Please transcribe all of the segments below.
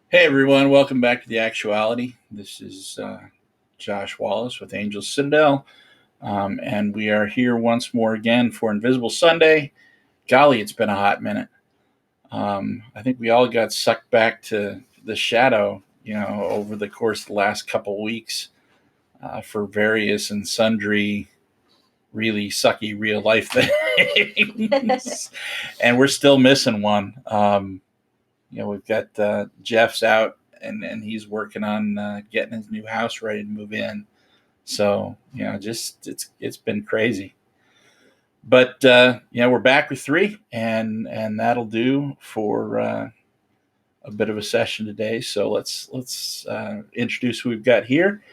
Hey everyone, welcome back to The Actuality. This is Josh Wallace with Angel Citadel, and we are here once more again for Invisible Sunday. Golly, it's been a hot minute. I think we all got sucked back to the shadow, over the course of the last couple weeks for various and sundry really sucky real life things. And we're still missing one. We've got Jeff's out and he's working on getting his new house ready to move in. So just it's been crazy. But we're back with three, and that'll do for a bit of a session today. So let's introduce who we've got here,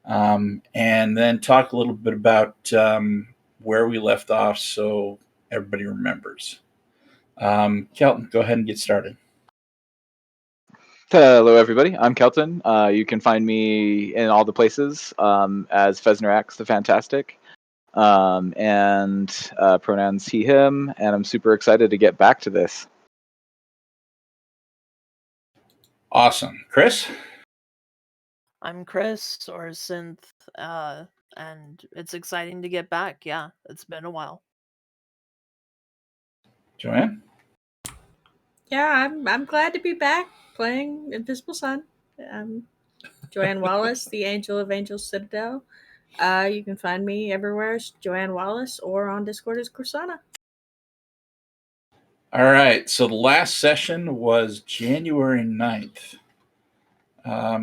and then talk a little bit about where we left off, so everybody remembers. Kelton, go ahead and get started. Hello, everybody. I'm Kelton. You can find me in all the places as Fesnerax the Fantastic, and pronouns he, him, and I'm super excited to get back to this. Awesome. Chris? I'm Chris, or Synth, and it's exciting to get back. Yeah, it's been a while. Joanne? Yeah, I'm glad to be back playing Invisible Sun. Joanne Wallace, the Angel of Angel Citadel. You can find me everywhere as Joanne Wallace or on Discord as Corsana. All right. So the last session was January 9th. About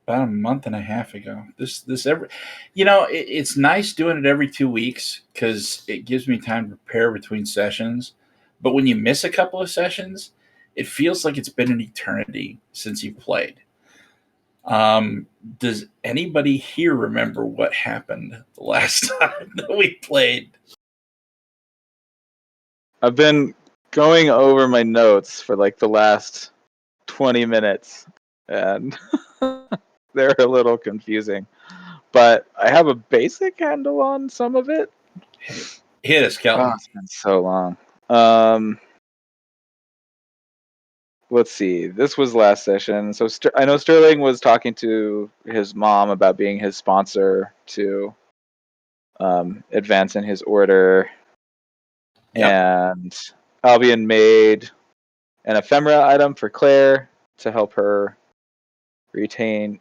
a month and a half ago. It's nice doing it every 2 weeks because it gives me time to prepare between sessions. But when you miss a couple of sessions, it feels like it's been an eternity since you played. Does anybody here remember what happened the last time that we played? I've been going over my notes for like the last 20 minutes, and they're a little confusing. But I have a basic handle on some of it. Hit us, Kelton. Oh, it's been so long. Let's see. This was last session. So I know Sterling was talking to his mom about being his sponsor to advance in his order. Yep. And Albion made an ephemera item for Claire to help her retain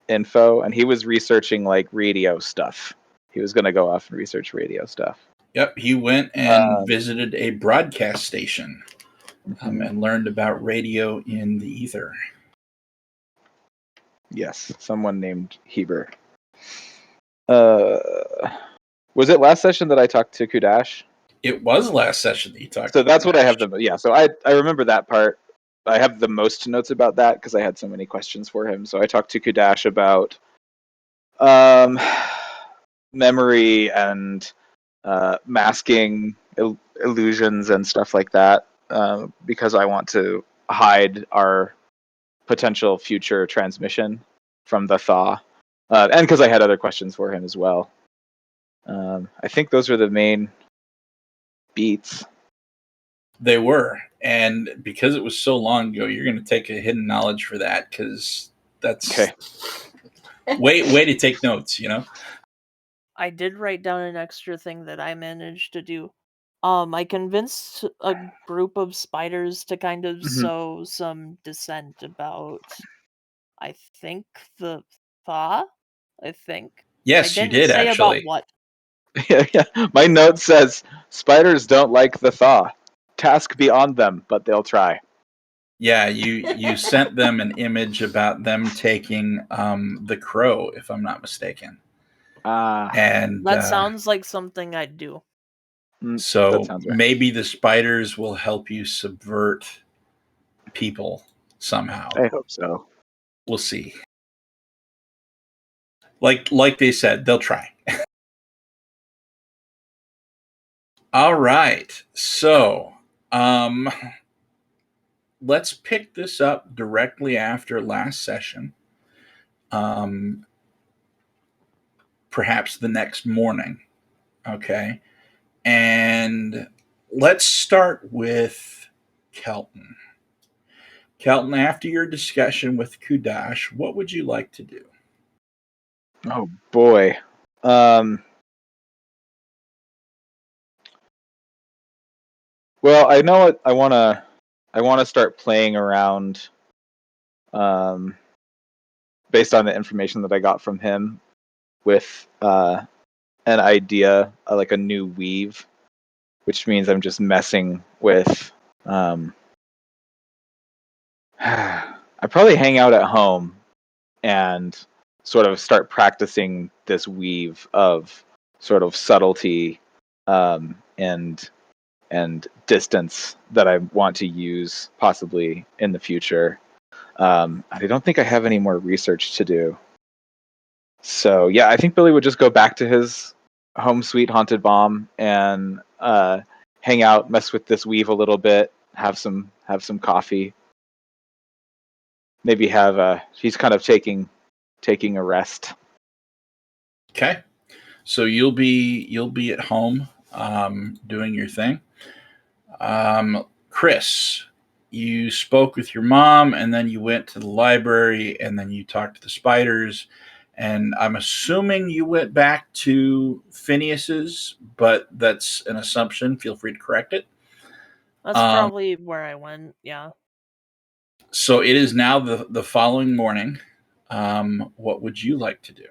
info. And he was researching like radio stuff. He was going to go off and research radio stuff. Yep. He went and visited a broadcast station. And learned about radio in the ether. Yes, someone named Heber. Was it last session that I talked to Kudash? It was last session that you talked. So that's Kudash. What I have yeah. So I remember that part. I have the most notes about that because I had so many questions for him. So I talked to Kudash about memory and masking illusions and stuff like that. Because I want to hide our potential future transmission from the thaw, and because I had other questions for him as well. I think those are the main beats. They were, and because it was so long ago, you're going to take a hidden knowledge for that because that's okay. way to take notes. I did write down an extra thing that I managed to do. I convinced a group of spiders to kind of sow some dissent about, I think, the thaw. I think. Yes, I you did say actually. About what? Yeah. My note says spiders don't like the thaw. Task beyond them, but they'll try. Yeah, you sent them an image about them taking the crow, if I'm not mistaken. And that sounds like something I'd do. So right. Maybe the spiders will help you subvert people somehow. I hope so. We'll see. Like they said, they'll try. All right. So, let's pick this up directly after last session. Perhaps the next morning. Okay. And let's start with Kelton. Kelton, after your discussion with Kudash, what would you like to do? Oh boy. Well, I know what I wanna. I want to start playing around, based on the information that I got from him, with an idea, like a new weave, which means I'm just messing with. I probably hang out at home and sort of start practicing this weave of sort of subtlety, and distance that I want to use possibly in the future. I don't think I have any more research to do. So yeah, I think Billy would just go back to his home sweet haunted bomb and hang out, mess with this weave a little bit, have some coffee. Maybe he's kind of taking a rest. Okay, so you'll be at home, doing your thing. Chris, you spoke with your mom, and then you went to the library, and then you talked to the spiders. And I'm assuming you went back to Phineas's, but that's an assumption. Feel free to correct it. That's probably where I went. Yeah. So it is now the following morning. What would you like to do?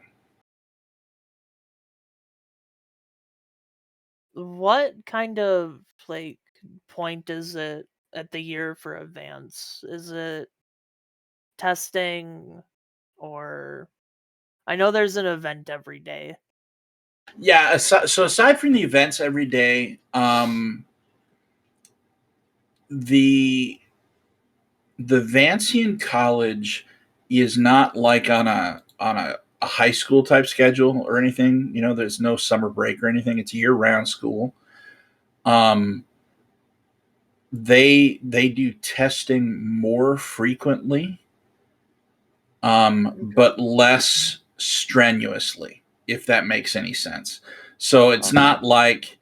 What kind of like point is it at the year for advance? Is it testing, or I know there's an event every day. Yeah. So aside from the events every day, the Vancian College is not like on a high school type schedule or anything. You know, there's no summer break or anything. It's year round school. Um, they do testing more frequently, but less strenuously, if that makes any sense. So it's not like,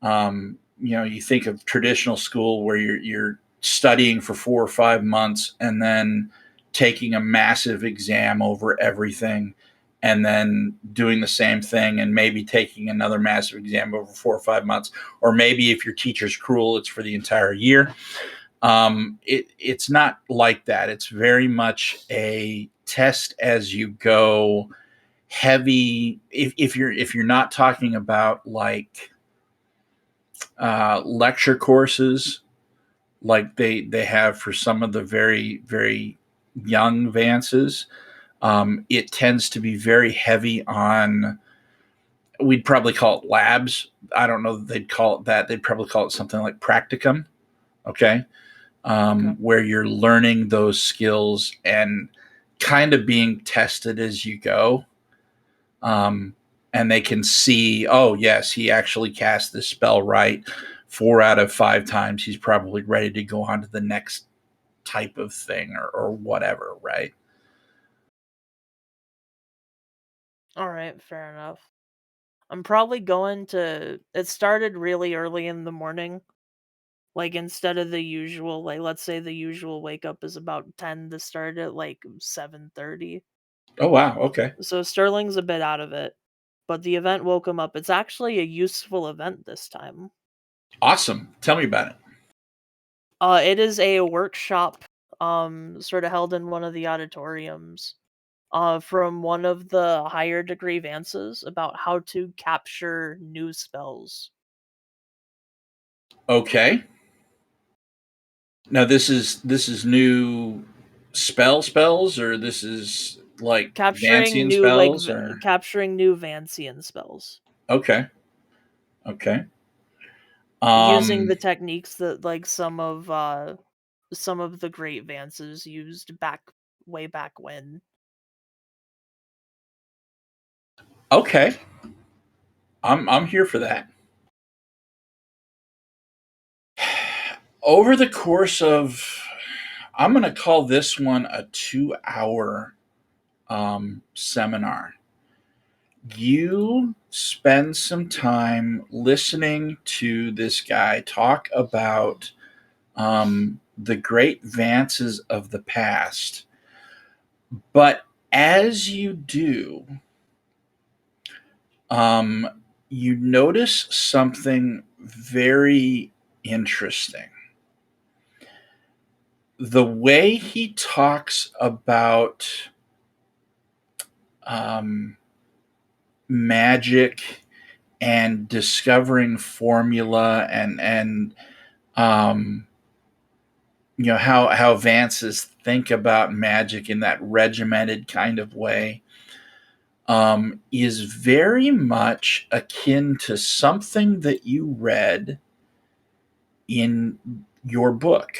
you think of traditional school where you're studying for 4 or 5 months and then taking a massive exam over everything, and then doing the same thing and maybe taking another massive exam over 4 or 5 months, or maybe if your teacher's cruel, it's for the entire year. It's not like that. It's very much a test as you go, heavy. If you're not talking about like lecture courses like they have for some of the very very young Vances, it tends to be very heavy on. We'd probably call it labs. I don't know that they'd call it that. They'd probably call it something like practicum. Okay. Where you're learning those skills and kind of being tested as you go. And they can see, oh, yes, he actually cast this spell right 4 out of 5 times. He's probably ready to go on to the next type of thing or whatever, right? All right, fair enough. I'm probably going to. It started really early in the morning. Like instead of the usual, like let's say the usual wake up is about 10, to start at like 7:30. Oh, wow. Okay. So Sterling's a bit out of it, but the event woke him up. It's actually a useful event this time. Awesome. Tell me about it. It is a workshop, sort of held in one of the auditoriums, from one of the higher degree Vances about how to capture new spells. Okay. Now this is new spells, or this is like Capturing Vancian new like spells, or capturing new Vancian spells. okay. Okay. Using Um the techniques that like some of the great Vances used way back when. okay. I'm here for that. Over the course of, I'm going to call this one a 2 hour seminar. You spend some time listening to this guy talk about the great Vances of the past. But as you do, you notice something very interesting. The way he talks about magic and discovering formula and how Vances think about magic in that regimented kind of way is very much akin to something that you read in your book,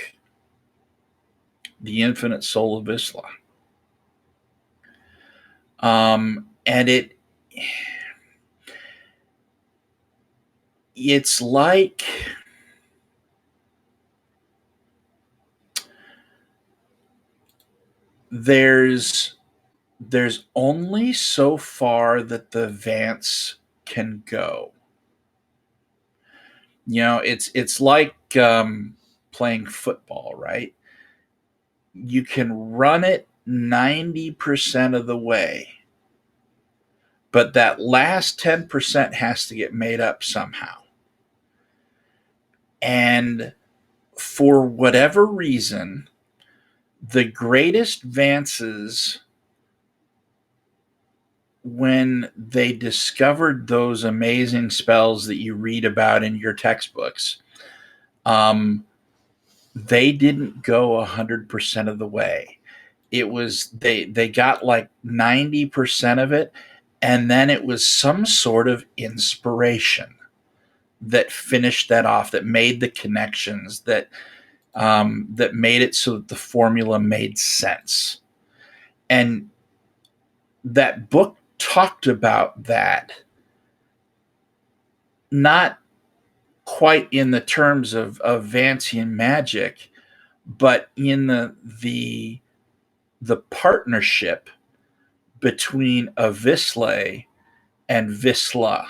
The Infinite Soul of Vislae. And it's like there's only so far that the Vance can go. It's like playing football, right? You can run it 90% of the way, but that last 10% has to get made up somehow. And for whatever reason, the greatest Vances, when they discovered those amazing spells that you read about in your textbooks, they didn't go 100% of the way. It was they got like 90% of it, and then it was some sort of inspiration that finished that off, that made the connections, that made it so that the formula made sense. And that book talked about that, not quite in the terms of Vancian magic, but in the partnership between a Vislae and Vislae,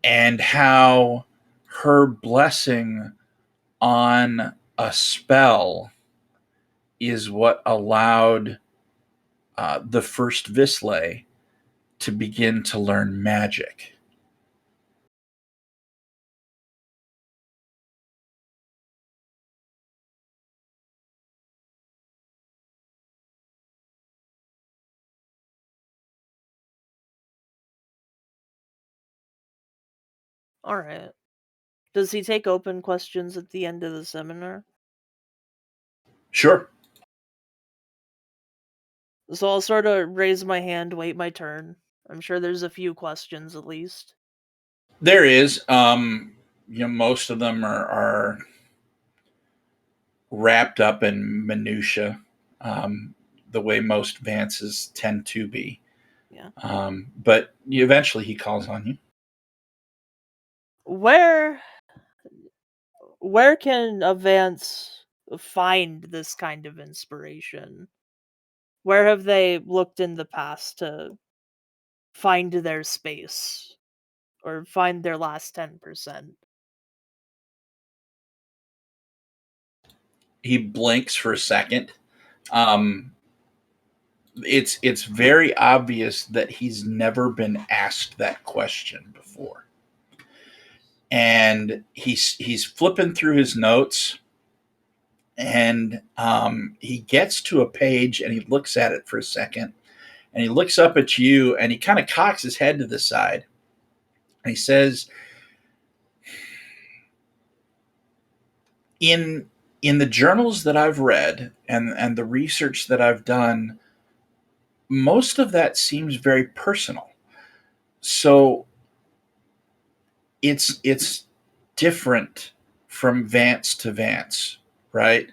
and how her blessing on a spell is what allowed the first Vislae to begin to learn magic. All right. Does he take open questions at the end of the seminar? Sure. So I'll sort of raise my hand, wait my turn. I'm sure there's a few questions at least. There is. Most of them are wrapped up in minutia, the way most Vances tend to be. Yeah. But eventually he calls on you. Where can a Vance find this kind of inspiration? Where have they looked in the past to find their space or find their last 10%? He blinks for a second. It's very obvious that he's never been asked that question before. And he's flipping through his notes, and he gets to a page and he looks at it for a second, and he looks up at you, and he kind of cocks his head to the side, and he says, in the journals that I've read and the research that I've done, most of that seems very personal. So it's different from Vance to Vance, right?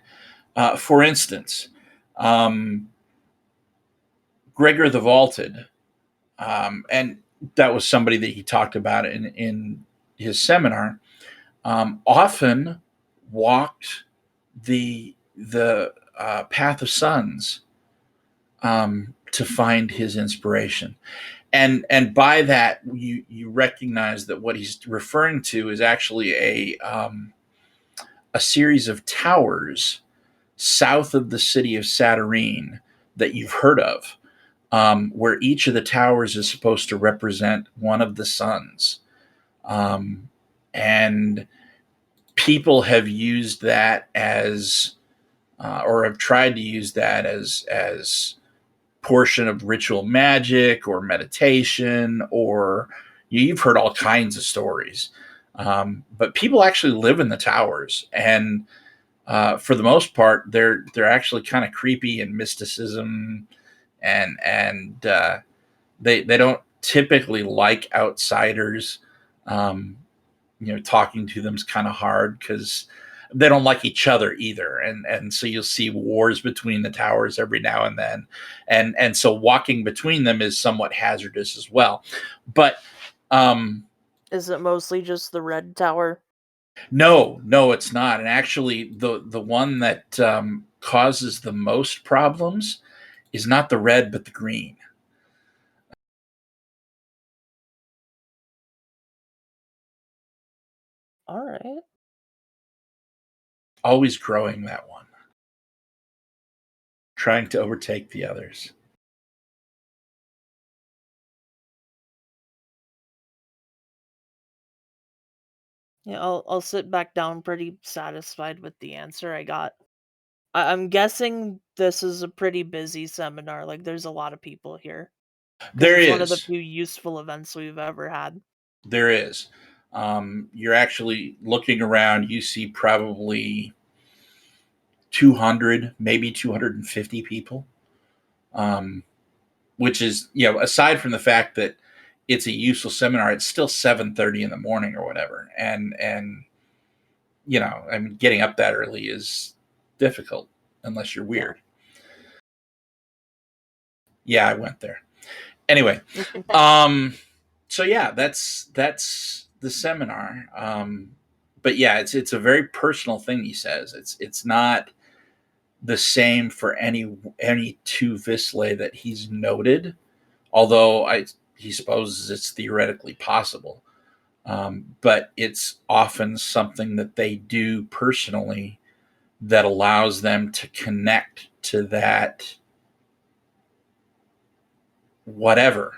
For instance, Gregor the Vaulted, and that was somebody that he talked about in his seminar, often walked the path of suns to find his inspiration. And by that, you recognize that what he's referring to is actually a series of towers south of the city of Saturnine that you've heard of, where each of the towers is supposed to represent one of the suns. And people have used that as, or have tried to use that as portion of ritual magic or meditation, or you've heard all kinds of stories. But people actually live in the towers, and for the most part, they're actually kind of creepy and mysticism, and they don't typically like outsiders. Um, talking to them is kind of hard because they don't like each other either, and so you'll see wars between the towers every now and then, and so walking between them is somewhat hazardous as well. But Is it mostly just the red tower? no, it's not. And actually, the one that causes the most problems is not the red, but the green. All right. Always growing, that one, trying to overtake the others. Yeah, I'll sit back down pretty satisfied with the answer I got. I'm guessing this is a pretty busy seminar. Like, there's a lot of people here because There it's one of the is. few useful events we've ever had. There is. You're actually looking around, you see probably 200, maybe 250 people, which is, aside from the fact that it's a useful seminar, it's still 7:30 in the morning or whatever. And I mean, getting up that early is difficult unless you're weird. Yeah, I went there. Anyway, so yeah, that's the seminar. But yeah, it's a very personal thing, he says. It's not the same for any two Vislae that he's noted, although he supposes it's theoretically possible. But it's often something that they do personally that allows them to connect to that whatever.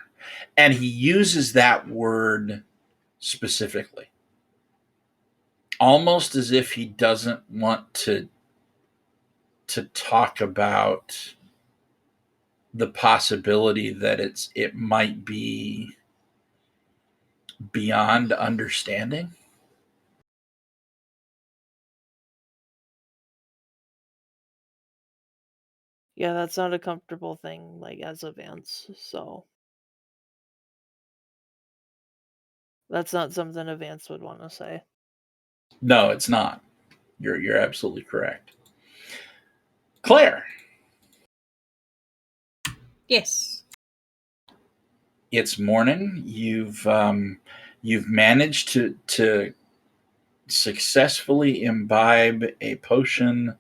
And he uses that word specifically, almost as if he doesn't want to talk about the possibility that it might be beyond understanding. Yeah, that's not a comfortable thing, like, as a Vance, so that's not something a Vance would want to say. No, it's not. You're absolutely correct. Claire, Yes. it's morning. You've managed to successfully imbibe a potion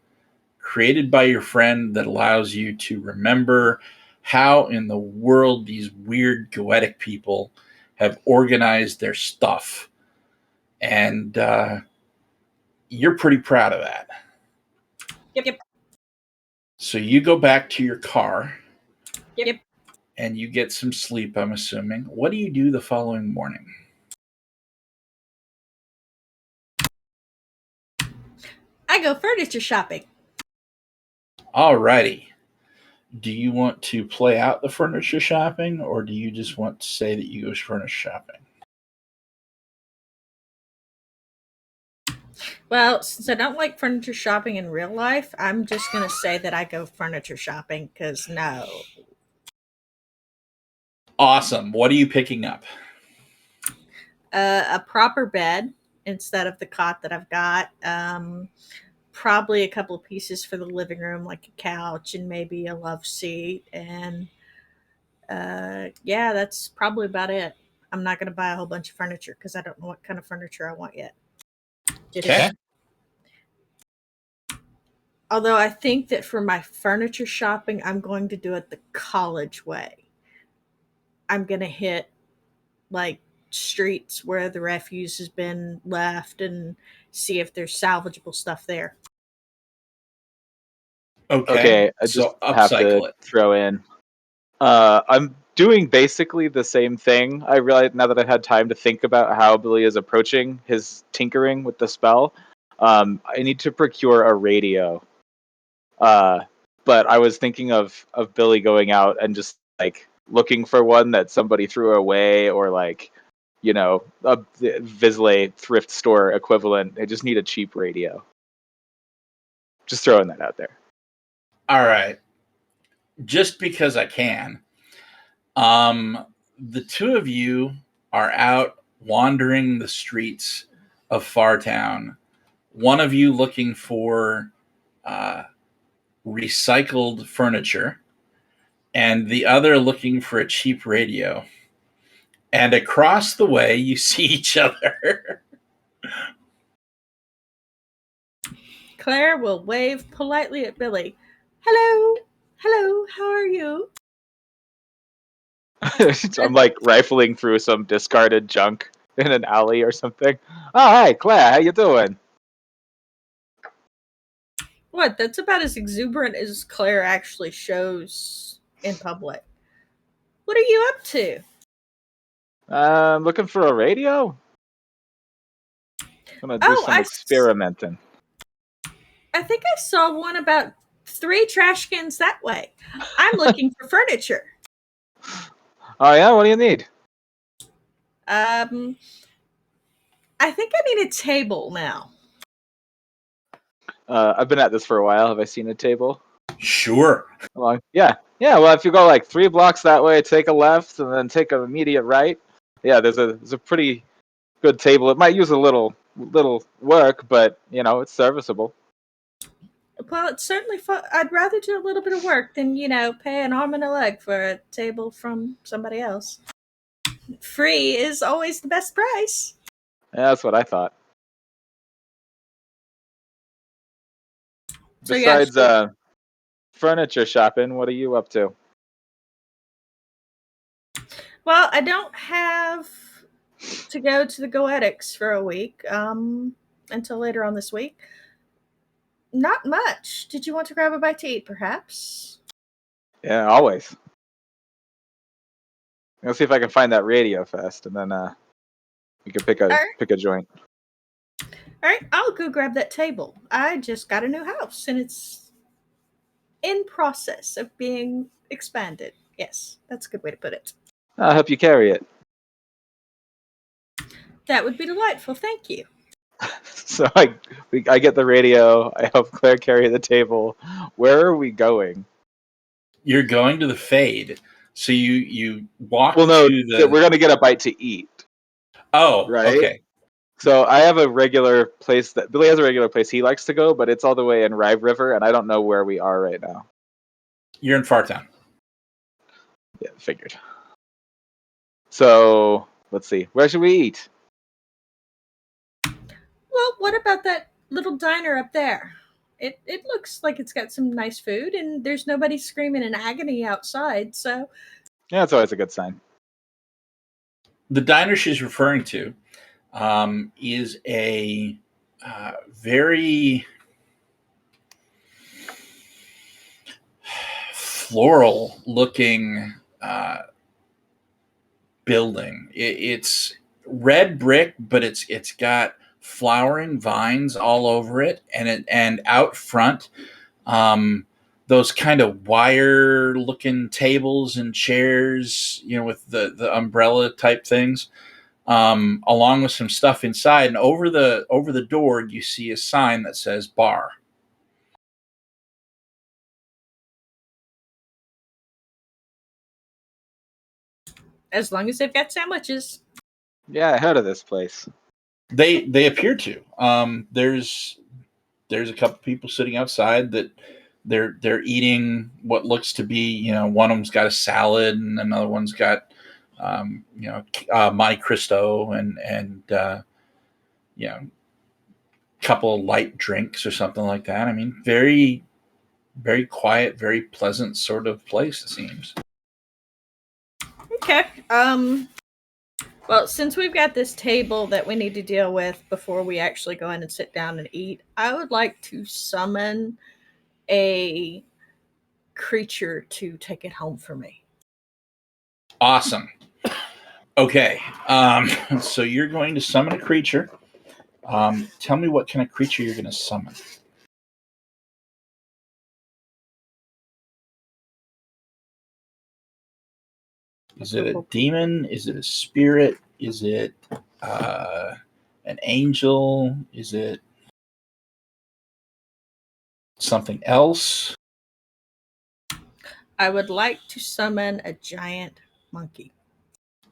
created by your friend that allows you to remember how in the world these weird goetic people have organized their stuff. And you're pretty proud of that. Yep. So you go back to your car Yep. and you get some sleep, I'm assuming. What do you do the following morning? I go furniture shopping. Alrighty. Do you want to play out the furniture shopping, or do you just want to say that you go furniture shopping? Well, since I don't like furniture shopping in real life, I'm just going to say that I go furniture shopping because no. Awesome. What are you picking up? A proper bed instead of the cot that I've got. Probably a couple of pieces for the living room, like a couch and maybe a love seat. And yeah, that's probably about it. I'm not going to buy a whole bunch of furniture because I don't know what kind of furniture I want yet. Okay. Although I think that for my furniture shopping, I'm going to do it the college way. I'm going to hit like streets where the refuse has been left and see if there's salvageable stuff there. Okay, I just so have to upcycle it. throw in. I'm doing basically the same thing. I realize now that I've had time to think about how Billy is approaching his tinkering with the spell. I need to procure a radio. But I was thinking of Billy going out and just like looking for one that somebody threw away, or like, you know, a Vislae thrift store equivalent. I just need a cheap radio. Just throwing that out there. All right. Just because I can. The two of you are out wandering the streets of Fartown. One of you looking for recycled furniture, and the other looking for a cheap radio. And across the way, you see each other. Claire will wave politely at Billy. Hello, hello, how are you? So I'm like rifling through some discarded junk in an alley or something. Oh, hey, Claire, how you doing? What? That's about as exuberant as Claire actually shows in public. What are you up to? I'm looking for a radio. I'm gonna do some experimenting. I think I saw one about 3 trash cans that way. I'm looking for furniture. Oh yeah, what do you need? I think I need a table now. I've been at this for a while. Have I seen a table? Sure. Yeah. Well, if you go like 3 blocks that way, take a left, and then take an immediate right. Yeah, there's a pretty good table. It might use a little work, but you know it's serviceable. Well, it's certainly fun. I'd rather do a little bit of work than, pay an arm and a leg for a table from somebody else. Free is always the best price. Yeah, that's what I thought. So, Besides furniture shopping, what are you up to? Well, I don't have to go to the Goetics for a week until later on this week. Not much. Did you want to grab a bite to eat, perhaps? Yeah, always. Let's see if I can find that radio first, and then we can pick a joint. All right, I'll go grab that table. I just got a new house, and it's in process of being expanded. Yes, that's a good way to put it. I'll help you carry it. That would be delightful. Thank you. So I get the radio. I help Claire carry the table. Where are we going? You're going to the Fade. So you walk Well, no, to the... we're going to get a bite to eat. Oh, right. Okay. So I have a regular place that Billy has a regular place he likes to go, but it's all the way in Rye River, and I don't know where we are right now. You're in Fartown. Yeah, figured. So let's see. Where should we eat? Well, what about that little diner up there? It looks like it's got some nice food, and there's nobody screaming in agony outside, so... Yeah, that's always a good sign. The diner she's referring to is a very floral looking building. It's red brick, but it's got flowering vines all over it, and out front, those kind of wire looking tables and chairs, with the umbrella type things, along with some stuff inside. And over the door, you see a sign that says bar. As long as they've got sandwiches. Yeah, I heard of this place. They appear to. There's a couple people sitting outside that they're eating what looks to be, one of them's got a salad and another one's got Monte Cristo and couple of light drinks or something like that. I mean, very, very quiet, very pleasant sort of place, it seems. Okay. Well, since we've got this table that we need to deal with before we actually go in and sit down and eat, I would like to summon a creature to take it home for me. Awesome. Okay. So you're going to summon a creature. Tell me what kind of creature you're going to summon. Is it a demon? Is it a spirit? Is it an angel? Is it something else? I would like to summon a giant monkey.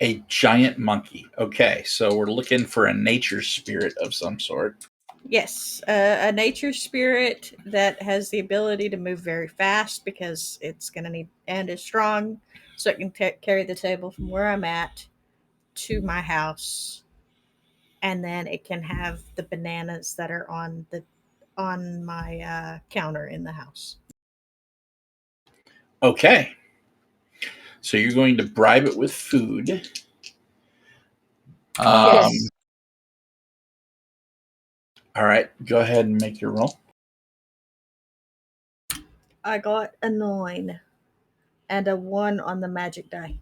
A giant monkey. Okay, so we're looking for a nature spirit of some sort. Yes, a nature spirit that has the ability to move very fast because it's going to need and is strong, so it can carry the table from where I'm at to my house, and then it can have the bananas that are on my counter in the house. Okay. So you're going to bribe it with food. Yes. All right, go ahead and make your roll. I got a 9 and a 1 on the magic die.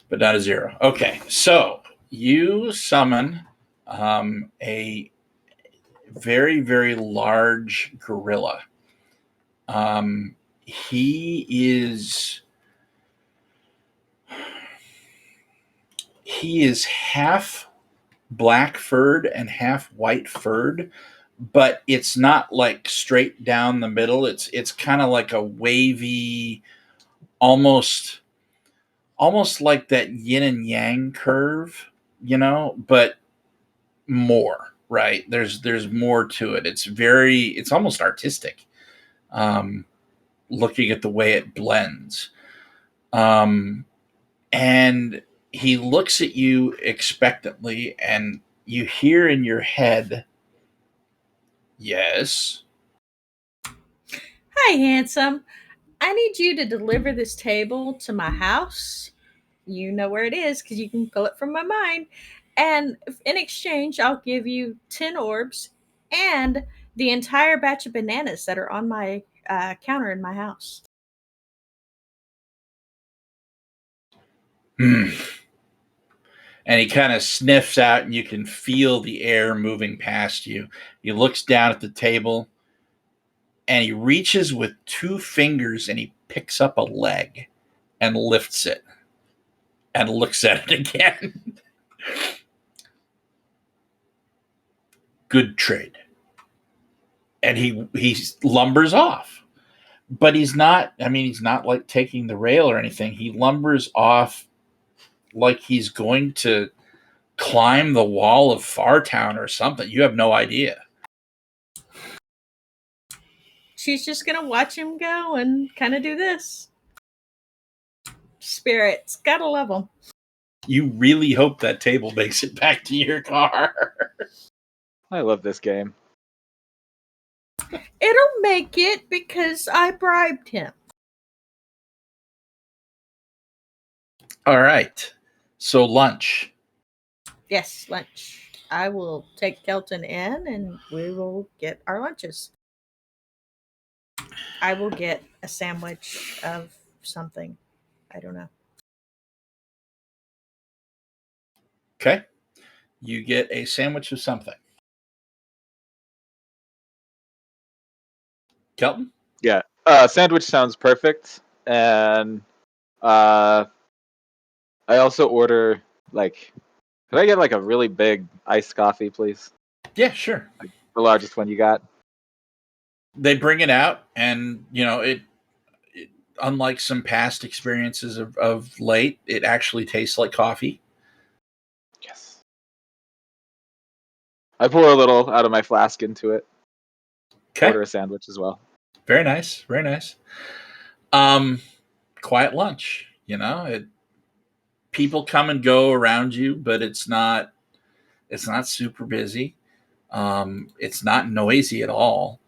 But not a 0. Okay, so you summon a very, very large gorilla. He is half black furred and half white furred, but it's not like straight down the middle. It's kind of like a wavy, almost like that yin and yang curve, but more, right? There's more to it. It's almost artistic. Looking at the way it blends. And he looks at you expectantly, and you hear in your head, yes. Hi, handsome. I need you to deliver this table to my house. You know where it is because you can pull it from my mind. And in exchange, I'll give you 10 orbs and the entire batch of bananas that are on my counter in my house. And he kind of sniffs out, and you can feel the air moving past you. He looks down at the table, and he reaches with 2 fingers, and he picks up a leg and lifts it and looks at it again. Good trade. And he lumbers off. But he's not like taking the rail or anything. He lumbers off like he's going to climb the wall of Fartown or something. You have no idea. She's just going to watch him go and kind of do this. Spirits. Gotta love them. You really hope that table makes it back to your car. I love this game. It'll make it because I bribed him. All right. So lunch. Yes, lunch. I will take Kelton in and we will get our lunches. I will get a sandwich of something. I don't know. Okay. You get a sandwich of something. Kelton? Yeah. Sandwich sounds perfect. And I also order, like, could I get, like, a really big iced coffee, please? Yeah, sure. Like, the largest one you got? They bring it out, and, it unlike some past experiences of late, it actually tastes like coffee. Yes. I pour a little out of my flask into it. Okay. Order a sandwich as well. Very nice. Very nice. Quiet lunch, people come and go around you, but it's not super busy. It's not noisy at all.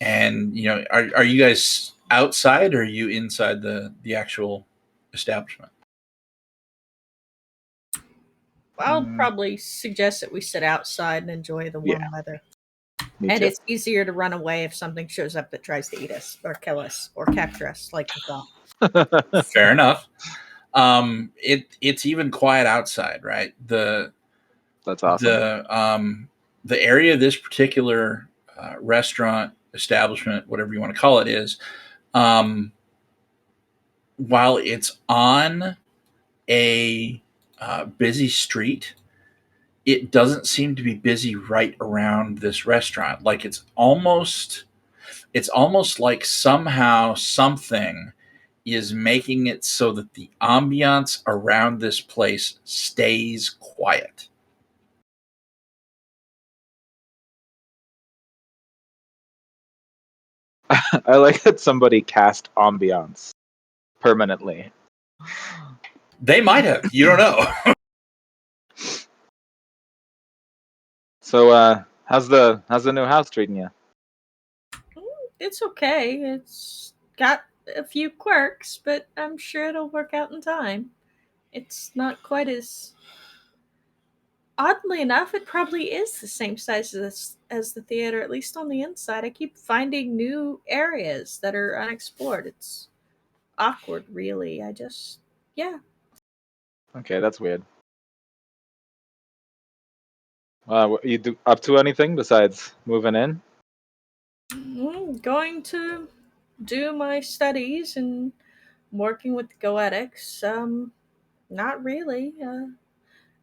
And, are you guys outside, or are you inside the actual establishment? I'll probably suggest that we sit outside and enjoy the warm weather. Me And too. it's easier to run away if something shows up that tries to eat us or kill us or capture us, like the thaw. Fair enough. It's even quiet outside, right? That's awesome. The area of this particular restaurant, establishment, whatever you want to call it, is while it's on a busy street, it doesn't seem to be busy right around this restaurant. Like it's almost like somehow something is making it so that the ambiance around this place stays quiet. I like that somebody cast ambiance permanently. They might have. You don't know. So, how's the new house treating you? It's okay. It's got a few quirks, but I'm sure it'll work out in time. It's not quite as. Oddly enough, it probably is the same size as the theater, at least on the inside. I keep finding new areas that are unexplored. It's awkward, really. Yeah. Okay, that's weird. You up to anything besides moving in? Going to do my studies and working with the Goetics. Not really.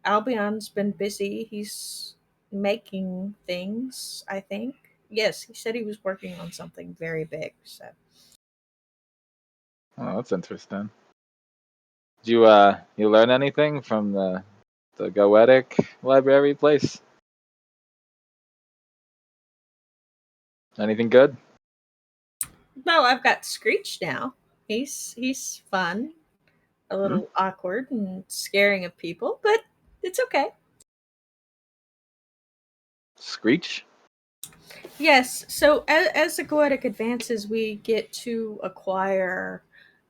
Albion's been busy. He's making things, I think. Yes, he said he was working on something very big. So Oh, that's interesting. Did you learn anything from the Goetic library place? Anything good? well, I've got Screech now. He's fun, a little awkward and scaring of people, but it's okay. Screech? Yes. So as the Goetic advances, we get to acquire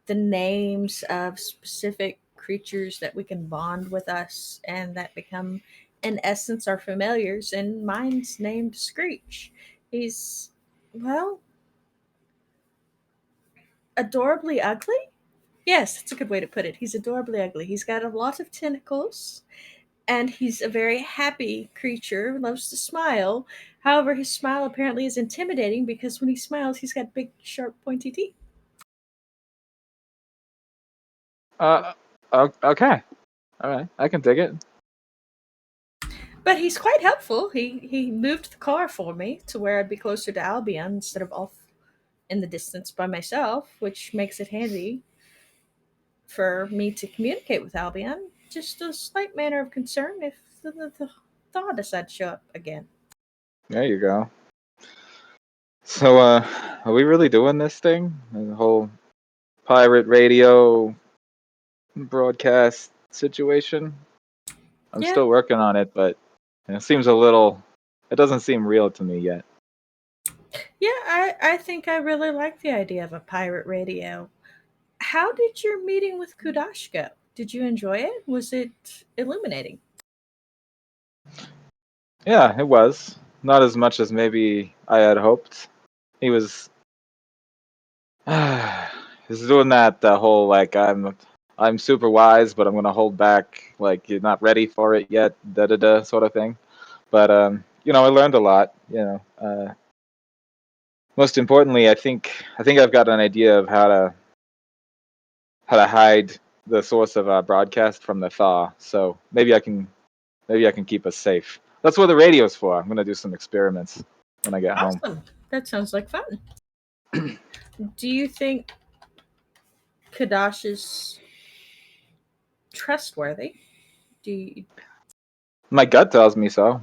the names of specific creatures that we can bond with us and that become, in essence, our familiars. And mine's named Screech. He's, well, adorably ugly. Yes, that's a good way to put it. He's adorably ugly. He's got a lot of tentacles and he's a very happy creature, loves to smile. However, his smile apparently is intimidating because when he smiles, he's got big, sharp, pointy teeth. Okay. All right, I can dig it. But he's quite helpful. He moved the car for me to where I'd be closer to Albion instead of off in the distance by myself, which makes it handy for me to communicate with Albion. Just a slight manner of concern if the thaw decides to show up again. There you go. So, are we really doing this thing? The whole pirate radio broadcast situation? I'm Yeah, still working on it, but it seems a little. It doesn't seem real to me yet. yeah, I think I really like the idea of a pirate radio. How did your meeting with Kudash go? Did you enjoy it? Was it illuminating? Yeah, it was. Not as much as maybe I had hoped. He was. He's doing that the whole like I'm super wise, but I'm gonna hold back. Like you're not ready for it yet, da da da sort of thing. But I learned a lot. Most importantly, I think I've got an idea of how to hide the source of our broadcast from the thaw. So maybe I can keep us safe. That's what the radio's for. I'm gonna do some experiments when I get home. Awesome. That sounds like fun. Do you think Kudash is trustworthy? Do you, My gut tells me so.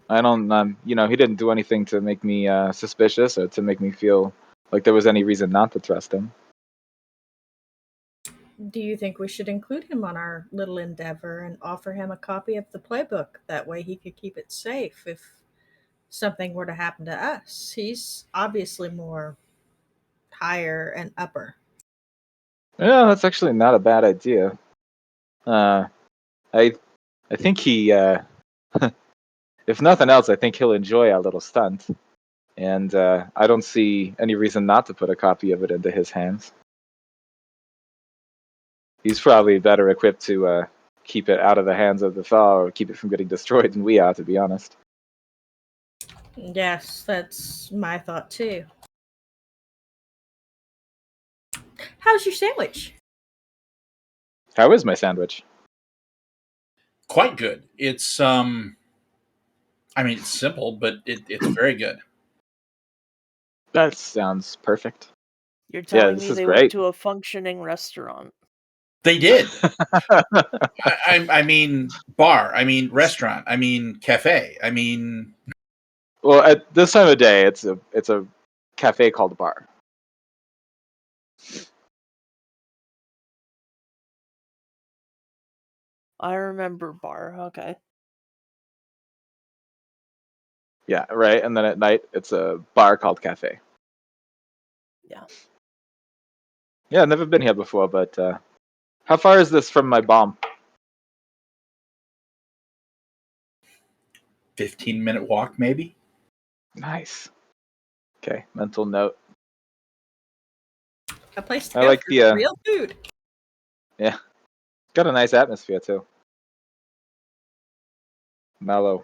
I don't, he didn't do anything to make me suspicious or to make me feel like there was any reason not to trust him. do you think we should include him on our little endeavor and offer him a copy of the playbook? That way he could keep it safe if something were to happen to us. He's obviously more higher and upper. Yeah, that's actually not a bad idea. Uh, I I think he, if nothing else, I think he'll enjoy our little stunt. And I don't see any reason not to put a copy of it into his hands. He's probably better equipped to keep it out of the hands of the thaw or keep it from getting destroyed than we are, to be honest. Yes, that's my thought too. How's your sandwich? How is my sandwich? Quite good. It's it's simple, but it's very good. That sounds perfect. You're telling this me is they great. went to a functioning restaurant. They did. I mean bar. I mean restaurant. I mean cafe. I mean. Well, at this time of day, it's a cafe called bar. I remember bar. Okay. Yeah, right. And then at night, it's a bar called cafe. Yeah. Yeah, I've never been here before, but how far is this from my bomb? 15-minute walk, maybe. Nice. Okay, mental note. A place to I go like for the real food. Yeah, got a nice atmosphere too. Mellow.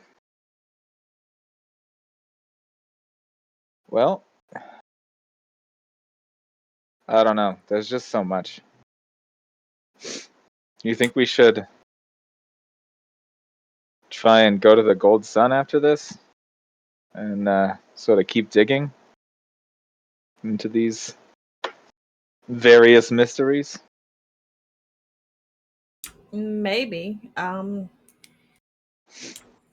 Well, I don't know. There's just so much. You think we should try and go to the Gold Sun after this, and sort of keep digging into these various mysteries? Maybe.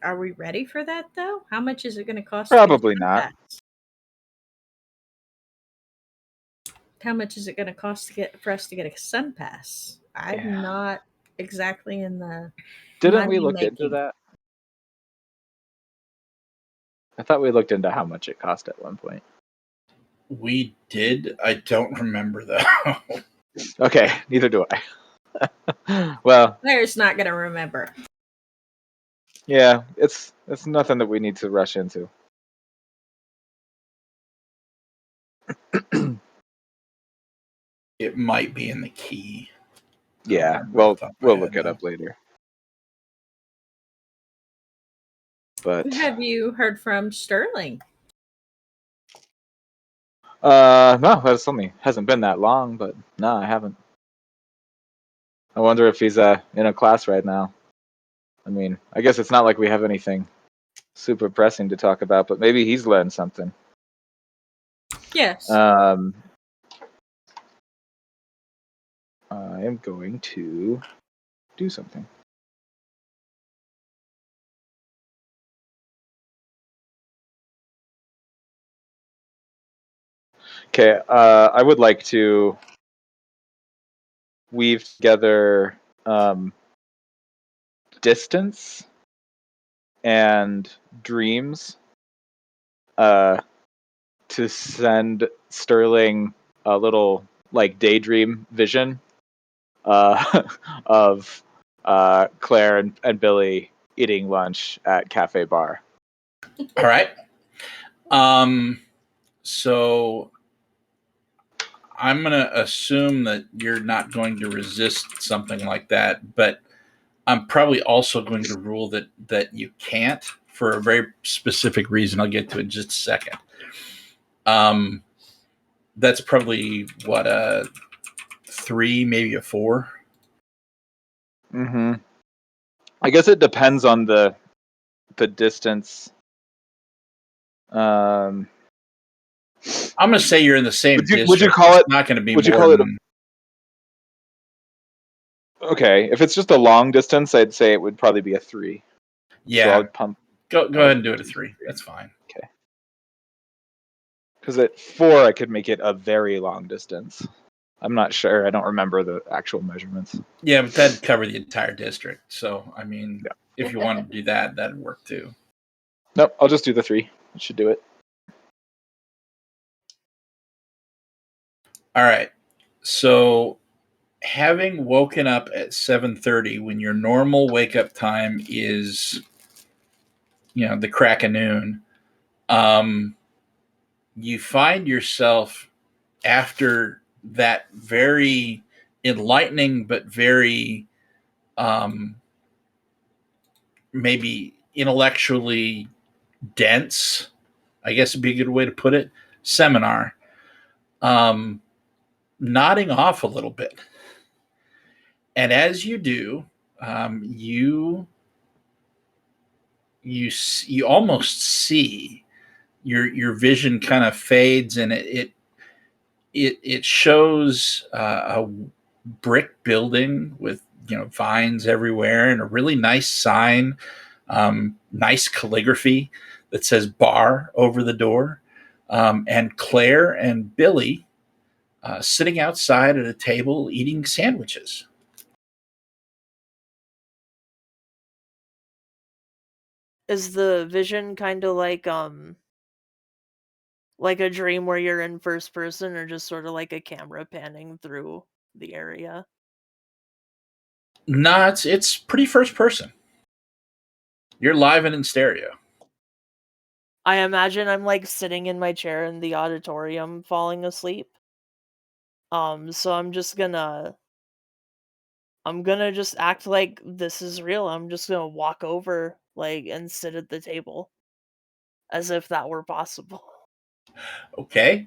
Are we ready for that though? How much is it going to cost Probably to get a not. sun pass? How much is it going to cost for us to get a sun pass? I'm Yeah. not exactly in the Didn't we money look into making. that? I thought we looked into how much it cost at one point. We did. I don't remember though. Okay, neither do I. Well, Claire's not going to remember. yeah, it's nothing that we need to rush into. It might be in the key. Yeah, Off the top of my we'll head, look it though. up later. But Have you heard from Sterling? no, that's only hasn't been that long, but no, I haven't. I wonder if he's in a class right now. I mean, I guess it's not like we have anything super pressing to talk about, but maybe he's learned something. Yes. I am going to do something. Okay, I would like to weave together distance and dreams to send Sterling a little like daydream vision of Claire and Billy eating lunch at Cafe Bar. All right. So I'm going to assume that you're not going to resist something like that, but I'm probably also going to rule that you can't for a very specific reason. I'll get to it in just a second. That's probably what a 3, maybe a 4. Mm-hmm. I guess it depends on the distance. I'm going to say you're in the same district. Would you call it? It's not going to be Would you more call it? than. Okay, if it's just a long distance, I'd say it would probably be a 3. Yeah. So I'll pump. Go ahead and do it a 3. That's fine. Okay. Because at 4, I could make it a very long distance. I'm not sure. I don't remember the actual measurements. Yeah, but that'd cover the entire district. So, I mean, Yeah. if you wanted to do that, that'd work too. Nope, I'll just do the 3. It should do it. All right. So having woken up at 7:30 when your normal wake up time is, the crack of noon, you find yourself after that very enlightening but very maybe intellectually dense, I guess would be a good way to put it, seminar, nodding off a little bit. And as you do, you almost see your vision kind of fades, and it shows a brick building with vines everywhere and a really nice sign, nice calligraphy that says bar over the door, and Claire and Billy sitting outside at a table eating sandwiches. Is the vision kind of like a dream where you're in first person, or just sort of like a camera panning through the area? No, it's pretty first person. You're live and in stereo. I imagine I'm like sitting in my chair in the auditorium falling asleep. So I'm gonna just act like this is real. I'm just gonna walk over and sit at the table as if that were possible. Okay.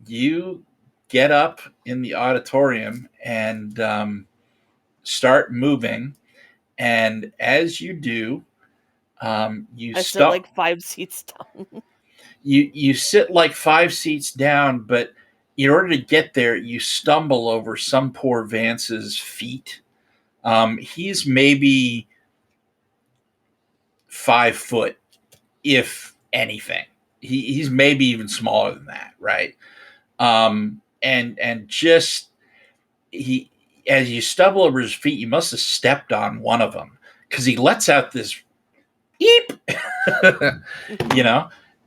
You get up in the auditorium and start moving, and as you do, you I sit stop. like 5 seats down. You sit like 5 seats down, but in order to get there, you stumble over some poor Vance's feet. He's maybe 5 foot, if anything. He's maybe even smaller than that, right? And just he as you stumble over his feet, you must have stepped on one of them because he lets out this eep,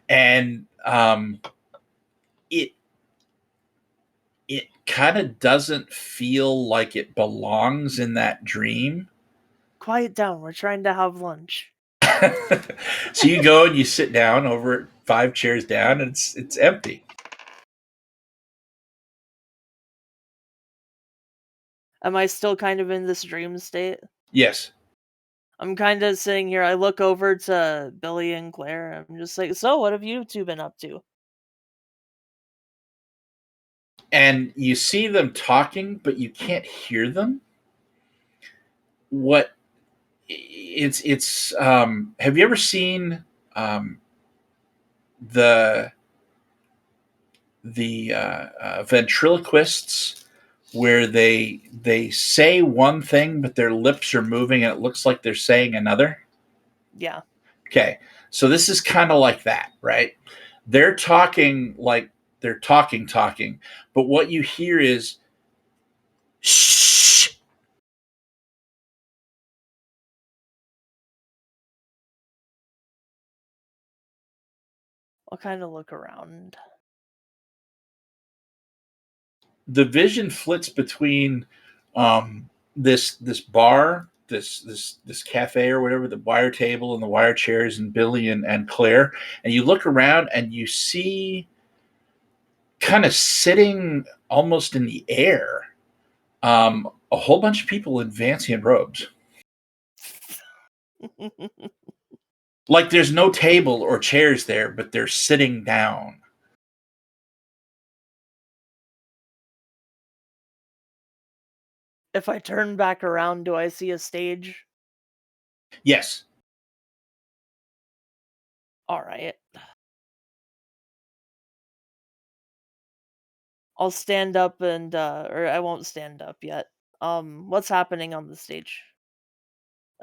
and it it kind of doesn't feel like it belongs in that dream. Quiet down, we're trying to have lunch. So you go and you sit down over 5 chairs down, and it's empty. Am I still kind of in this dream state? Yes. I'm kind of sitting here. I look over to Billy and Claire. I'm just like, so what have you two been up to? And you see them talking, but you can't hear them. What it's have you ever seen the ventriloquists where they say one thing but their lips are moving and it looks like they're saying another? Yeah. Okay, so this is kind of like that, right? They're talking like they're talking, but what you hear is shh. I'll kind of look around. The vision flits between this bar, this cafe or whatever, the wire table and the wire chairs, and Billy and Claire, and you look around and you see kind of sitting almost in the air a whole bunch of people in fancy robes. Like there's no table or chairs there, but they're sitting down. If I turn back around, do I see a stage? Yes. All right. I'll stand up and or I won't stand up yet. What's happening on the stage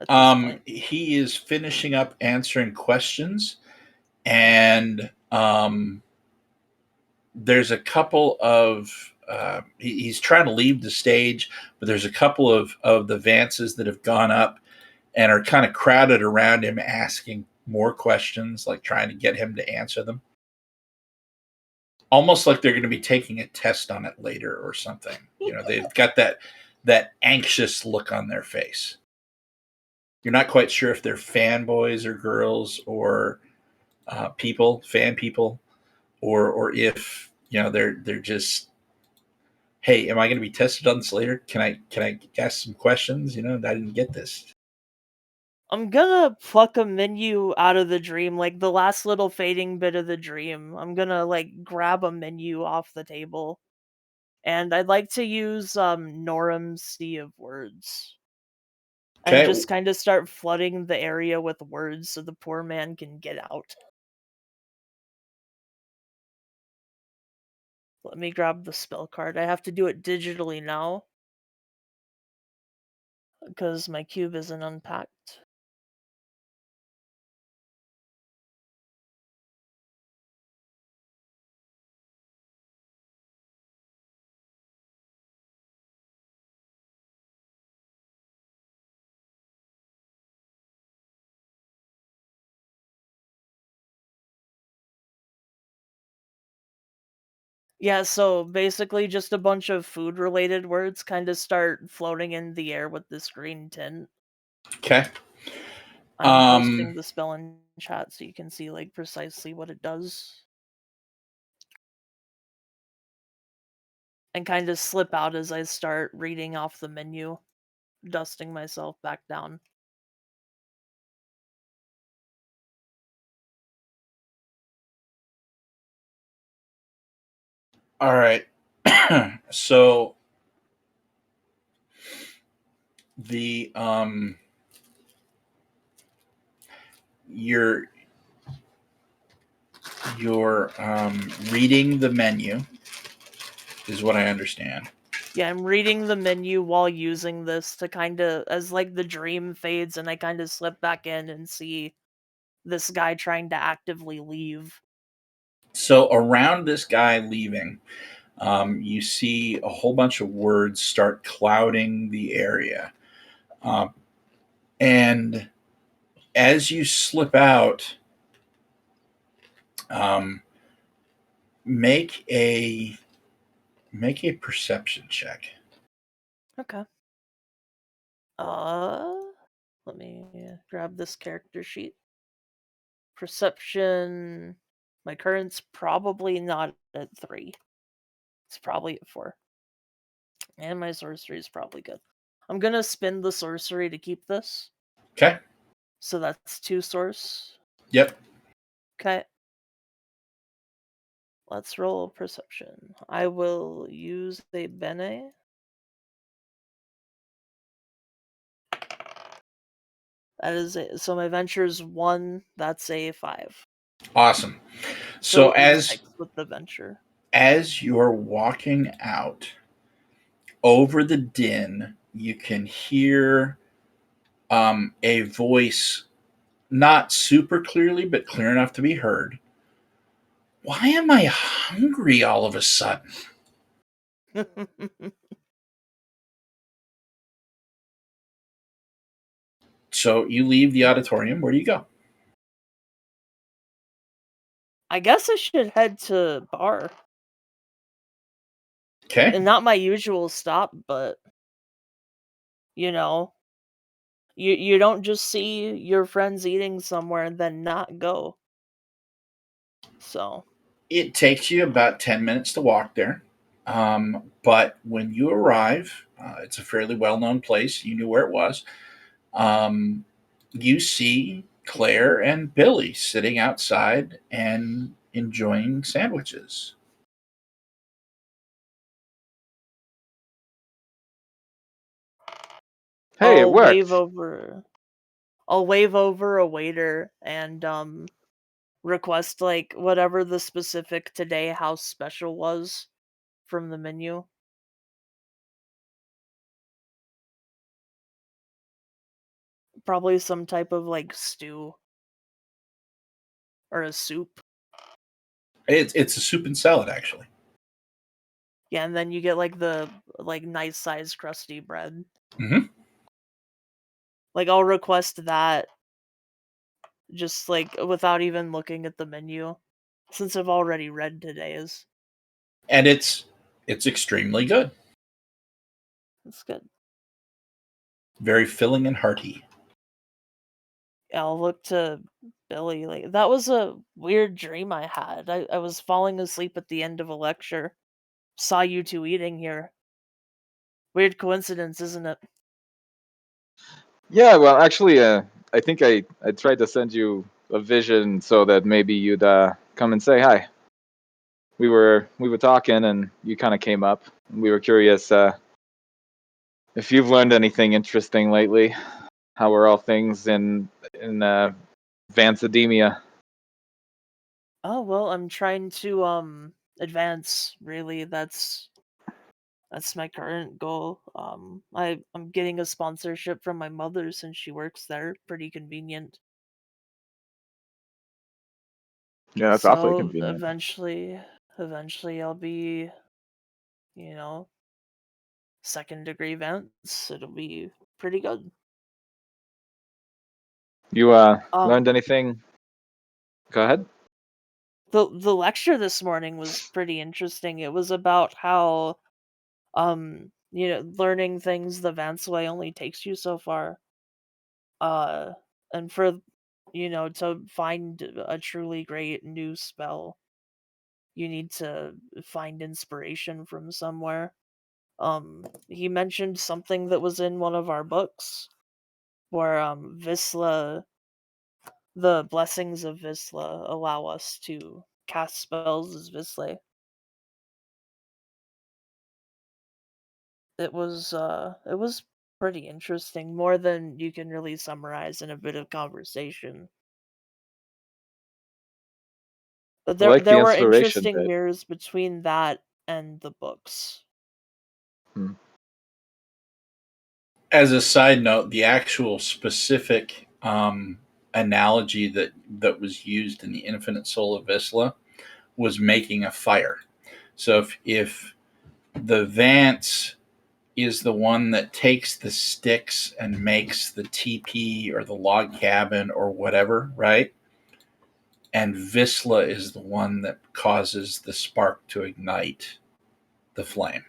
at this point? He is finishing up answering questions, and there's a couple of he's trying to leave the stage, but there's a couple of the Vances that have gone up and are kind of crowded around him, asking more questions, like trying to get him to answer them. almost like they're going to be taking a test on it later or something. They've got that anxious look on their face. You're not quite sure if they're fanboys or girls or fan people, or if they're just, hey, am I going to be tested on this later? Can I ask some questions? I didn't get this. I'm gonna pluck a menu out of the dream, like the last little fading bit of the dream. I'm gonna grab a menu off the table, and I'd like to use Noram's Sea of Words, and Okay. just kind of start flooding the area with words so the poor man can get out. Let me grab the spell card. I have to do it digitally now because my cube isn't unpacked. Yeah, so basically just a bunch of food related words kind of start floating in the air with this green tint. Okay. I'm posting the spell in chat so you can see precisely what it does. And kind of slip out as I start reading off the menu, dusting myself back down. All right. So the you're reading the menu is what I understand. Yeah, I'm reading the menu while using this to kind of, as the dream fades and I kind of slip back in and see this guy trying to actively leave. So around this guy leaving, you see a whole bunch of words start clouding the area. And as you slip out, make a perception check. Okay. Let me grab this character sheet. Perception. My current's probably not at 3. It's probably at 4. And my sorcery is probably good. I'm gonna spin the sorcery to keep this. Okay. So that's 2 source. Yep. Okay. Let's roll perception. I will use a bene. That is it. So my venture's 1. That's a 5. Awesome. So So a 6 with the venture. as you're walking out over the din, you can hear a voice, not super clearly, but clear enough to be heard. Why am I hungry all of a sudden? So you leave the auditorium. Where do you go? I guess I should head to bar. Okay. And not my usual stop, but you don't just see your friends eating somewhere and then not go. So It takes you about 10 minutes to walk there. But when you arrive, it's a fairly well known place. You knew where it was. You see Claire and Billy sitting outside and enjoying sandwiches. Hey, it I'll wave worked. over I'll wave over a waiter and request whatever the specific today house special was from the menu. Probably some type of stew or a soup. It's a soup and salad, actually. Yeah, and then you get the nice sized crusty bread. Mm-hmm. I'll request that just without even looking at the menu, since I've already read today's. and it's extremely good. That's good. Very filling and hearty. I'll look to Billy. Like that was a weird dream I had. I was falling asleep at the end of a lecture. Saw you two eating here. Weird coincidence, isn't it? Yeah, well, actually, I think I tried to send you a vision so that maybe you'd come and say hi. We were talking, and you kind of came up. We were curious if you've learned anything interesting lately. How are all things in Vansademia? Oh well, I'm trying to advance. Really, that's my current goal. I'm getting a sponsorship from my mother since she works there. Pretty convenient. Yeah, that's awfully So convenient. eventually I'll be, you know, second degree Vance. It'll be pretty good. You Um, learned anything? Go ahead. the lecture this morning was pretty interesting. It was about how learning things the Vance way only takes you so far. Uh, and for to find a truly great new spell, you need to find inspiration from somewhere. He mentioned something that was in one of our books where Vislae, the blessings of Vislae allow us to cast spells as Vislae. It was pretty interesting, more than you can really summarize in a bit of conversation. But I there like the there were inspiration interesting bit. mirrors between that and the books. Hmm. As a side note, the actual specific analogy that was used in the Infinite Soul of Visla was making a fire. So if the Vance is the one that takes the sticks and makes the teepee or the log cabin or whatever, right? And Visla is the one that causes the spark to ignite the flame.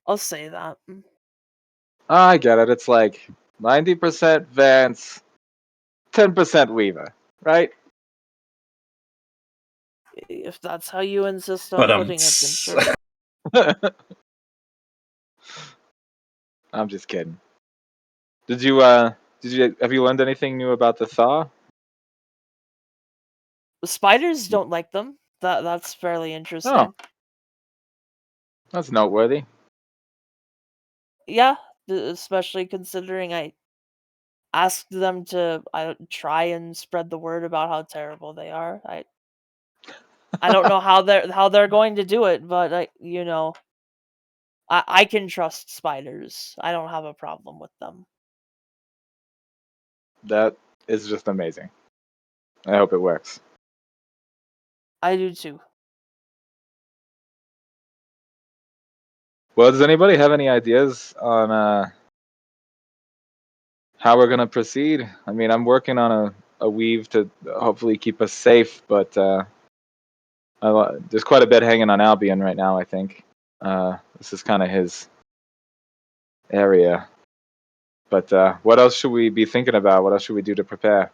I'll say that. I get it. It's like 90% Vance, 10% Weaver, right? If that's how you insist on But putting it, then sure. I'm just kidding. Did you have you learned anything new about the thaw? Spiders don't like them. That's fairly Oh, interesting. that's noteworthy. Yeah, especially considering I asked them to try and spread the word about how terrible they are. I don't know how they're going to do it, but I can trust spiders. I don't have a problem with them. That is just amazing. I hope it works. I do too. Well, does anybody have any ideas on how we're gonna proceed? I mean, I'm working on a weave to hopefully keep us safe, but there's quite a bit hanging on Albion right now. I think this is kind of his area. But what else should we be thinking about? What else should we do to prepare?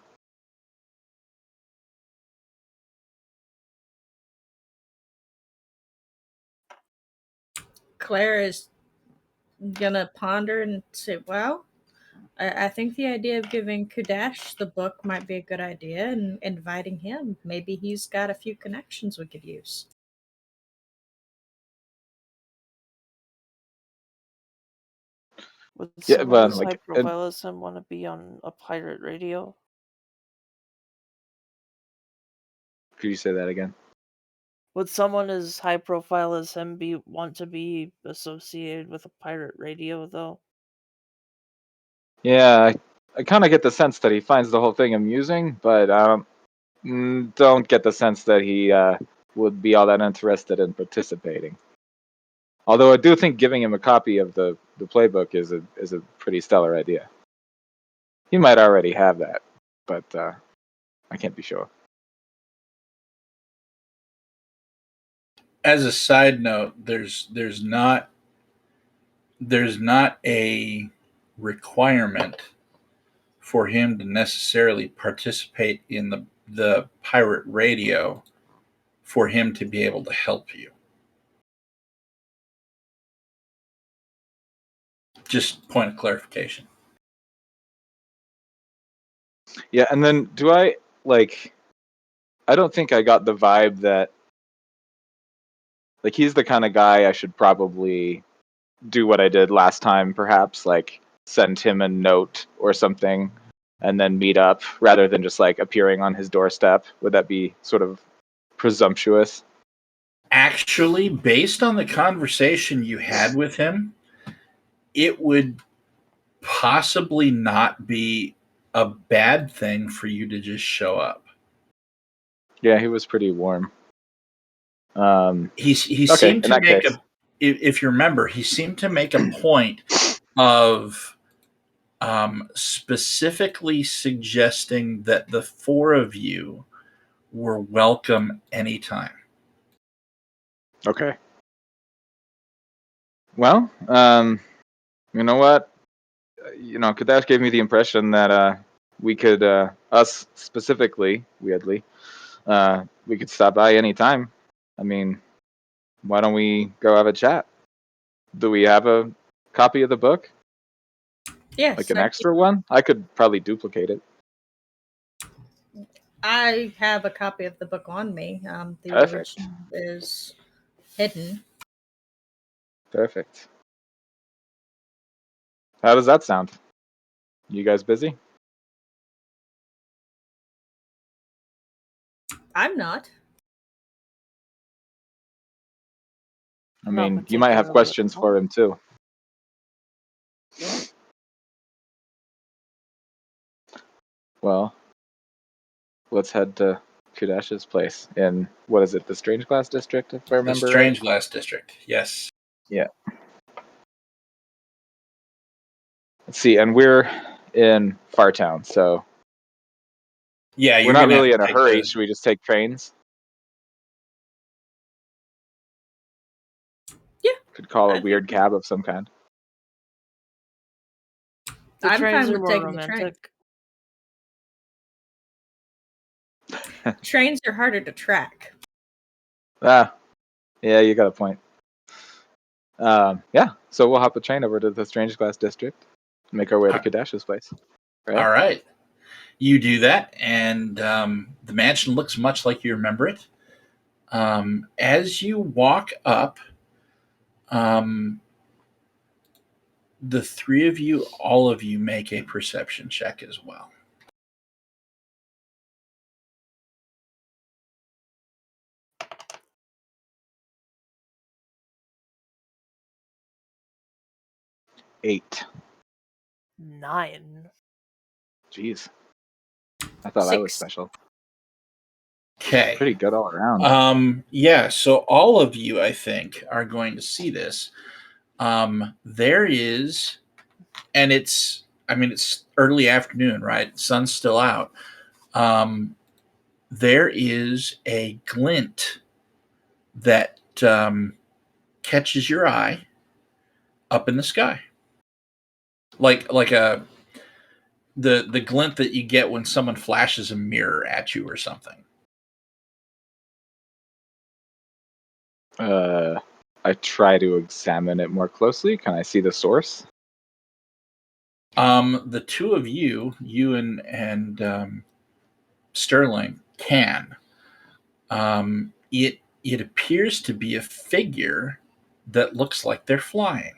Claire is gonna ponder and say, well, I think the idea of giving Kudash the book might be a good idea and inviting him. Maybe he's got a few connections we could use. Would Yeah, someone but as high profile as him want to be on a pirate radio? could you say that again? Would someone as high profile as him want to be associated with a pirate radio though? Yeah, I kind of get the sense that he finds the whole thing amusing, but don't get the sense that he would be all that interested in participating. Although I do think giving him a copy of the playbook is a pretty stellar idea. He might already have that, but I can't be sure. as a side note, there's not a requirement for him to necessarily participate in the pirate radio for him to be able to help you. Just point of clarification. Yeah, and then I don't think I got the vibe that he's the kind of guy I should probably do what I did last time, perhaps send him a note or something and then meet up rather than just appearing on his doorstep. Would that be sort of presumptuous? Actually, based on the conversation you had with him, it would possibly not be a bad thing for you to just show up. Yeah, he was pretty warm. He okay, seemed to make case. if you remember, he seemed to make a point of specifically suggesting that the four of you were welcome anytime. Okay. Well, you know what? Kudash gave me the impression that we could, us specifically, weirdly, we could stop by anytime. I mean, why don't we go have a chat? Do we have a copy of the book? Yes. An extra one? I could probably duplicate it. I have a copy of the book on me. The Perfect. original is hidden. Perfect. How does that sound? You guys busy? I'm not. I Not mean, you might have particularly. questions for him too. Well, let's head to Kudash's place in, what is it, the Strange Glass District, if I remember The Strange Glass District, yes. Yeah. Let's see, and we're in Fartown, so yeah, we're not really in a hurry. Should we just take trains? Yeah. Could call a weird cab of some kind. The I'm trains fine are with more taking the train. romantic. Trains are harder to track. Yeah, you got a point. Yeah, so we'll hop the train over to the Strange Glass District, make our way to Kudash's place. Right? All right. You do that, and the mansion looks much like you remember it. As you walk up, the three of you, all of you, make a perception check as well. Eight. 9. Jeez. I thought 6. I was special. Okay. Pretty good all around. Yeah, so all of you, I think, are going to see this. There is, and it's early afternoon, right? Sun's still out. There is a glint that catches your eye up in the sky. Like the glint that you get when someone flashes a mirror at you or something. I try to examine it more closely. Can I see the source? The two of you and Sterling can. It appears to be a figure that looks like they're flying.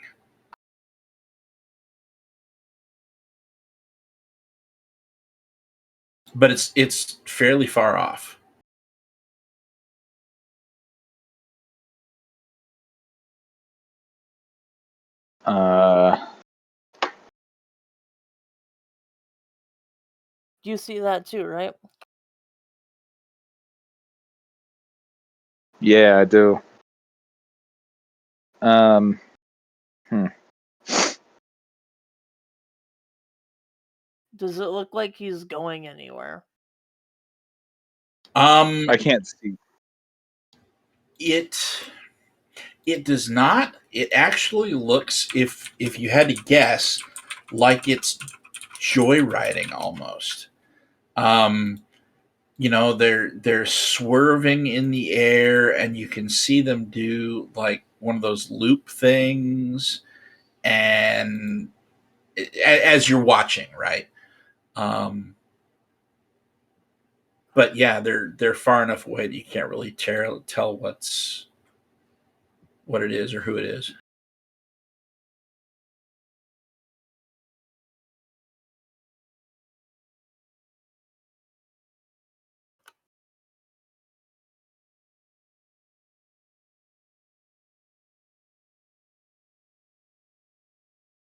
But it's fairly far off. You see that too, right? Yeah, I do. Does it look like he's going anywhere? I can't see. It does not. It actually looks, if you had to guess, like it's joyriding almost. Um, they're swerving in the air, and you can see them do like one of those loop things, and as you're watching, right? Um, but yeah, they're far enough away that you can't really tell what it is or who it is.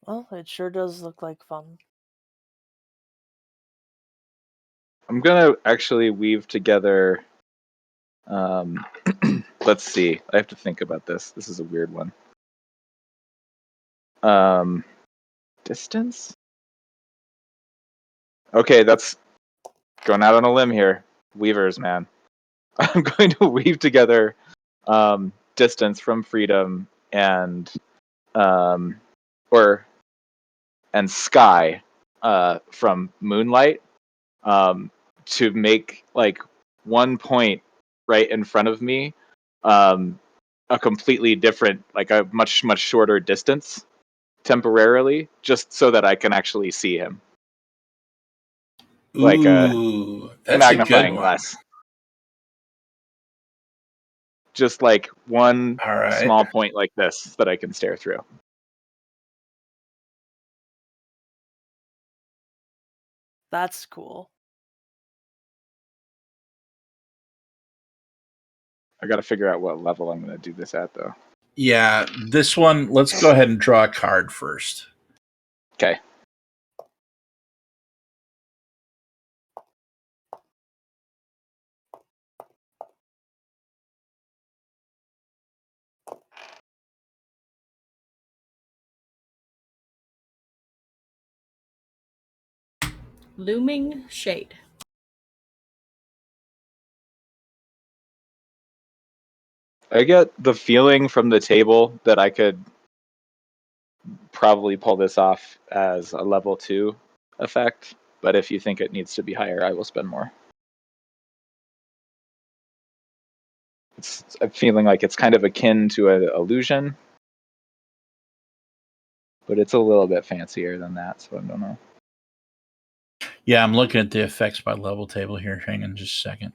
Well, it sure does look like fun. I'm gonna actually weave together. Let's see. I have to think about this. This is a weird one. Distance? Okay, that's going out on a limb here. Weavers, man. I'm going to weave together distance from freedom and um, sky from moonlight to make like one point right in front of me a completely different, like a much shorter distance temporarily, just so that I can actually see him. Like a Ooh, that's a good magnifying one. glass. Just like one All right. small point like this that I can stare through. That's cool. I got to figure out what level I'm going to do this at, though. Yeah, this one, let's go ahead and draw a card first. Okay. Looming Shade. I get the feeling from the table that I could probably pull this off as a level 2 effect, but if you think it needs to be higher, I will spend more. I'm feeling like it's kind of akin to an illusion, but it's a little bit fancier than that, so I don't know. Yeah, I'm looking at the effects by level table here. Hang on just a second.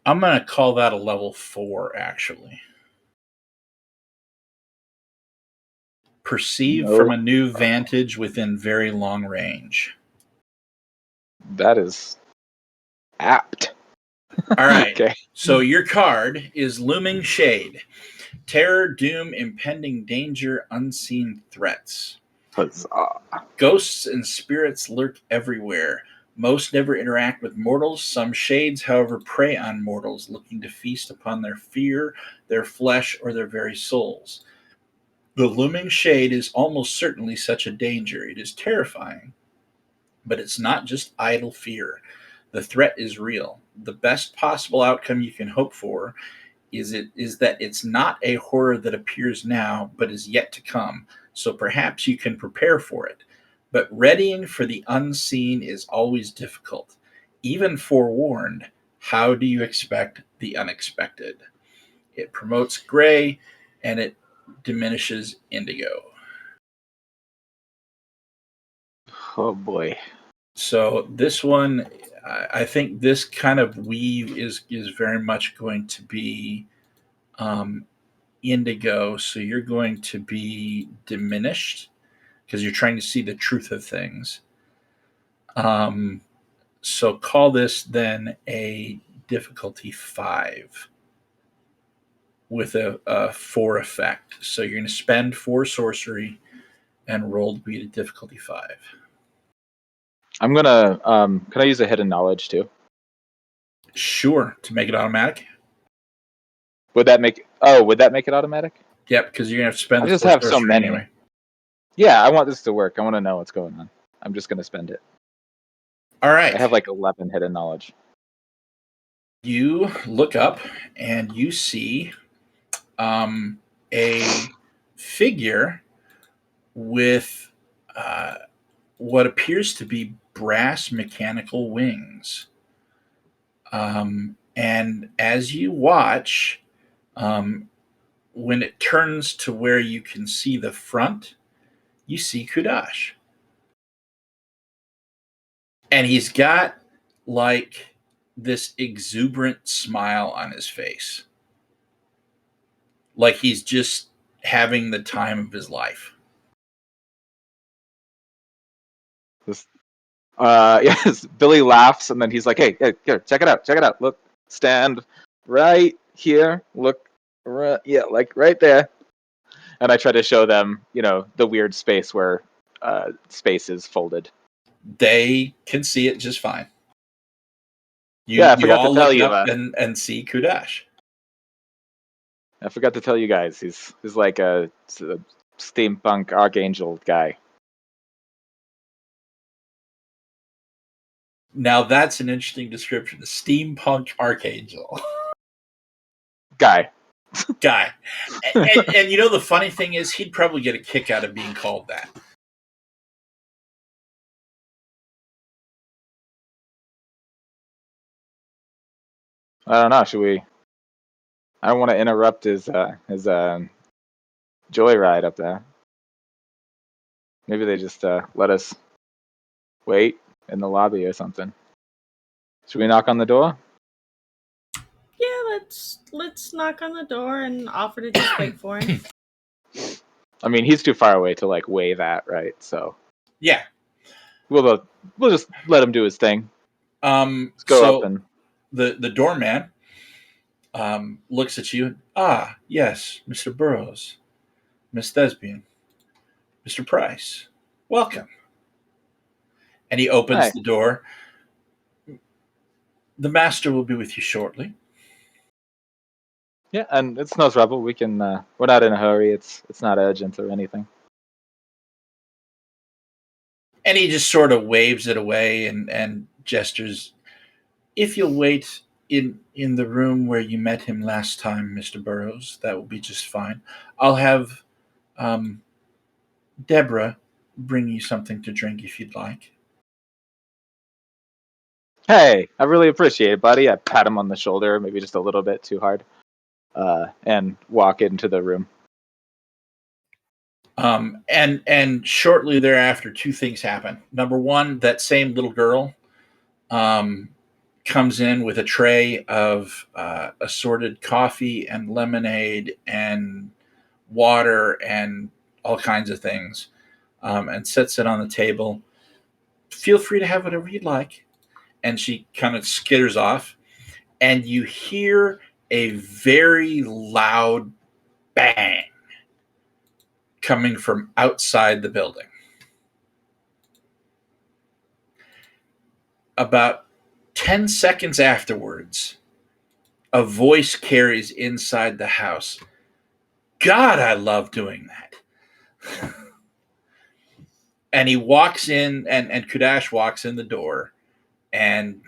I'm going to call that a level 4, actually. Perceive from a new vantage within very long range. That is apt. All right. Okay. So your card is Looming Shade. Terror, doom, impending danger, unseen threats. Huzzah. Ghosts and spirits lurk everywhere. Most never interact with mortals. Some shades, however, prey on mortals, looking to feast upon their fear, their flesh, or their very souls. The looming shade is almost certainly such a danger. It is terrifying, but it's not just idle fear. The threat is real. The best possible outcome you can hope for is that it's not a horror that appears now, but is yet to come. So perhaps you can prepare for it. But readying for the unseen is always difficult. Even forewarned, how do you expect the unexpected? It promotes gray and it diminishes indigo. Oh boy. So this one, I think this kind of weave is very much going to be um, indigo. So you're going to be diminished because you're trying to see the truth of things. Um, so call this then a difficulty 5 with a 4 effect. So you're going to spend 4 sorcery and roll to beat a difficulty 5. I'm gonna can I use a hidden knowledge too? Sure, to make it automatic. Would that make it automatic? Yep, because you're gonna have to spend I the just four have so sorcery many. anyway. Yeah, I want this to work. I want to know what's going on. I'm just gonna spend it. All right. I have like 11 hidden knowledge. You look up and you see a figure with what appears to be brass mechanical wings. And as you watch, when it turns to where you can see the front, you see Kudash. And he's got like this exuberant smile on his face. Like he's just having the time of his life. Yes, Billy laughs and then he's like, "Hey, here, check it out. Look, stand right here. Look, like right there." And I try to show them, the weird space where space is folded. They can see it just fine. Yeah, I You forgot to all tell look you. up and see Kudash. I forgot to tell you guys. He's like a steampunk archangel guy. Now that's an interesting description. The steampunk archangel Guy. guy. And you know the funny thing is he'd probably get a kick out of being called that. I don't know. Should we? I don't want to interrupt his joyride up there. Maybe they just let us wait in the lobby or something. Should we knock on the door? Yeah, let's knock on the door and offer to just wait for him. I mean, he's too far away to like wave at, right? So Yeah. we'll just let him do his thing. Let's go So up and the doorman looks at you. Ah, yes, Mr. Burroughs, Miss Thespian, Mr. Price, welcome. And he opens Hi. the door. The master will be with you shortly. Yeah, and it's no trouble. We can. We're not in a hurry. It's not urgent or anything. And he just sort of waves it away and gestures. If you'll wait in the room where you met him last time, Mr. Burroughs, that will be just fine. I'll have Deborah bring you something to drink if you'd like. Hey, I really appreciate it, buddy. I pat him on the shoulder, maybe just a little bit too hard, and walk into the room. And shortly thereafter, two things happen. Number one, that same little girl comes in with a tray of assorted coffee and lemonade and water and all kinds of things, and sets it on the table. Feel free to have whatever you'd like. And she kind of skitters off, and you hear a very loud bang coming from outside the building. About 10 seconds afterwards, a voice carries inside the house. God, I love doing that. And he walks in, and Kudash walks in the door, and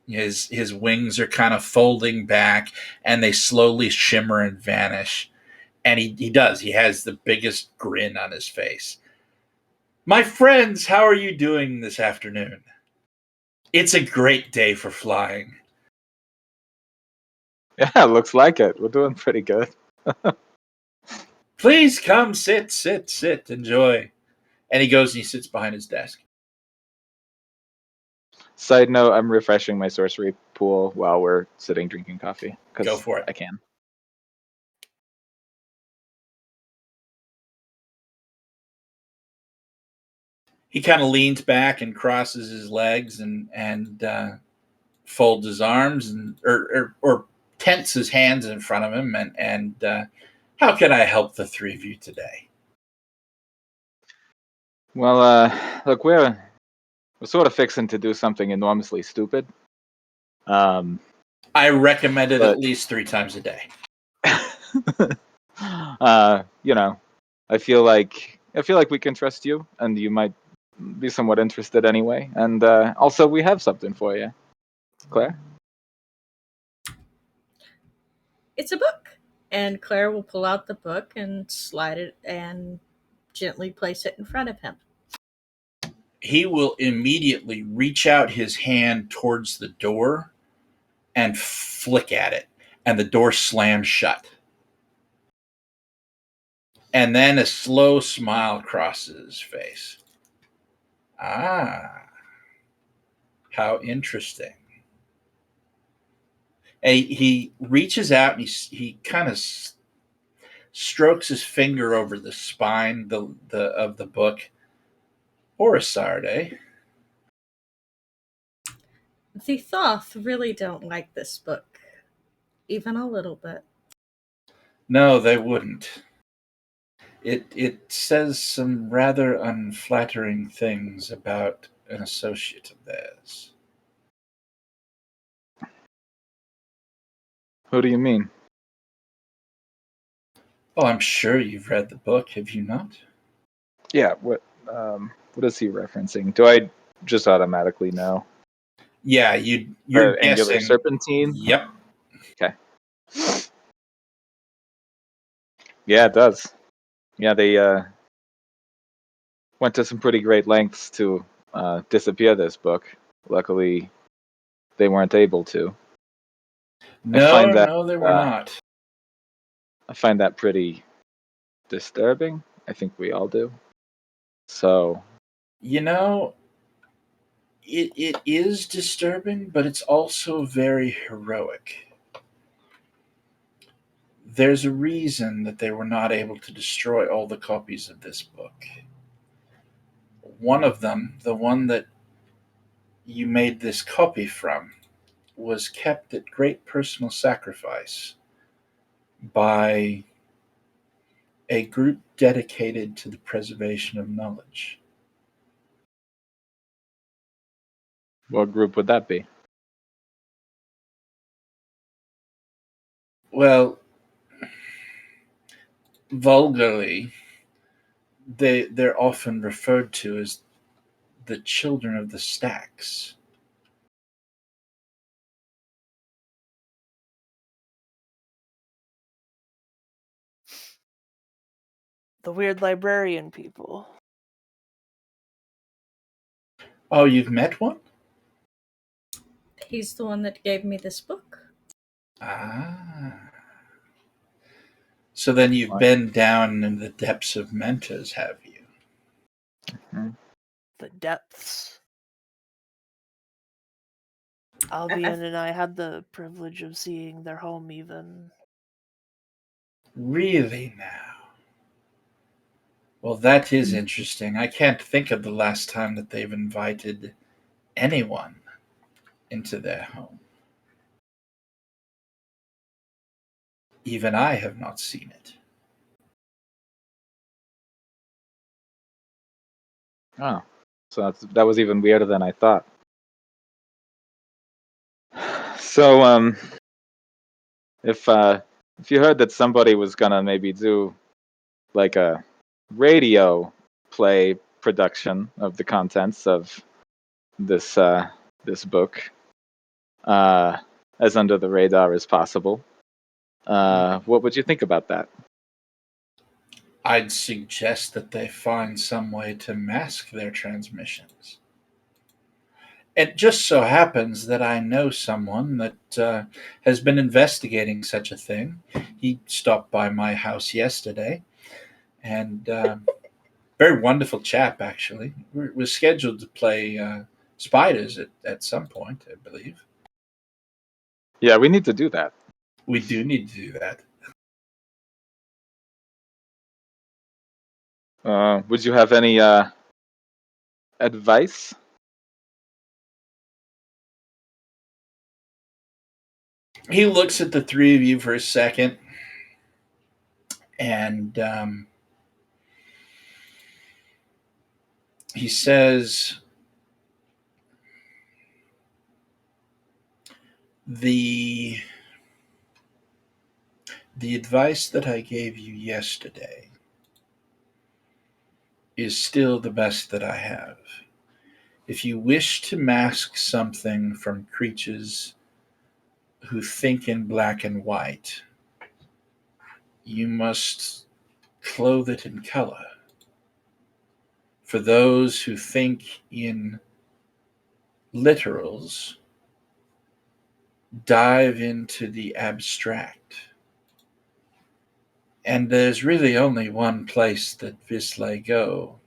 his wings are kind of folding back, and they slowly shimmer and vanish. And he does. He has the biggest grin on his face. My friends, how are you doing this afternoon? It's a great day for flying. Yeah, looks like it. We're doing pretty good. Please come, sit, enjoy. And he goes and he sits behind his desk. Side note: I'm refreshing my sorcery pool while we're sitting drinking coffee Go because for it. I can. He kind of leans back and crosses his legs and folds his arms and or tense his hands in front of him and how can I help the three of you today? Well, look, we're sort of fixing to do something enormously stupid. Um, I recommend it But- at least 3 times a day. you know, I feel like we can trust you, and you might be somewhat interested anyway. And also, we have something for you, Claire. It's a book. And Claire will pull out the book and slide it and gently place it in front of him. He will immediately reach out his hand towards the door and flick at it, and the door slams shut. And then a slow smile crosses his face. Ah, how interesting. And he reaches out and he kind of strokes his finger over the spine of the book. Orisarde. The Thoth really don't like this book, even a little bit. No, they wouldn't. It says some rather unflattering things about an associate of theirs. Who do you mean? Oh, I'm sure you've read the book, have you not? Yeah. What is he referencing? Do I just automatically know? Yeah, you're Angular guessing. Serpentine. Yep. Okay. Yeah, it does. Yeah, they went to some pretty great lengths to disappear this book. Luckily, they weren't able to. No, they were not. I find that pretty disturbing. I think we all do. So, You know, it is disturbing, but it's also very heroic. There's a reason that they were not able to destroy all the copies of this book. One of them, the one that you made this copy from, was kept at great personal sacrifice by a group dedicated to the preservation of knowledge. what group would that be? Well, vulgarly, they're often referred to as the children of the stacks. The weird librarian people. Oh, you've met one? He's the one that gave me this book. Ah. So then you've been down in the depths of Mentas, have you? Hmm. The depths. Albion and I had the privilege of seeing their home even. Really now? Well, that is interesting. I can't think of the last time that they've invited anyone into their home. Even I have not seen it. Oh, so that was even weirder than I thought. So, if you heard that somebody was gonna maybe do like a radio play production of the contents of this book, as under the radar as possible, what would you think about that? I'd suggest that they find some way to mask their transmissions. It just so happens that I know someone that has been investigating such a thing. He stopped by my house yesterday, and very wonderful chap, actually. We're scheduled to play Spiders at some point, I believe. Yeah, we need to do that. We do need to do that. Would you have any advice? He looks at the three of you for a second, and he says, The advice that I gave you yesterday is still the best that I have. If you wish to mask something from creatures who think in black and white, you must clothe it in color. For those who think in literals, dive into the abstract. And there's really only one place that Vislae go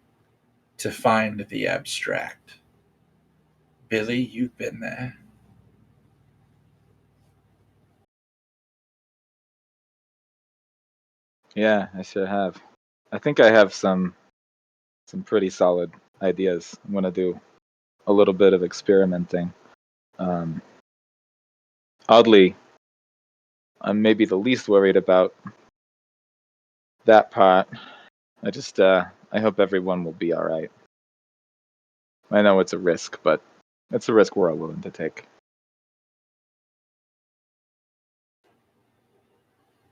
to find the abstract. Billy, you've been there. Yeah, I sure have. I think I have some pretty solid ideas. I'm gonna do a little bit of experimenting. Um, Oddly, I'm maybe the least worried about that part. I hope everyone will be all right. I know it's a risk, but it's a risk we're all willing to take.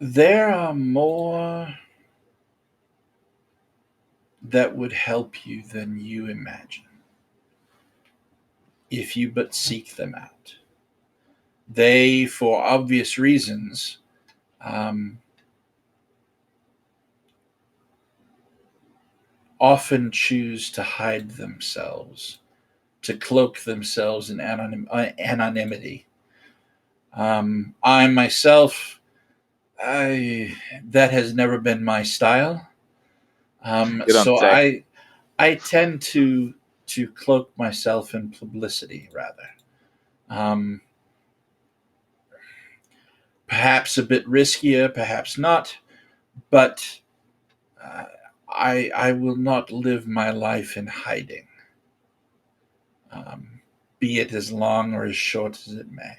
There are more that would help you than you imagine, if you but seek them out. They, for obvious reasons, um, often choose to hide themselves, to cloak themselves in anonymity. I myself, that has never been my style. You don't So say. I tend to cloak myself in publicity rather. Um, Perhaps a bit riskier, perhaps not, but uh, I will not live my life in hiding, um, be it as long or as short as it may.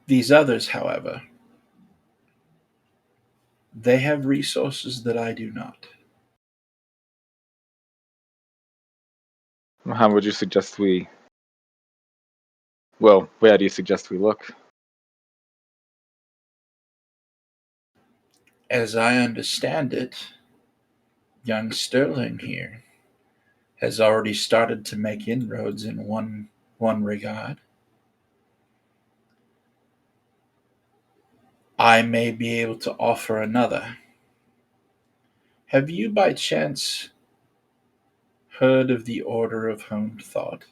These others, however, they have resources that I do not. How would you suggest we? Well, where do you suggest we look? As I understand it, young Sterling here has already started to make inroads in one regard. I may be able to offer another. Have you by chance heard of the Order of Honed Thought?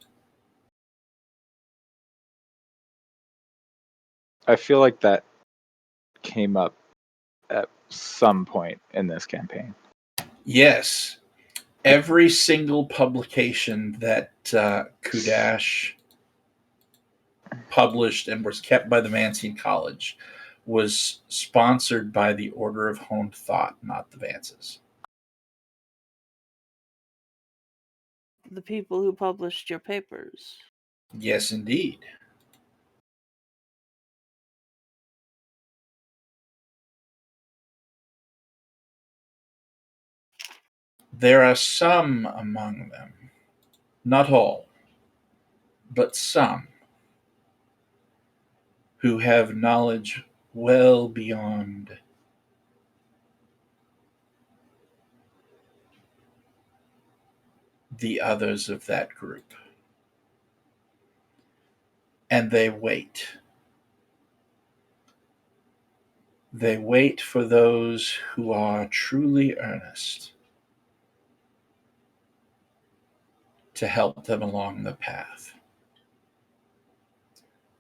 I feel like that came up at some point in this campaign. Yes. Every single publication that Kudash published and was kept by the Vancine College was sponsored by the Order of Honed Thought, not the Vances. The people who published your papers. Yes, indeed. There are some among them, not all, but some, who have knowledge well beyond the others of that group. And they wait. They wait for those who are truly earnest to help them along the path.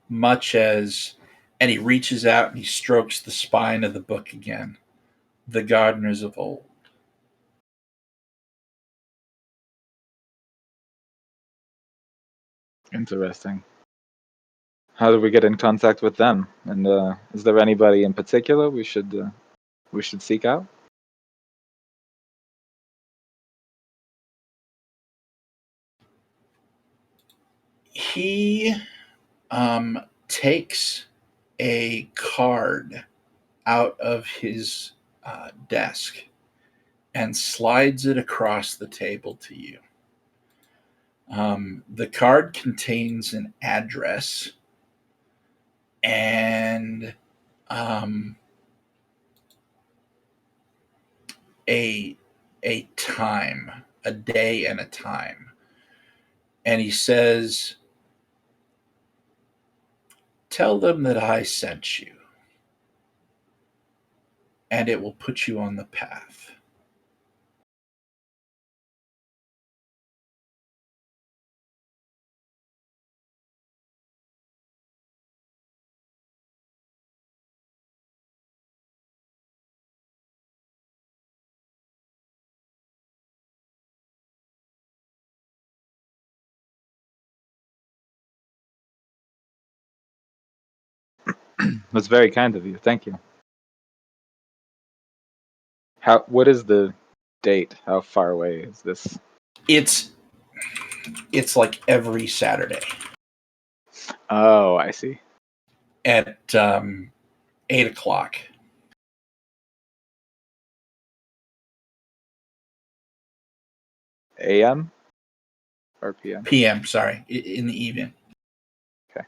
Much as, and he reaches out and he strokes the spine of the book again, the gardeners of old. Interesting. How do we get in contact with them? And is there anybody in particular we should seek out? He takes a card out of his desk and slides it across the table to you. The card contains an address and a time, a day and a time. And he says, "Tell them that I sent you, and it will put you on the path." That's very kind of you. Thank you. What is the date? How far away is this? It's like every Saturday Oh, I see. at 8 o'clock. AM or PM? PM, sorry, in the evening. Okay.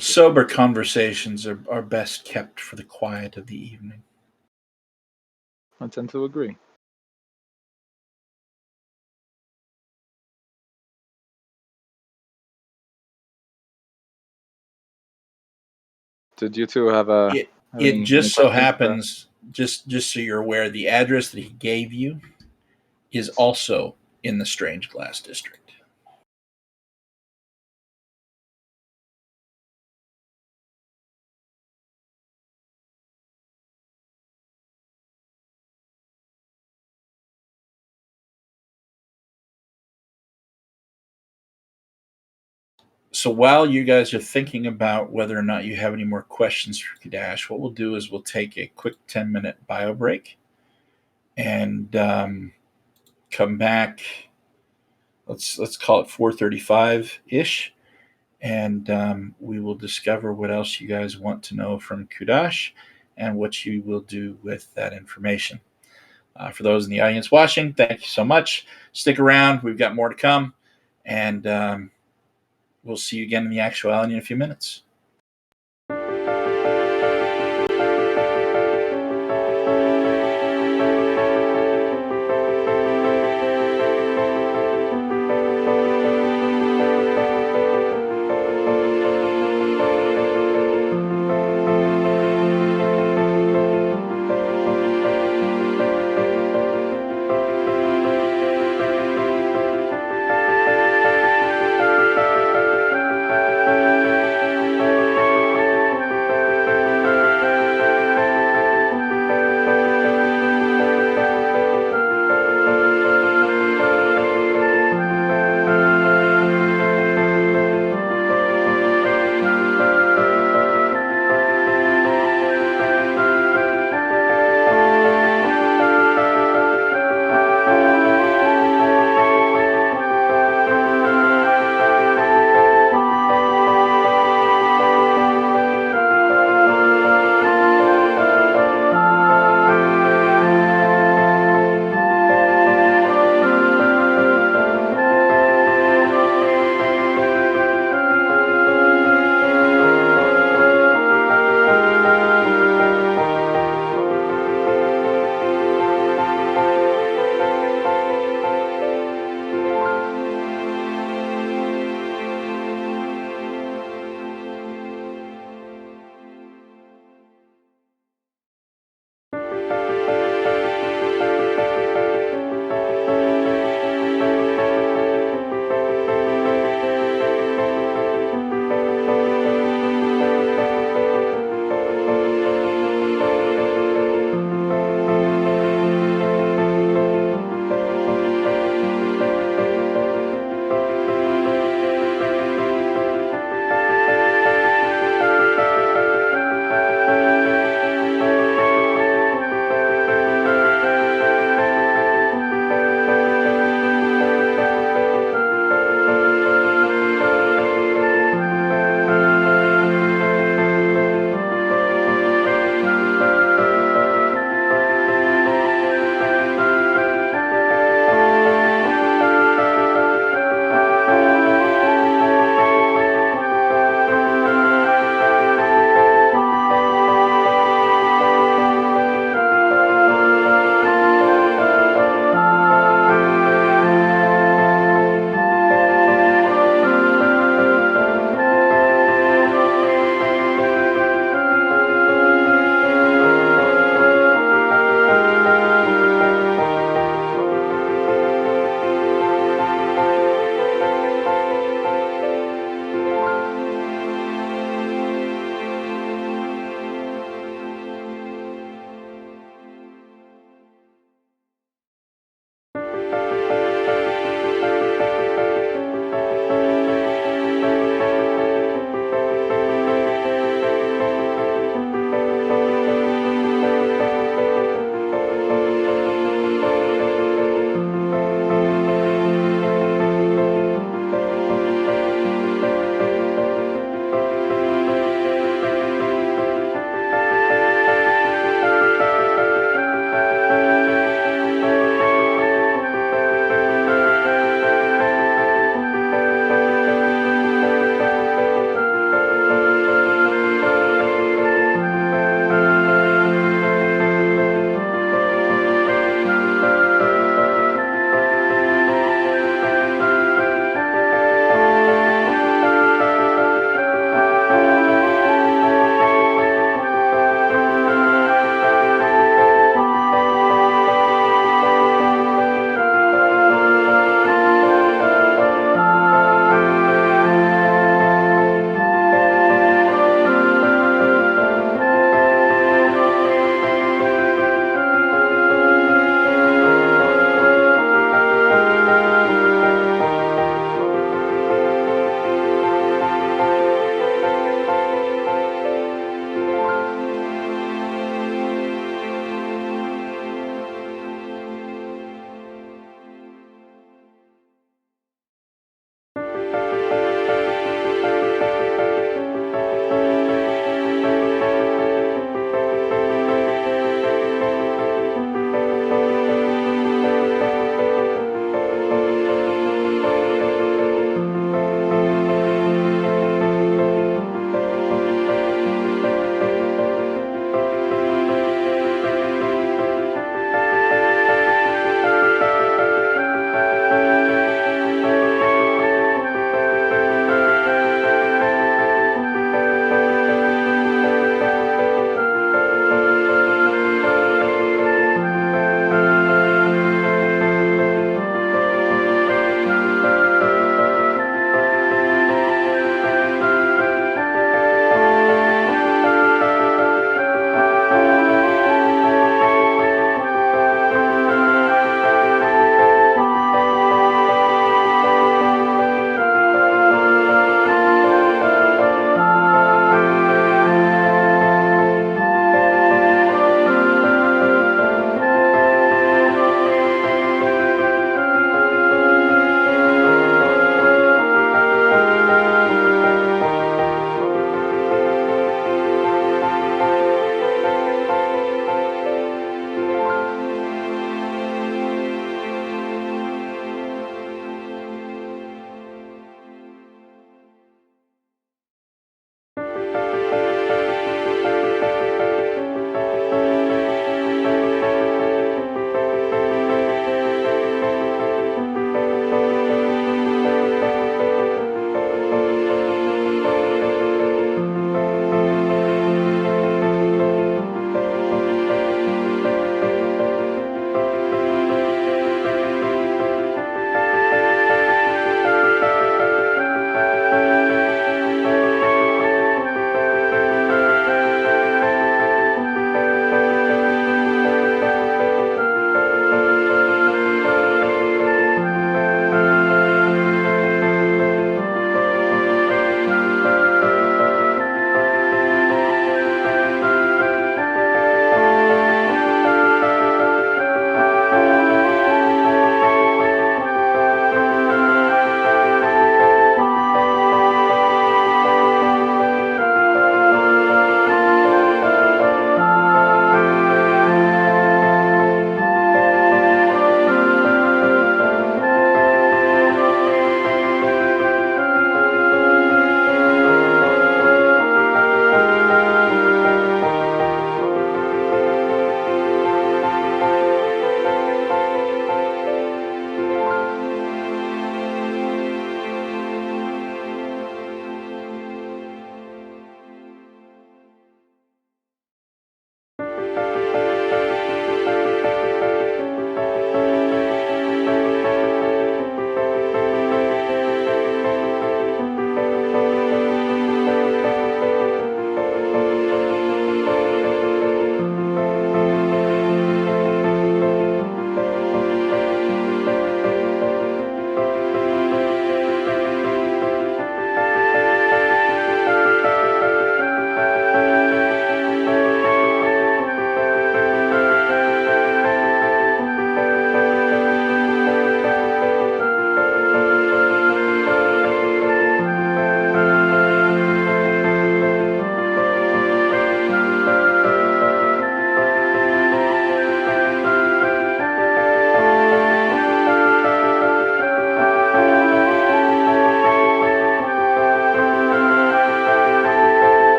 Sober conversations are best kept for the quiet of the evening. I tend to agree. Did you two have It any just so questions? happens, just so you're aware, the address that he gave you is also in the Strange Glass District. So while you guys are thinking about whether or not you have any more questions for Kudash, what we'll do is we'll take a quick 10-minute bio break and come back. Let's call it 4:35 ish, and we will discover what else you guys want to know from Kudash and what you will do with that information. For those in the audience watching, thank you so much. Stick around. We've got more to come, and we'll see you again in the actuality in a few minutes.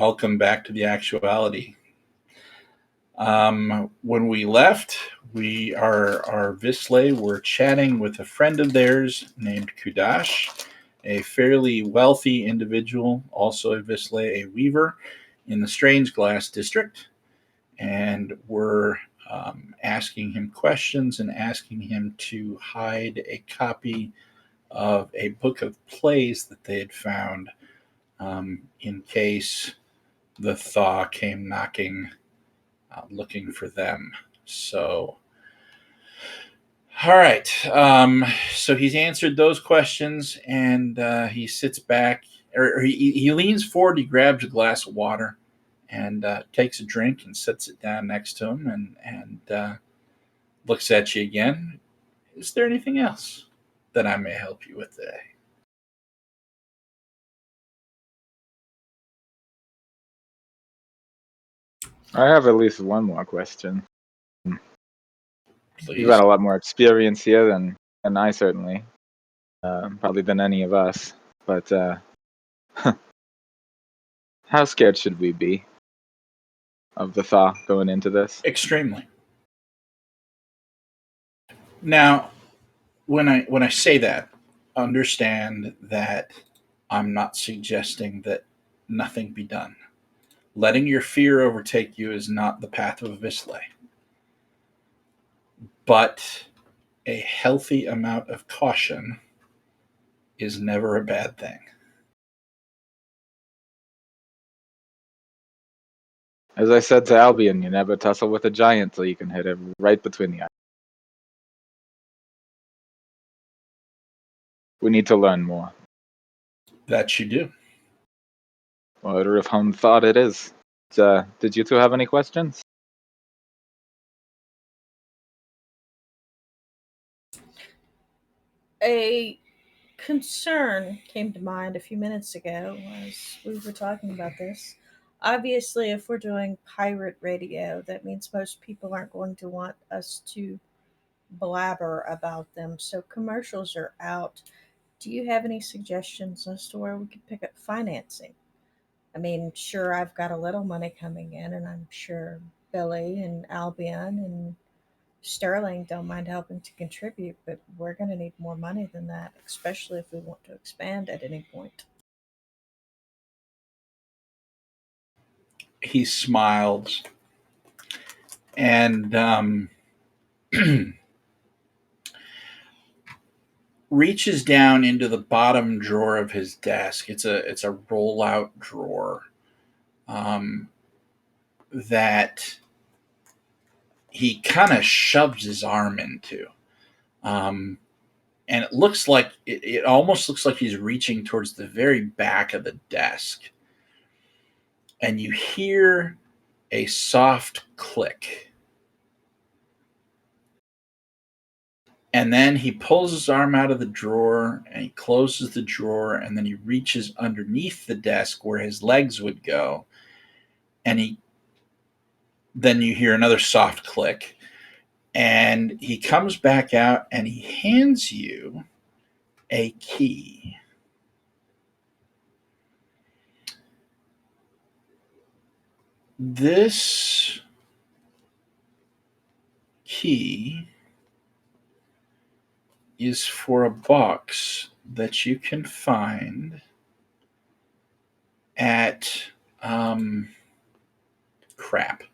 welcome back to the actuality. When we left, our Vislae were chatting with a friend of theirs named Kudash, a fairly wealthy individual, also a Vislae, a weaver in the Strange Glass district, and were asking him questions and asking him to hide a copy of a book of plays that they had found in case the thaw came knocking, looking for them. So, all right. So he's answered those questions, and he sits back, or he leans forward. He grabs a glass of water and takes a drink and sets it down next to him, and looks at you again. Is there anything else that I may help you with today? I have at least one more question. Please. You've got a lot more experience here than I certainly, probably than any of us. But how scared should we be of the thaw going into this? Extremely. Now, when I say that, understand that I'm not suggesting that nothing be done. Letting your fear overtake you is not the path of Vislae. But a healthy amount of caution is never a bad thing. As I said to Albion, you never tussle with a giant till you can hit it right between the eyes. We need to learn more. That you do. Order of home thought it is. Did you two have any questions? A concern came to mind a few minutes ago as we were talking about this. Obviously, if we're doing pirate radio, that means most people aren't going to want us to blabber about them. So commercials are out. Do you have any suggestions as to where we could pick up financing? I mean, sure, I've got a little money coming in, and I'm sure Billy and Albion and Sterling don't mind helping to contribute, but we're going to need more money than that, especially if we want to expand at any point. He smiled and reaches down into the bottom drawer of his desk. It's a rollout drawer that he kind of shoves his arm into. And it looks like it almost looks like he's reaching towards the very back of the desk. And you hear a soft click. And then he pulls his arm out of the drawer and he closes the drawer, and then he reaches underneath the desk where his legs would go. And then you hear another soft click. And he comes back out and he hands you a key. This key is for a box that you can find at crap.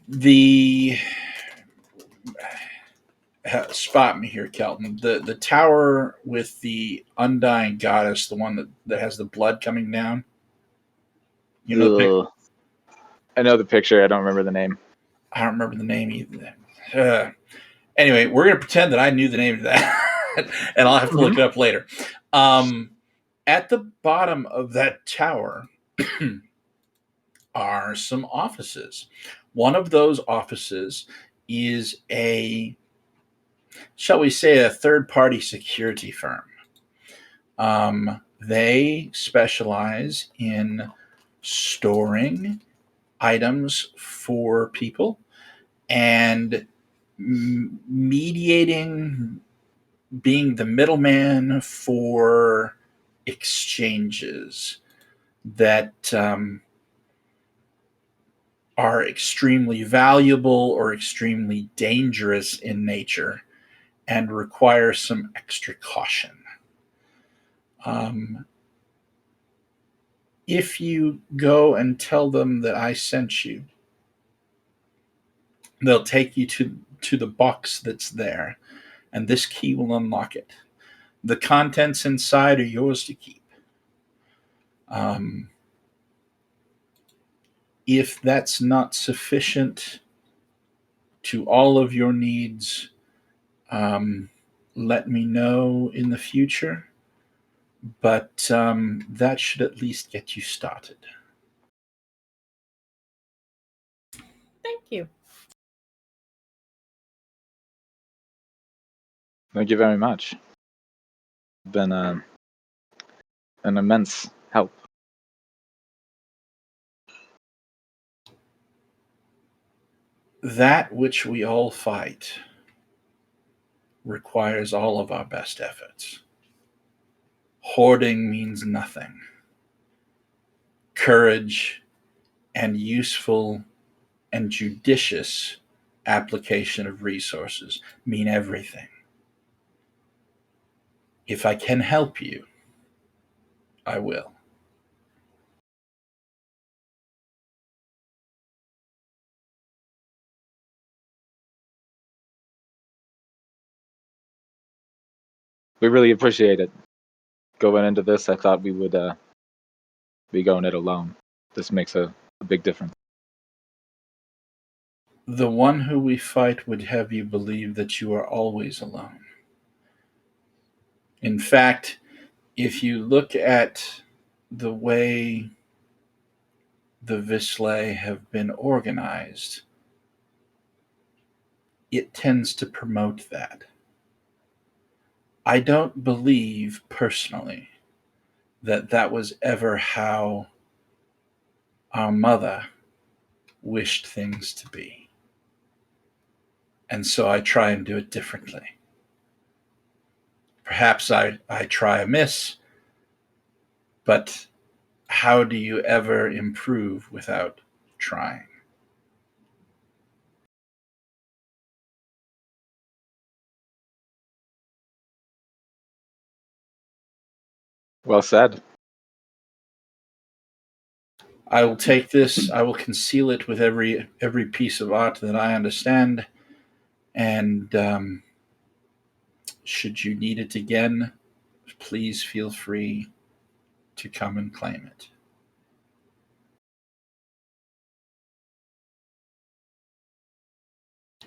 The spot me here, Kelton. The tower with the undying goddess, the one that has the blood coming down. You know the I know the picture. I don't remember the name. I don't remember the name either. Anyway, we're gonna pretend that I knew the name of that, and I'll have to look it up later. At the bottom of that tower are some offices. One of those offices is shall we say, a third-party security firm. They specialize in storing items for people and mediating, being the middleman for exchanges. that are extremely valuable or extremely dangerous in nature and require some extra caution. If you go and tell them that I sent you, they'll take you to the box that's there, and this key will unlock it. The contents inside are yours to keep. If that's not sufficient to all of your needs, let me know in the future. But that should at least get you started. Thank you. Thank you very much. Been an immense help. That which we all fight requires all of our best efforts. Hoarding means nothing. Courage and useful and judicious application of resources mean everything. If I can help you, I will. We really appreciate it. Going into this, I thought we would be going it alone. This makes a big difference. The one who we fight would have you believe that you are always alone. In fact, if you look at the way the Vislae have been organized, it tends to promote that. I don't believe personally that that was ever how our mother wished things to be. And so I try and do it differently. Perhaps I try amiss, but how do you ever improve without trying? Well said. I will take this, I will conceal it with every piece of art that I understand, and should you need it again, please feel free to come and claim it.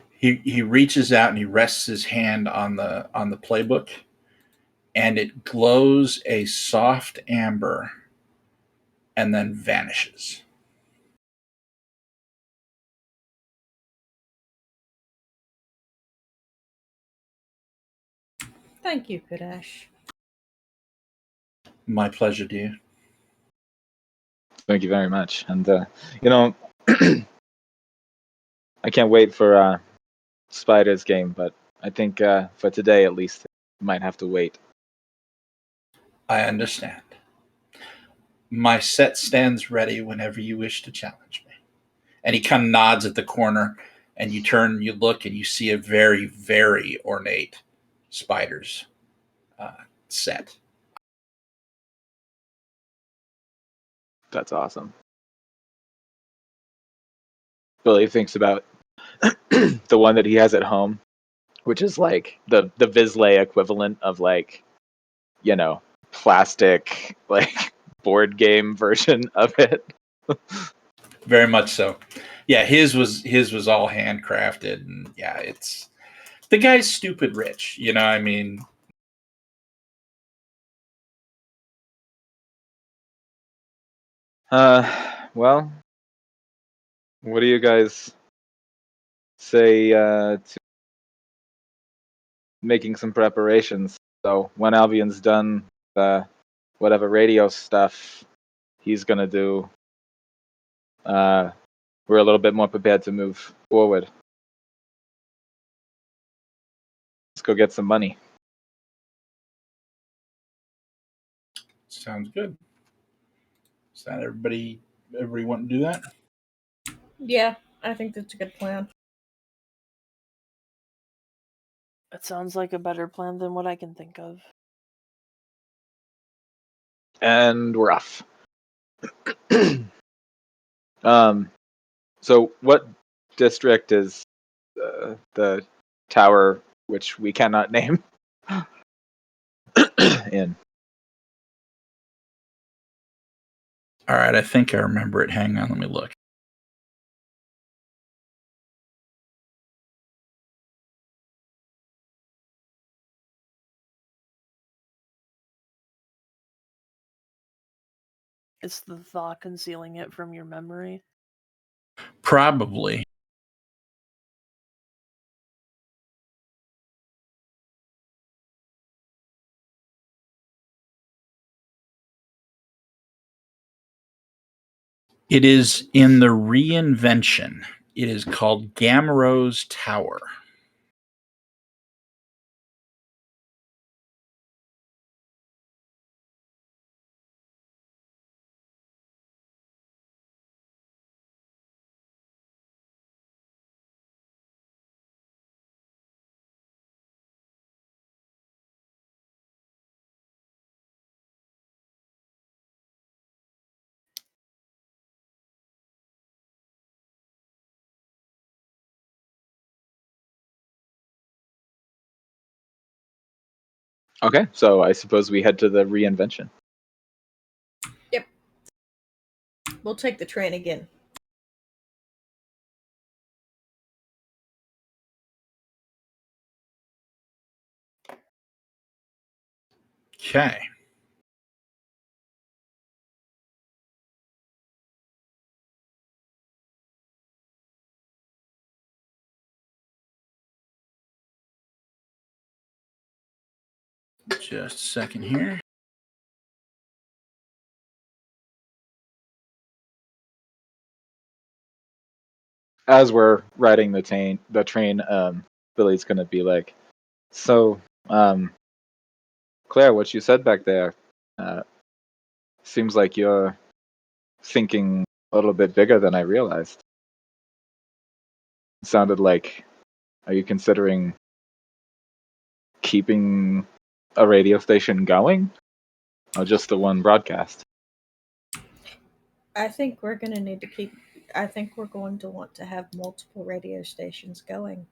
He reaches out and he rests his hand on the playbook, and it glows a soft amber and then vanishes. Thank you, Kudash. My pleasure, dear. Thank you very much. And I can't wait for Spider's game, but I think for today at least, you might have to wait. I understand. My set stands ready whenever you wish to challenge me. And he kind of nods at the corner, and you turn, you look, and you see a very, very ornate Spider's set. That's awesome. Billy thinks about the one that he has at home, which is like the Vislae equivalent of like, plastic like board game version of it. Very much so. Yeah, his was all handcrafted, and yeah, it's the guy's stupid rich. I mean, Well, what do you guys say to making some preparations? So when Albion's done whatever radio stuff he's gonna do, we're a little bit more prepared to move forward. Let's go get some money. sounds good. Is that everybody want to do that? Yeah, I think that's a good plan. It sounds like a better plan than what I can think of. And we're off. So what district is the tower, which we cannot name, in? All right, I think I remember it. Hang on, let me look. Is the thought concealing it from your memory? Probably. It is in the reinvention. It is called Gamrose Tower. Okay, so I suppose we head to the reinvention. Yep. We'll take the train again. Okay. Just a second here. As we're riding the train, Billy's gonna be like, "So, Claire, what you said back there, seems like you're thinking a little bit bigger than I realized. It sounded like, are you considering keeping a radio station going, or just the one broadcast?" I think we're going to need to keep. I think we're going to want to have multiple radio stations going.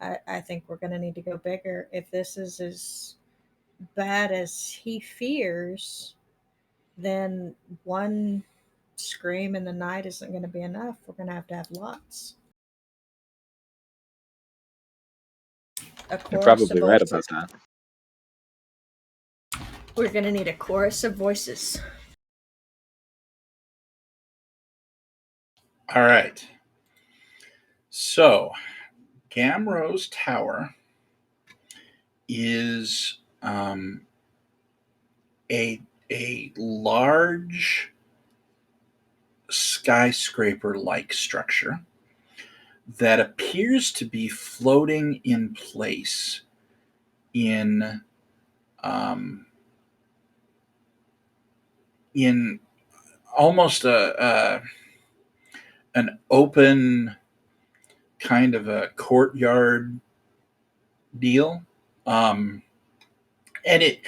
I think we're going to need to go bigger. If this is as bad as he fears, then one scream in the night isn't going to be enough. We're going to have lots. A You're chorus of probably right about voices. that. We're going to need a chorus of voices. All right. So, Gamrose Tower is a large skyscraper-like structure that appears to be floating in place in in almost an open kind of a courtyard deal, and it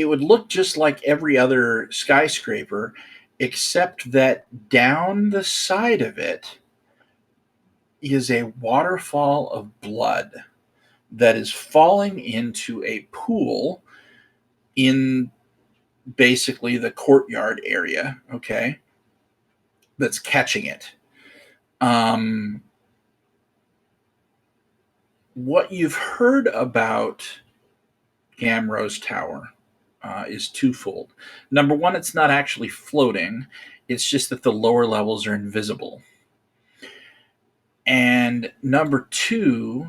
would look just like every other skyscraper, except that down the side of it is a waterfall of blood that is falling into a pool in basically the courtyard area, okay, that's catching it. What you've heard about Gamrose Tower is twofold. Number one, it's not actually floating, it's just that the lower levels are invisible. And number two,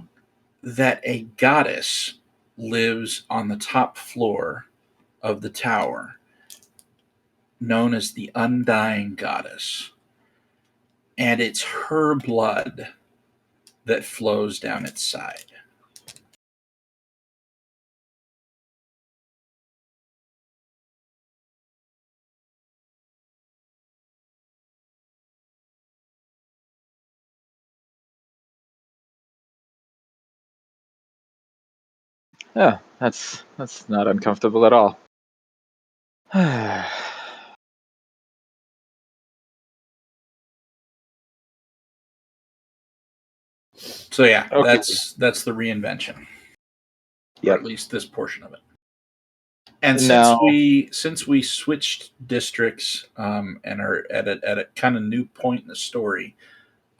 that a goddess lives on the top floor of the tower, known as the Undying Goddess. And it's her blood that flows down its side. Yeah, that's not uncomfortable at all. So yeah, Okay. that's the reinvention, or Yep. at least this portion of it. And Now, since we switched districts and are at a kind of new point in the story,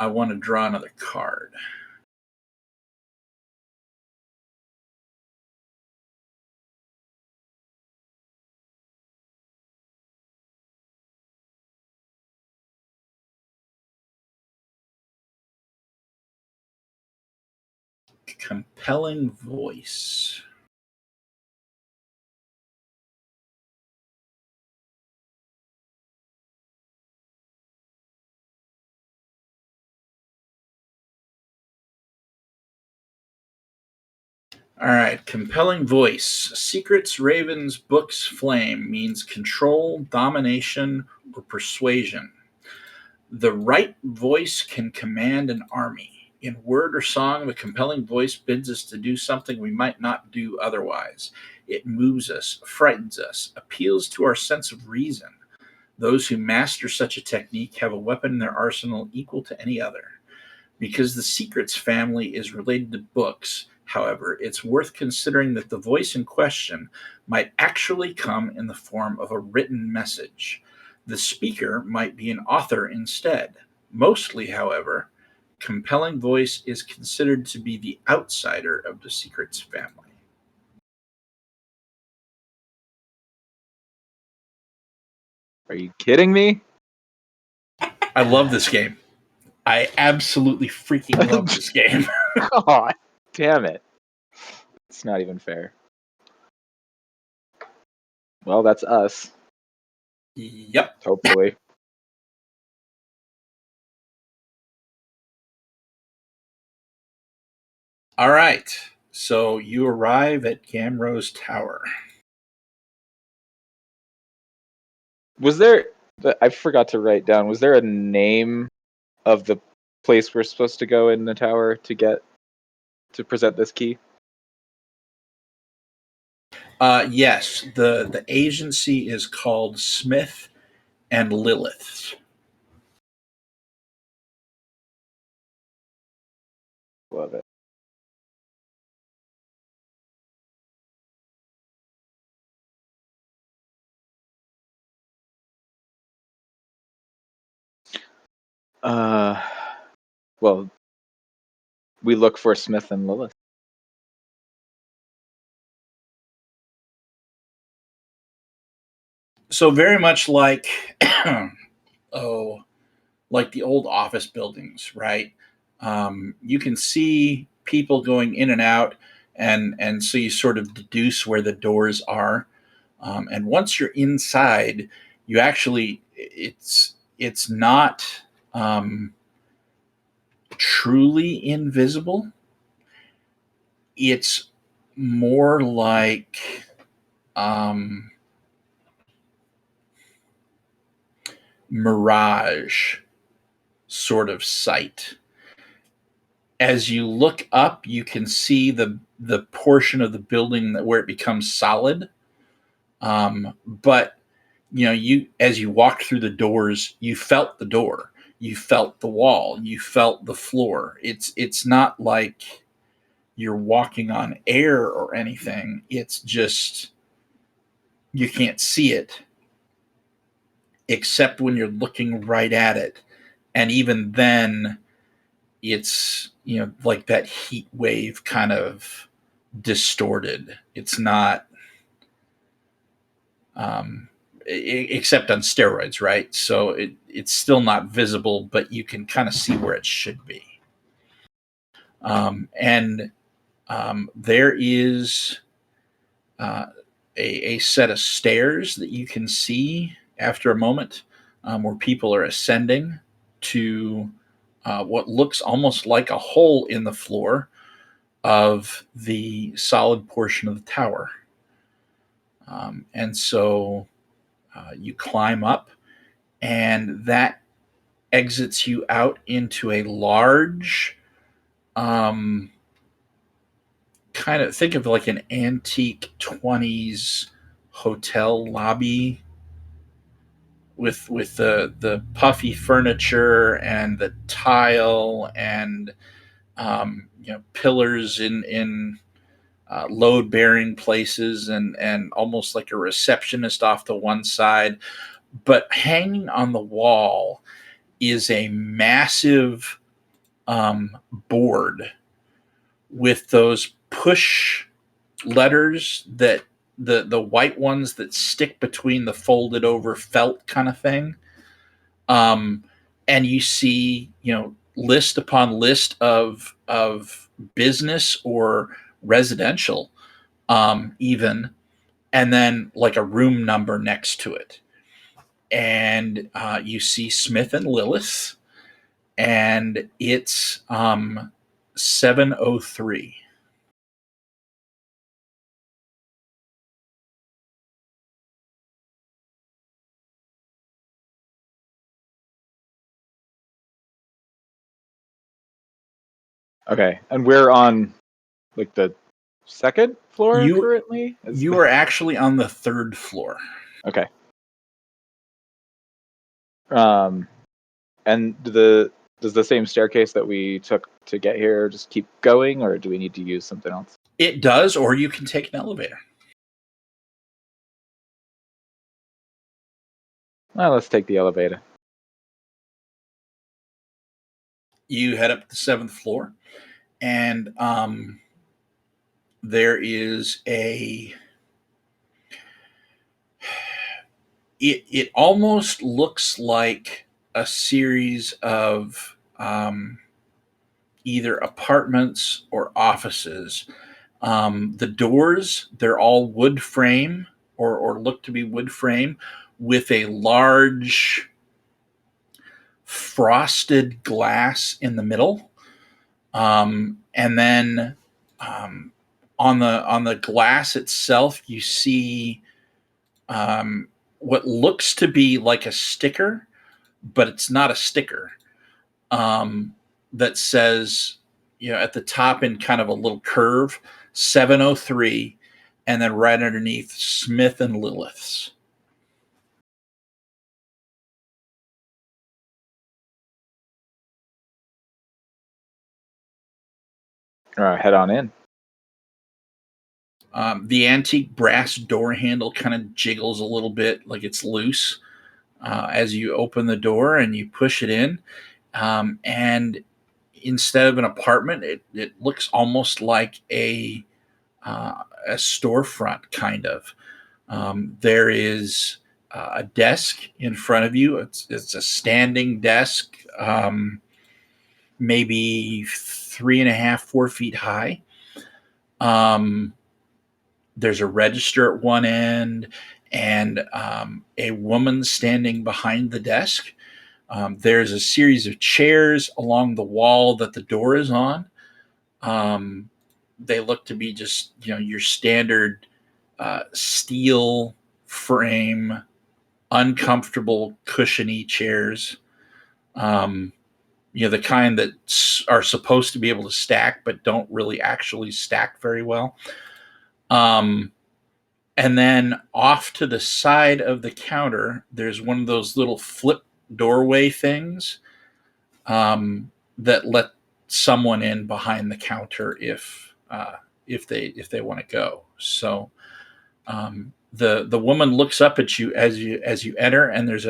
I want to draw another card. Compelling voice. All right, compelling voice. Secrets, ravens, books, flame means control, domination, or persuasion. The right voice can command an army. In word or song, the compelling voice bids us to do something we might not do otherwise. It moves us, frightens us, appeals to our sense of reason. Those who master such a technique have a weapon in their arsenal equal to any other. Because the Secrets family is related to books, however, it's worth considering that the voice in question might actually come in the form of a written message. The speaker might be an author instead. Mostly, however, compelling voice is considered to be the outsider of the Secrets family. are you kidding me? I love this game. I absolutely freaking love this game. God damn it. It's not even fair. Well, that's us, Yep. hopefully. All right. So you arrive at Gamrose Tower. Was there, I forgot to write down, was there a name of the place we're supposed to go in the tower to present this key? Yes, the agency is called Smith and Lilith. Love it. Uh, well, we look for Smith and Lilith. So very much like oh, like the old office buildings, right? You can see people going in and out, and so you sort of deduce where the doors are. And once you're inside, you actually it's not truly invisible. It's more like mirage sort of sight. As you look up, you can see the portion of the building where it becomes solid. But you as you walked through the doors, you felt the door, you felt the wall, you felt the floor. It's not like you're walking on air or anything. It's just you can't see it except when you're looking right at it. And even then, it's, like that heat wave kind of distorted. It's not, except on steroids, right? So it's still not visible, but you can kind of see where it should be. And there is a set of stairs that you can see after a moment, where people are ascending to what looks almost like a hole in the floor of the solid portion of the tower. And so you climb up, and that exits you out into a large, kind of think of like an antique 20s hotel lobby with the puffy furniture and the tile and pillars in load bearing places and almost like a receptionist off to one side. But hanging on the wall is a massive board with those push letters that the white ones that stick between the folded over felt kind of thing. Um, and you see, list upon list of business or residential, even, and then like a room number next to it. And you see Smith and Lilith, and it's 703. Okay, and we're on like the second floor You currently. you are actually on the third floor. Okay. And does the same staircase that we took to get here just keep going, or do we need to use something else? It does, or you can take an elevator. Well, let's take the elevator. You head up to the seventh floor, and there is it almost looks like a series of either apartments or offices. The doors, they're all wood frame or look to be wood frame with a large frosted glass in the middle. And then on the glass itself, you see what looks to be like a sticker, but it's not a sticker. That says, at the top in kind of a little curve, 703, and then right underneath Smith and Lilith's. All right, head on in. The antique brass door handle kind of jiggles a little bit, like it's loose, as you open the door and you push it in. And instead of an apartment, it looks almost like a storefront, kind of. There is a desk in front of you. It's a standing desk, maybe 3.5, 4 feet high. There's a register at one end and a woman standing behind the desk. There's a series of chairs along the wall that the door is on. They look to be just, your standard steel frame, uncomfortable, cushiony chairs. The kind that are supposed to be able to stack, but don't really actually stack very well. And then off to the side of the counter, there's one of those little flip doorway things that let someone in behind the counter if they want to go. So the woman looks up at you as you enter, and there's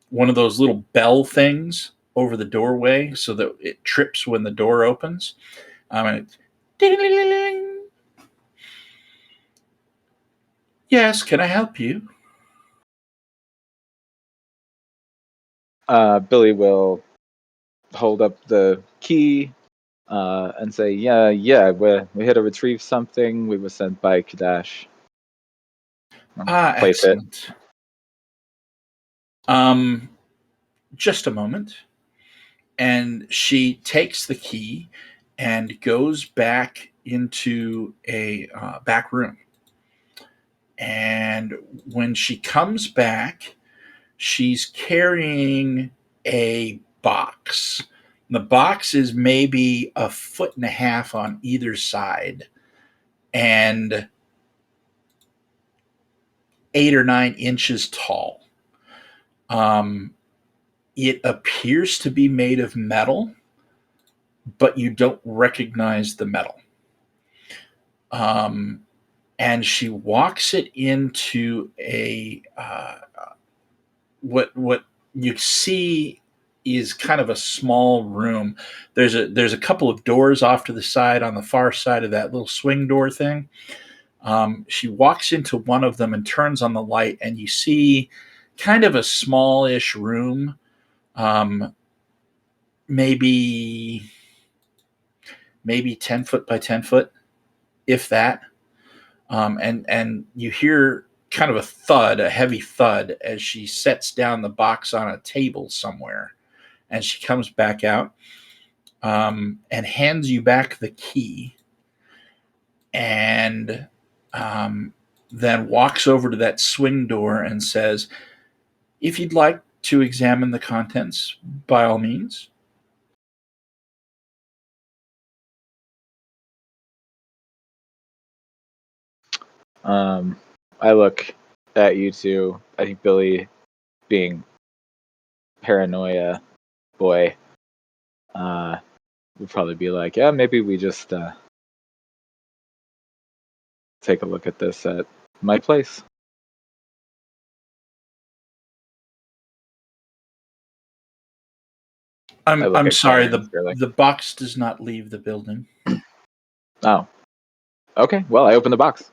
one of those little bell things over the doorway so that it trips when the door opens. And it's ding-a-ling-a-ling. Yes, can I help you? Billy will hold up the key and say, "Yeah, we had to retrieve something. We were sent by Kudash." Place Excellent. Just a moment. And she takes the key and goes back into a back room. And when she comes back, she's carrying a box. The box is maybe 1.5 feet on either side. and 8 or 9 inches tall. It appears to be made of metal, but you don't recognize the metal. And she walks it into a what you see is kind of a small room. There's a couple of doors off to the side on the far side of that little swing door thing. She walks into one of them and turns on the light, and you see kind of a smallish room, maybe 10 foot by 10 foot, if that. And you hear kind of a thud, a heavy thud, as she sets down the box on a table somewhere. And she comes back out and hands you back the key, and then walks over to that swing door and says, "If you'd like to examine the contents, by all means." I look at you two. I think Billy, being paranoia boy, would probably be like, yeah, maybe we just take a look at this at my place. I'm sorry, the box does not leave the building. Oh. Okay, well, I open the box.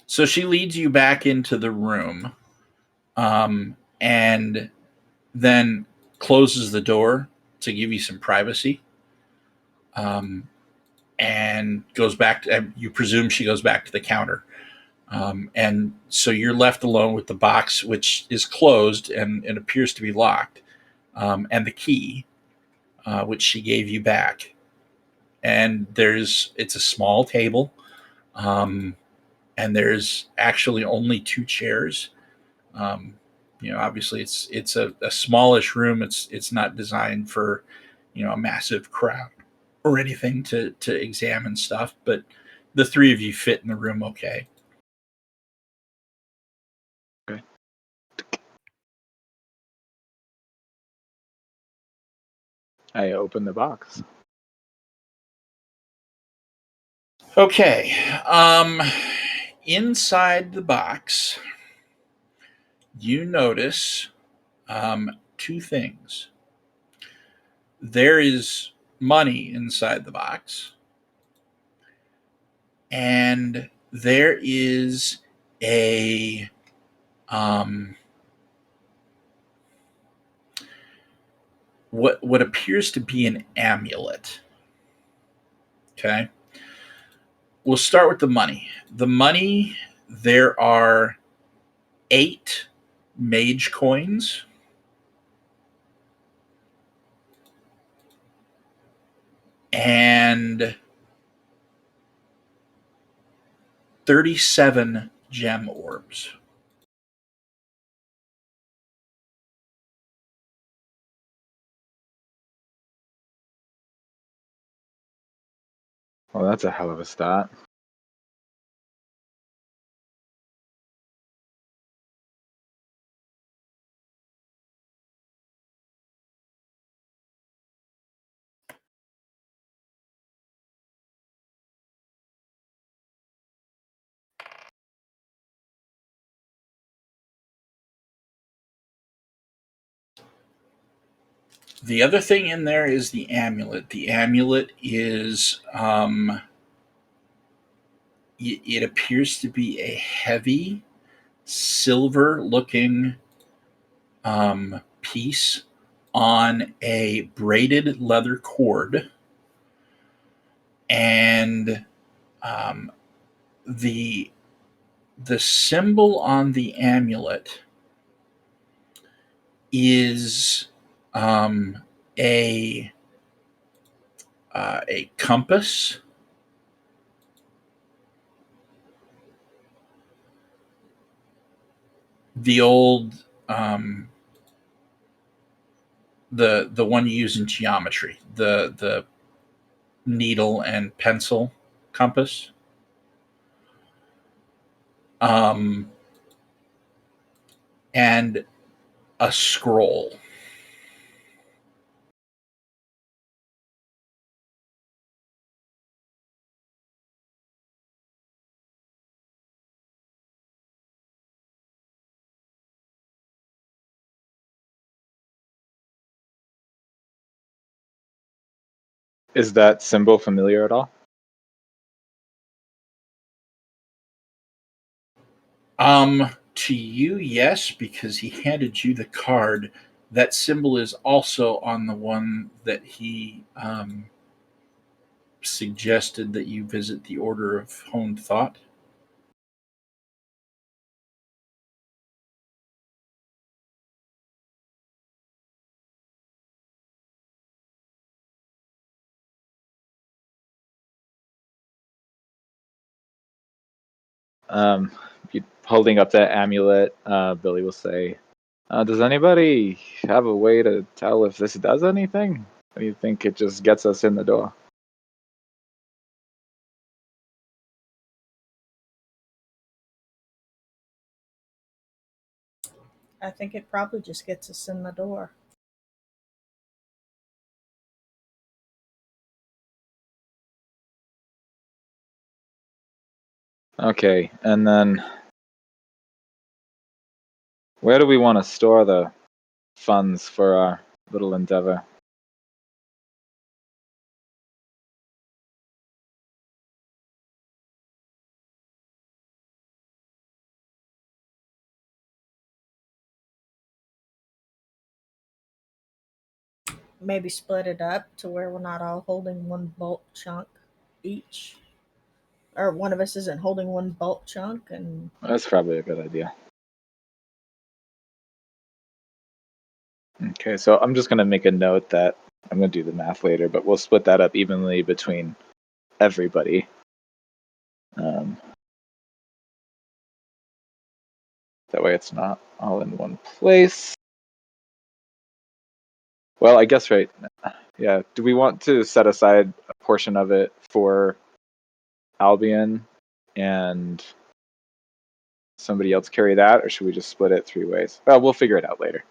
So she leads you back into the room, and then closes the door to give you some privacy, and goes back to, you presume she goes back to the counter. And so you're left alone with the box, which is closed and appears to be locked, and the key, which she gave you back. And it's a small table, and there's actually only 2 chairs. Obviously it's a smallish room. It's not designed for, a massive crowd or anything to examine stuff, but the 3 of you fit in the room okay. Okay. I open the box. Okay. Inside the box, you notice 2 things. There is money inside the box, and there is a what appears to be an amulet. Okay. We'll start with the money. The money, there are 8 mage coins, and 37 gem orbs. Well, that's a hell of a start. The other thing in there is the amulet. The amulet is, it appears to be a heavy silver-looking piece on a braided leather cord, and the symbol on the amulet is a compass, the old the one you use in geometry, the needle and pencil compass. And a scroll. Is that symbol familiar at all? To you, yes, because he handed you the card. That symbol is also on the one that he suggested that you visit the Order of Honed Thought. Holding up that amulet, Billy will say, does anybody have a way to tell if this does anything? Or do you think it just gets us in the door? I think it probably just gets us in the door. Okay, and then where do we want to store the funds for our little endeavor? Maybe split it up to where we're not all holding one bulk chunk each. Or one of us isn't holding one bulk chunk, and That's probably a good idea. Okay, so I'm just going to make a note that I'm going to do the math later, but we'll split that up evenly between everybody. That way it's not all in one place. Well, I guess, right. Yeah. Do we want to set aside a portion of it for Albion and somebody else carry that, or should we just split it 3 ways? Well, we'll figure it out later.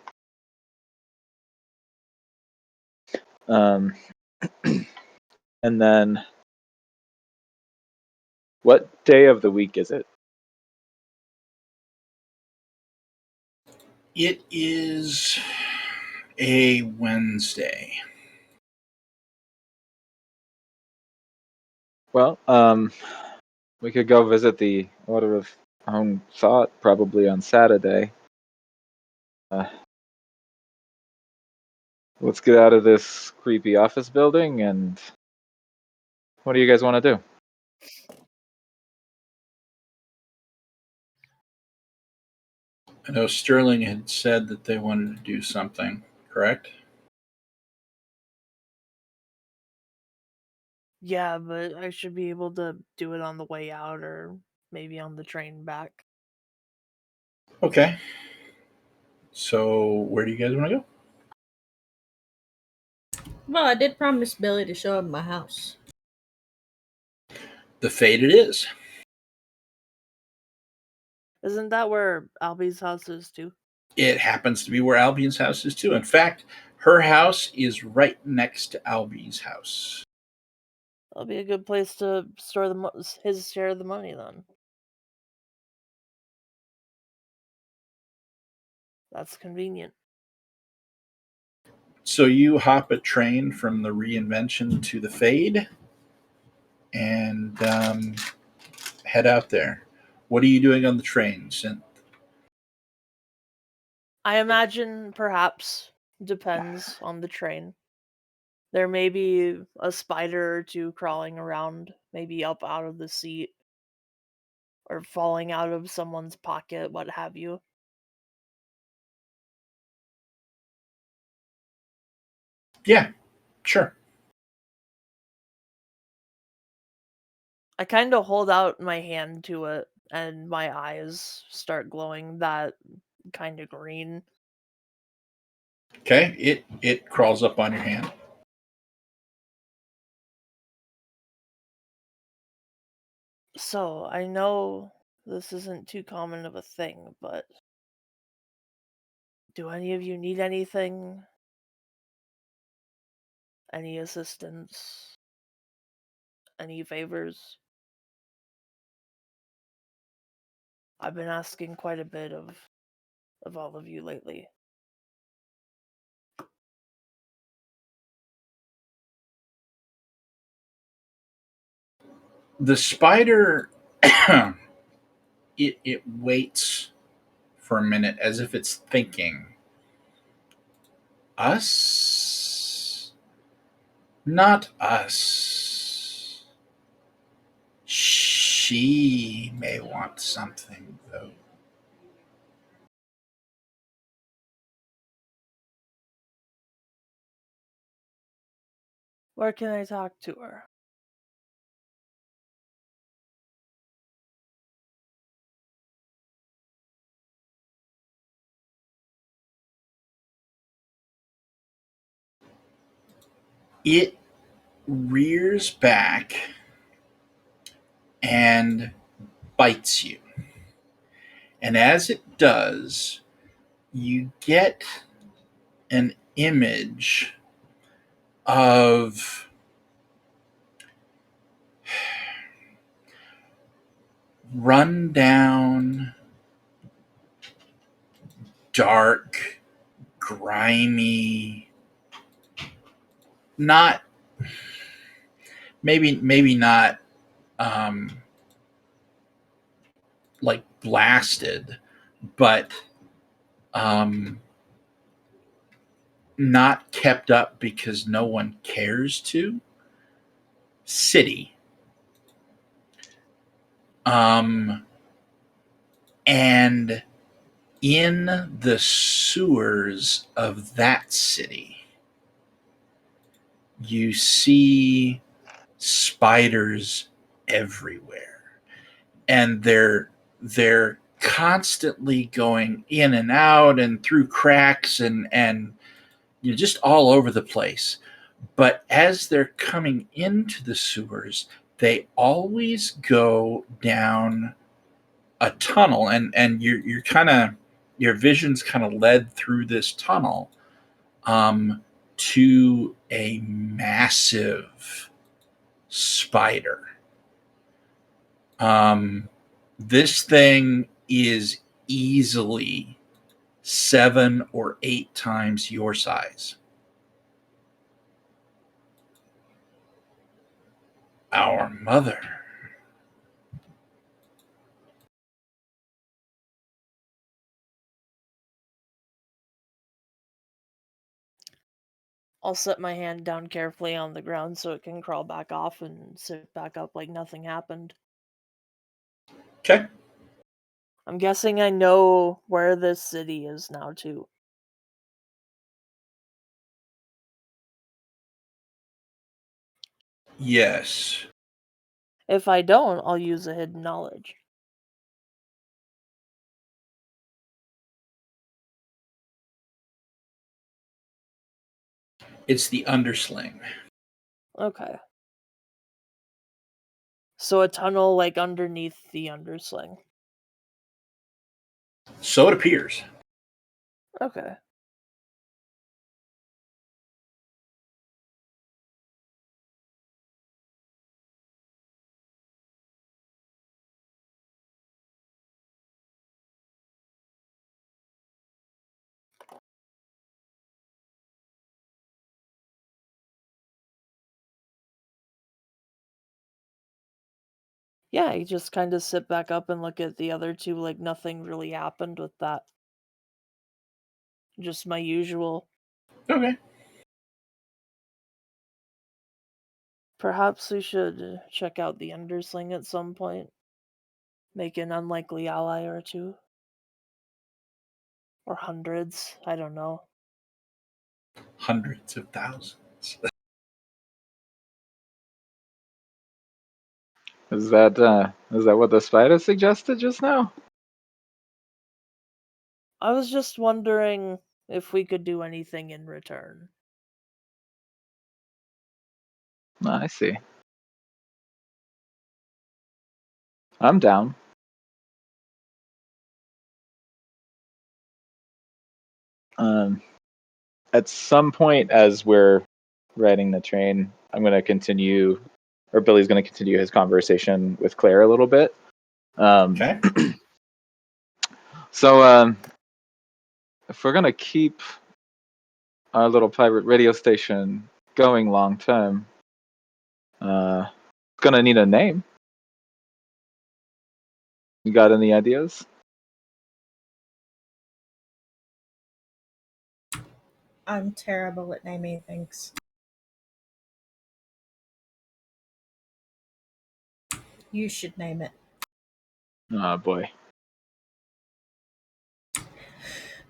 And then, what day of the week is it? It is a Wednesday. Well, we could go visit the Order of Home Thought probably on Saturday. Let's get out of this creepy office building, and what do you guys want to do? I know Sterling had said that they wanted to do something, correct? Yeah, but I should be able to do it on the way out or maybe on the train back. Okay. So, where do you guys want to go? well, I did promise Billy to show him my house. The Fade it is. Isn't that where Albie's house is too? It happens to be where Albion's house is too. In fact, her house is right next to Albie's house. That'll be a good place to store his share of the money then. That's convenient. So you hop a train from the Reinvention to the Fade and head out there. What are you doing on the train? I imagine perhaps depends on the train. There may be a spider or two crawling around, maybe up out of the seat or falling out of someone's pocket, what have you. Yeah, sure. I kind of hold out my hand to it and my eyes start glowing that kind of green. Okay, it crawls up on your hand. So, I know this isn't too common of a thing, but do any of you need anything? Any assistance? Any favors? I've been asking quite a bit of all of you lately. The spider, it waits for a minute as if it's thinking. Us? Not us. She may want something, though. Where can I talk to her? It rears back and bites you. And as it does, you get an image of rundown, dark, grimy, not maybe not um, like blasted, but um, not kept up because no one cares to. City. Um, and in the sewers of that city, you see spiders everywhere, and they're constantly going in and out and through cracks and you're just all over the place. But as they're coming into the sewers, they always go down a tunnel, and you're kind of your vision's kind of led through this tunnel to a massive spider. Um, this thing is easily 7 or 8 times your size. Our mother. I'll set my hand down carefully on the ground so it can crawl back off and sit back up like nothing happened. Okay. I'm guessing I know where this city is now, too. Yes. If I don't, I'll use a hidden knowledge. It's the undersling. Okay. So a tunnel like underneath the undersling. So it appears. Okay. Yeah, I just kind of sit back up and look at the other two like nothing really happened with that. Just my usual. Okay. Perhaps we should check out the undersling at some point. Make an unlikely ally or two. Or hundreds, I don't know. Hundreds of thousands. Is that what the spider suggested just now? I was just wondering if we could do anything in return. I see. I'm down. At some point, as we're riding the train, I'm going to continue, or Billy's going to continue his conversation with Claire a little bit. Okay. So, if we're going to keep our little pirate radio station going long term, it's going to need a name. You got any ideas? I'm terrible at naming things. You should name it. Oh boy.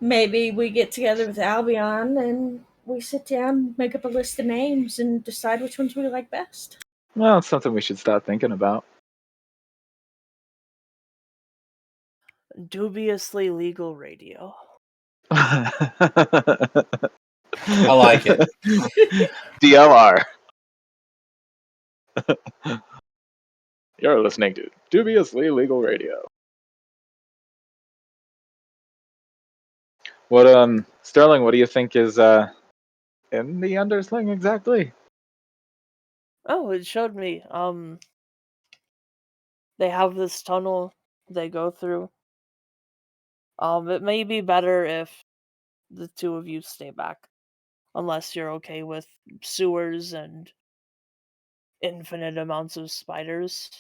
Maybe we get together with Albion and we sit down, make up a list of names, and decide which ones we like best. Well, it's something we should start thinking about. Dubiously legal radio. I like it. DLR. You're listening to Dubiously Legal Radio. What Sterling, what do you think is in the undersling exactly? Oh, it showed me. They have this tunnel they go through. It may be better if the two of you stay back, unless you're okay with sewers and infinite amounts of spiders.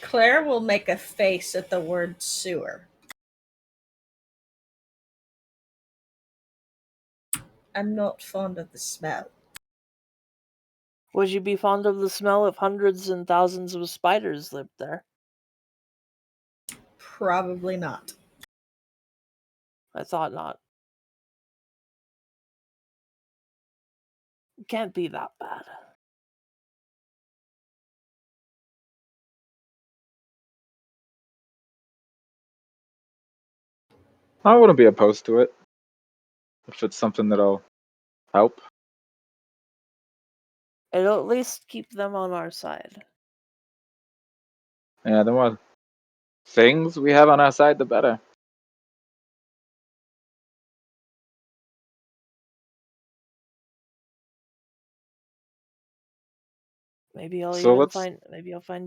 Claire will make a face at the word sewer. I'm not fond of the smell. Would you be fond of the smell if hundreds and thousands of spiders lived there? Probably not. I thought not. It can't be that bad. I wouldn't be opposed to it if it's something that'll help. It'll at least keep them on our side. Yeah, the more things we have on our side, the better. Maybe I'll So even let's find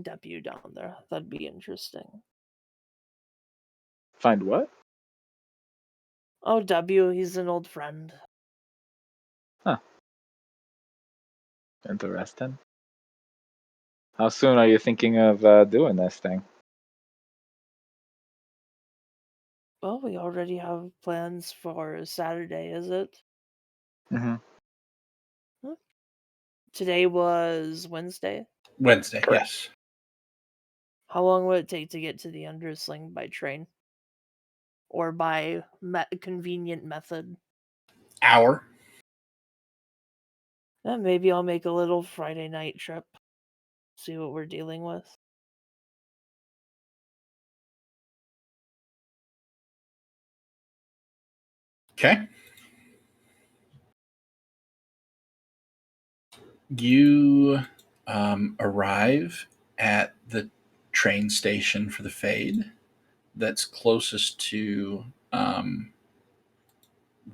W down there. That'd be interesting. find what? Oh, W, he's an old friend. Huh. Interesting. How soon are you thinking of doing this thing? Well, we already have plans for Saturday, is it? Mm-hmm. Today was Wednesday. Wednesday, Correct. yes. How long would it take to get to the Undersling by train? Or by convenient method? Hour. Maybe I'll make a little Friday night trip. See what we're dealing with. Okay. You arrive at the train station for the Fade that's closest to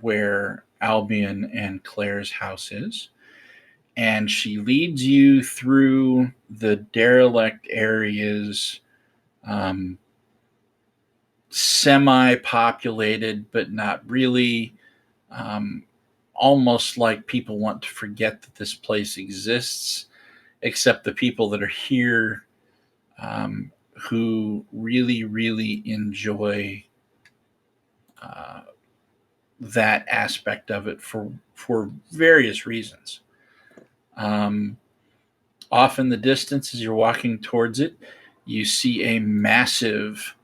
where Albion and Claire's house is. And she leads you through the derelict areas, um, semi populated, but not really. Um, Almost like people want to forget that this place exists, except the people that are here who really, really enjoy uh, that aspect of it for various reasons. Um, Off in the distance, as you're walking towards it, you see a massive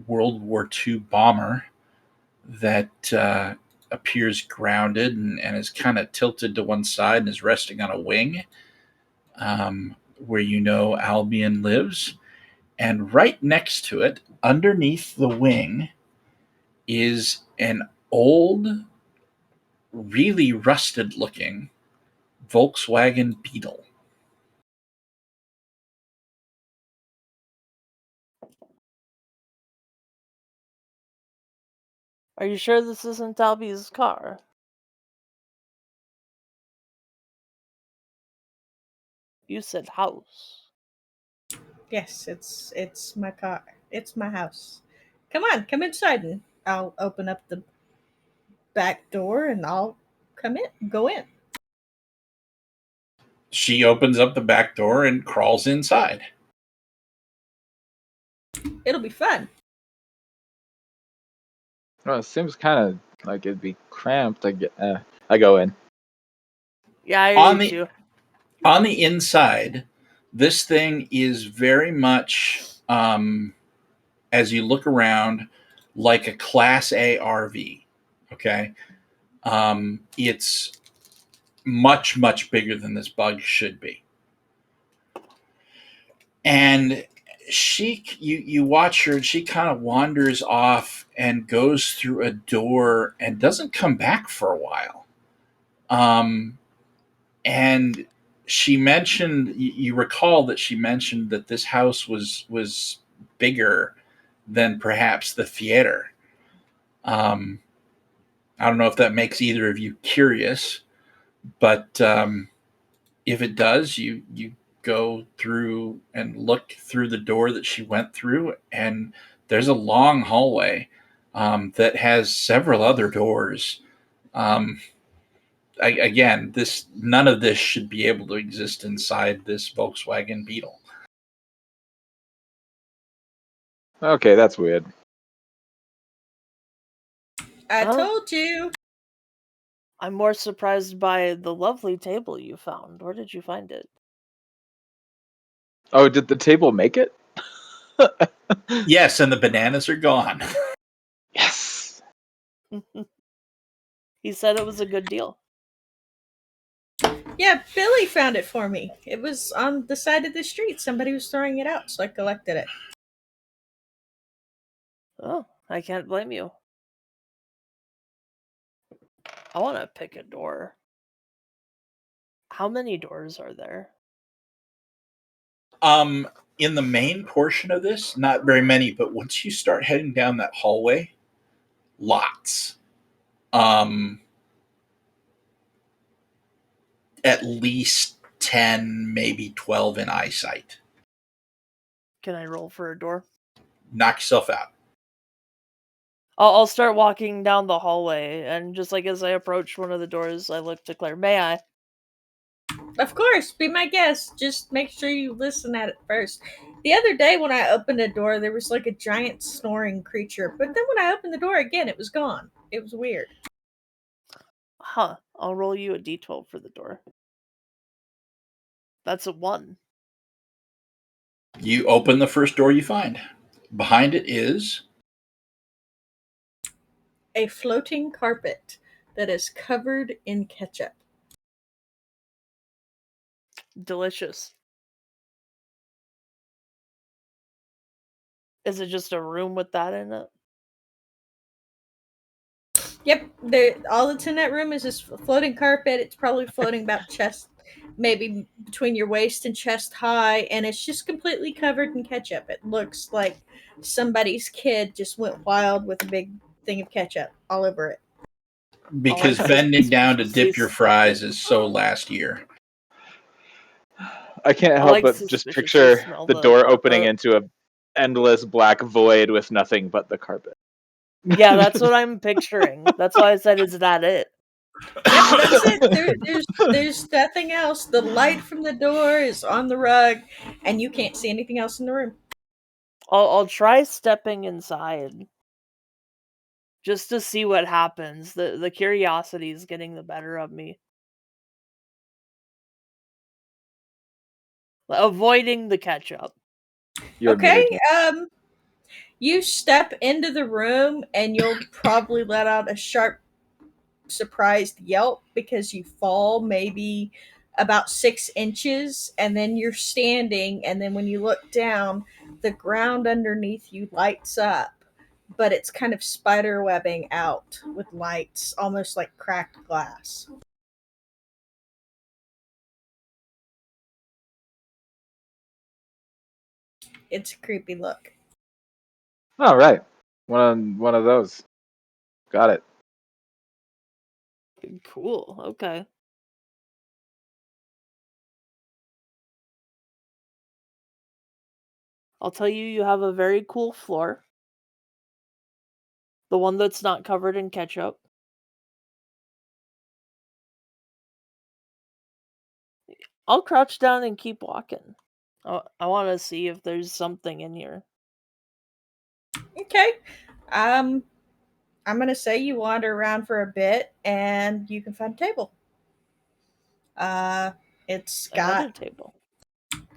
World War II bomber that appears grounded and is kind of tilted to one side and is resting on a wing, where you know Albion lives. And right next to it, underneath the wing, is an old, really rusted looking Volkswagen Beetle. Are you sure this isn't Talby's car? You said house. Yes, it's my car. It's my house. Come on, come inside, and I'll open up the back door, and I'll go in. She opens up the back door and crawls inside. It'll be fun. Well, it seems kind of like it'd be cramped. I go in. Yeah, I On do the too. on the inside, this thing is very much, as you look around, like a Class A RV. Okay, it's much much bigger than this bug should be, and you watch her, and she kind of wanders off and goes through a door and doesn't come back for a while. And she mentioned, you recall that she mentioned that this house was bigger than perhaps the theater. I don't know if that makes either of you curious, but if it does, you go through and look through the door that she went through, and there's a long hallway that has several other doors. Um, Again, this none of this should be able to exist inside this Volkswagen Beetle. Okay, that's weird. I Huh? told you. I'm more surprised by the lovely table you found. Where did you find it? Oh, did the table make it? Yes, and the bananas are gone. Yes. He said it was a good deal. Yeah, Billy found it for me. It was on the side of the street. Somebody was throwing it out, so I collected it. Oh, I can't blame you. I want to pick a door. How many doors are there? In the main portion of this, not very many, but once you start heading down that hallway, lots. Um, at least 10, maybe 12 in eyesight. Can I roll for a door? Knock yourself out. I'll start walking down the hallway, and just like as I approach one of the doors, I look to Claire. May I? Of course, be my guest. Just make sure you listen at it first. The other day when I opened a door, there was like a giant snoring creature. But then when I opened the door again, it was gone. It was weird. Huh. I'll roll you a d12 for the door. That's a 1. You open the first door you find. Behind it is A floating carpet that is covered in ketchup. Delicious. Is it just a room with that in it? Yep, all that's in that room is this floating carpet. It's probably floating about chest, maybe between your waist and chest high, and it's just completely covered in ketchup. It looks like somebody's kid just went wild with a big thing of ketchup all over it. because Oh, bending down to dip your suspiciously fries stuffy. is so last year. I can't I help like but just suspiciously picture smell the door opening into a endless black void with nothing but the carpet. Yeah, that's what I'm picturing. That's why I said, is that it? Yep, that's it. There's nothing else. The light from the door is on the rug, and you can't see anything else in the room. I'll try stepping inside just to see what happens. The curiosity is getting the better of me. Avoiding the ketchup. You're Okay, muted. you step into the room, and you'll probably let out a sharp, surprised yelp because you fall maybe about 6 inches, and then you're standing, and then when you look down, the ground underneath you lights up, but it's kind of spider webbing out with lights, almost like cracked glass. It's a creepy look. All right, one of those. Got it. Cool. Okay. I'll tell you, you have a very cool floor. The one that's not covered in ketchup. I'll crouch down and keep walking. I want to see if there's something in here. Okay. I'm gonna say you wander around for a bit and you can find a table. It's Another got table.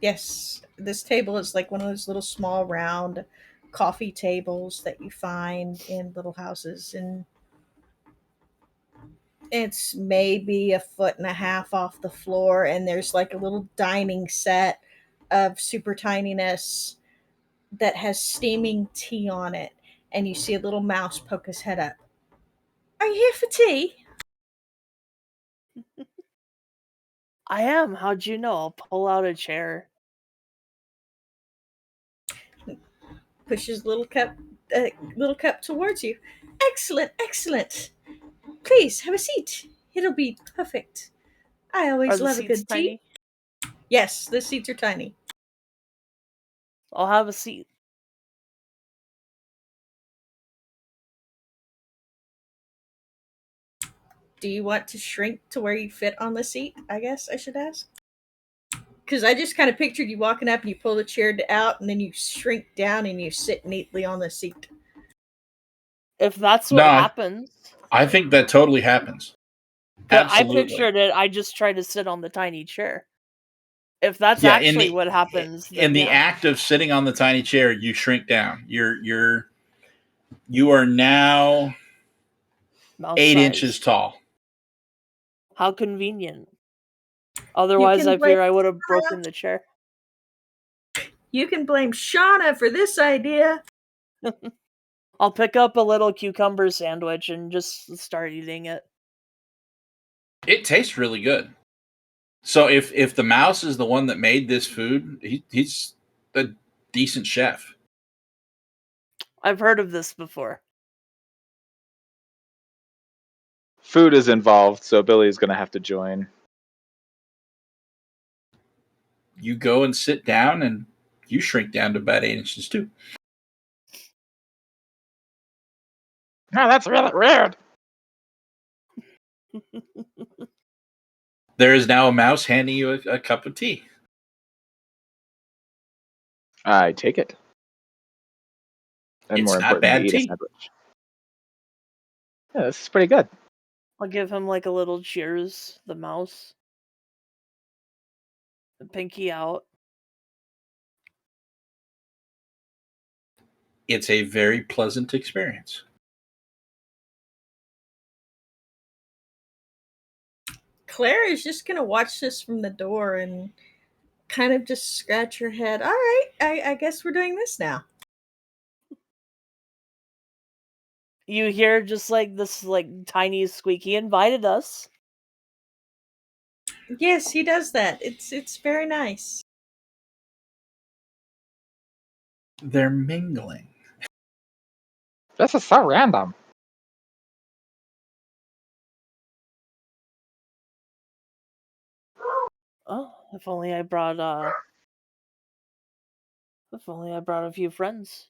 Yes, this table is like one of those little small round coffee tables that you find in little houses, and it's maybe a foot and a half off the floor, and there's like a little dining set of super tininess that has steaming tea on it, and you see a little mouse poke his head up. Are you here for tea? I am. How'd you know? I'll pull out a chair. Pushes little cup towards you. Excellent, excellent. Please have a seat. It'll be perfect. I Are always the love a seats good tea. tiny? Yes, the seats are tiny. I'll have a seat. Do you want to shrink to where you fit on the seat? I guess I should ask. Because I just kind of pictured you walking up and you pull the chair out and then you shrink down and you sit neatly on the seat. If that's No, what happens. I think that totally happens. I Absolutely. pictured it. I just try to sit on the tiny chair. If that's Yeah, actually what happens, then in the yeah. act of sitting on the tiny chair, you shrink down. You are now Mouse 8 size. inches tall. How convenient. Otherwise, I fear I would have broken the chair. You can blame Shauna for this idea. I'll pick up a little cucumber sandwich and just start eating it. It tastes really good. So if the mouse is the one that made this food, he's a decent chef. I've heard of this before. Food is involved, so Billy's going to have to join. You go and sit down, and you shrink down to about 8 inches too. No, that's really weird. There is now a mouse handing you a cup of tea. I take it. And It's more not importantly, bad eat a tea. sandwich. Yeah, this is pretty good. I'll give him like a little cheers, the mouse. The pinky out. It's a very pleasant experience. Claire is just going to watch this from the door and kind of just scratch her head. All right, I guess we're doing this now. You hear just like this like tiny squeak. He invited us. Yes, he does that. It's very nice. They're mingling. This is so random. Oh, if only I brought a few friends.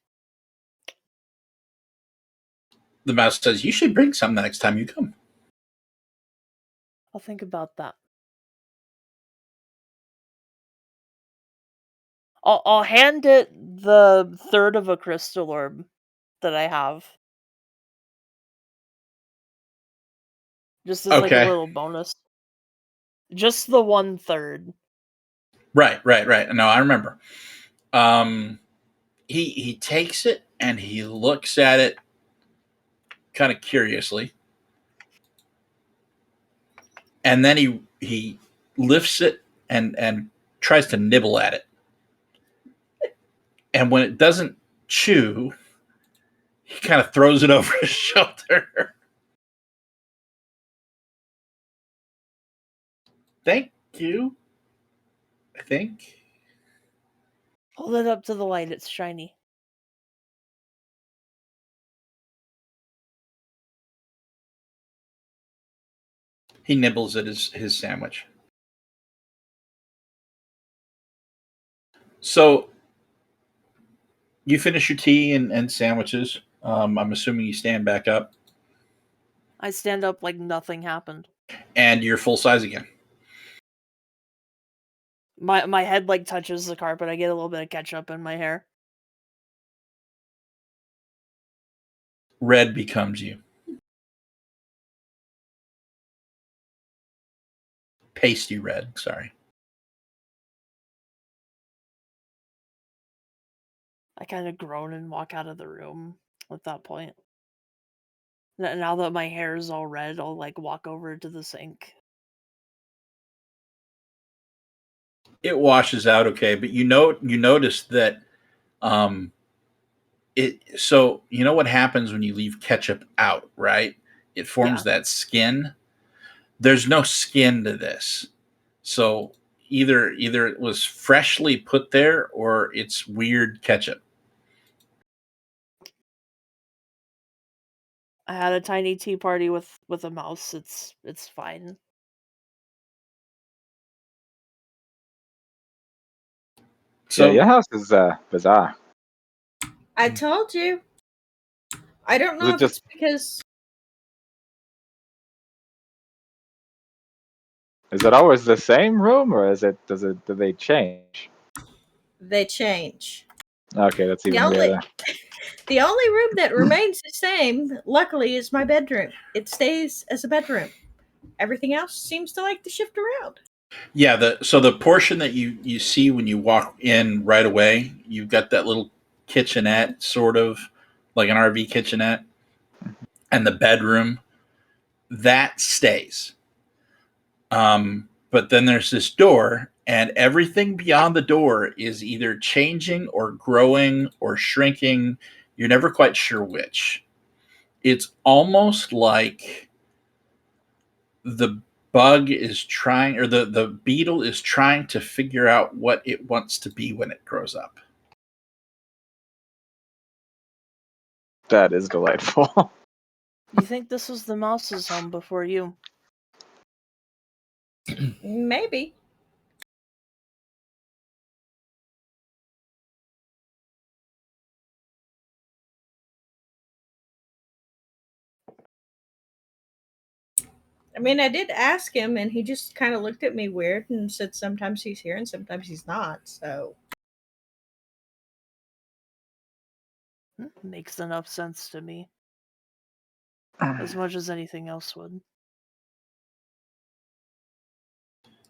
The mouse says, "You should bring some the next time you come." I'll think about that. I'll hand it the third of a crystal orb that I have. Just as like a Okay. little bonus. Just the 1/3. Right. No, I remember. He takes it and he looks at it kind of curiously, and then he lifts it and tries to nibble at it. And when it doesn't chew, he kind of throws it over his shoulder. Thank you. I think. Hold it up to the light, it's shiny. He nibbles at his sandwich. So you finish your tea and sandwiches. I'm assuming you stand back up. I stand up like nothing happened. And you're full size again. My head like touches the carpet. I get a little bit of ketchup in my hair. Red becomes you. Pasty red, sorry. I kind of groan and walk out of the room at that point. Now that my hair is all red, I'll like walk over to the sink. It washes out okay, but you notice that so you know what happens when you leave ketchup out, right? It forms that skin. There's no skin to this. So either it was freshly put there or it's weird ketchup. I had a tiny tea party with a mouse. It's fine. So your house is bizarre. I told you. I don't know if it's because. Is it always the same room, or do they change? They change. Okay, that's even weirder. The only room that remains the same, luckily, is my bedroom. It stays as a bedroom. Everything else seems to like to shift around. Yeah, so the portion that you see when you walk in right away, you've got that little kitchenette, sort of like an RV kitchenette, and the bedroom that stays. But then there's this door, and everything beyond the door is either changing or growing or shrinking. You're never quite sure which. It's almost like the bug is trying, or the beetle is trying to figure out what it wants to be when it grows up. That is delightful. You think this was the mouse's home before you? Maybe. I mean, I did ask him, and he just kind of looked at me weird and said sometimes he's here and sometimes he's not, so. Makes enough sense to me. As much as anything else would.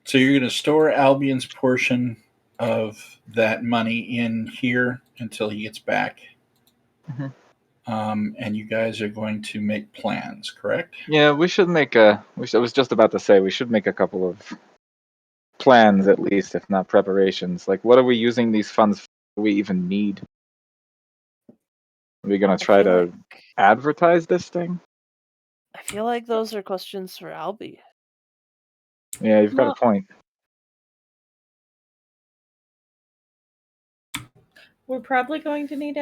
So you're going to store Albion's portion of that money in here until he gets back. Mm-hmm. And you guys are going to make plans, correct? Yeah, we should make I was just about to say we should make a couple of plans at least, if not preparations. Like, what are we using these funds for? Do we even need? Are we going to try to advertise this thing? I feel like those are questions for Albie. Yeah, you've got a point. We're probably going to need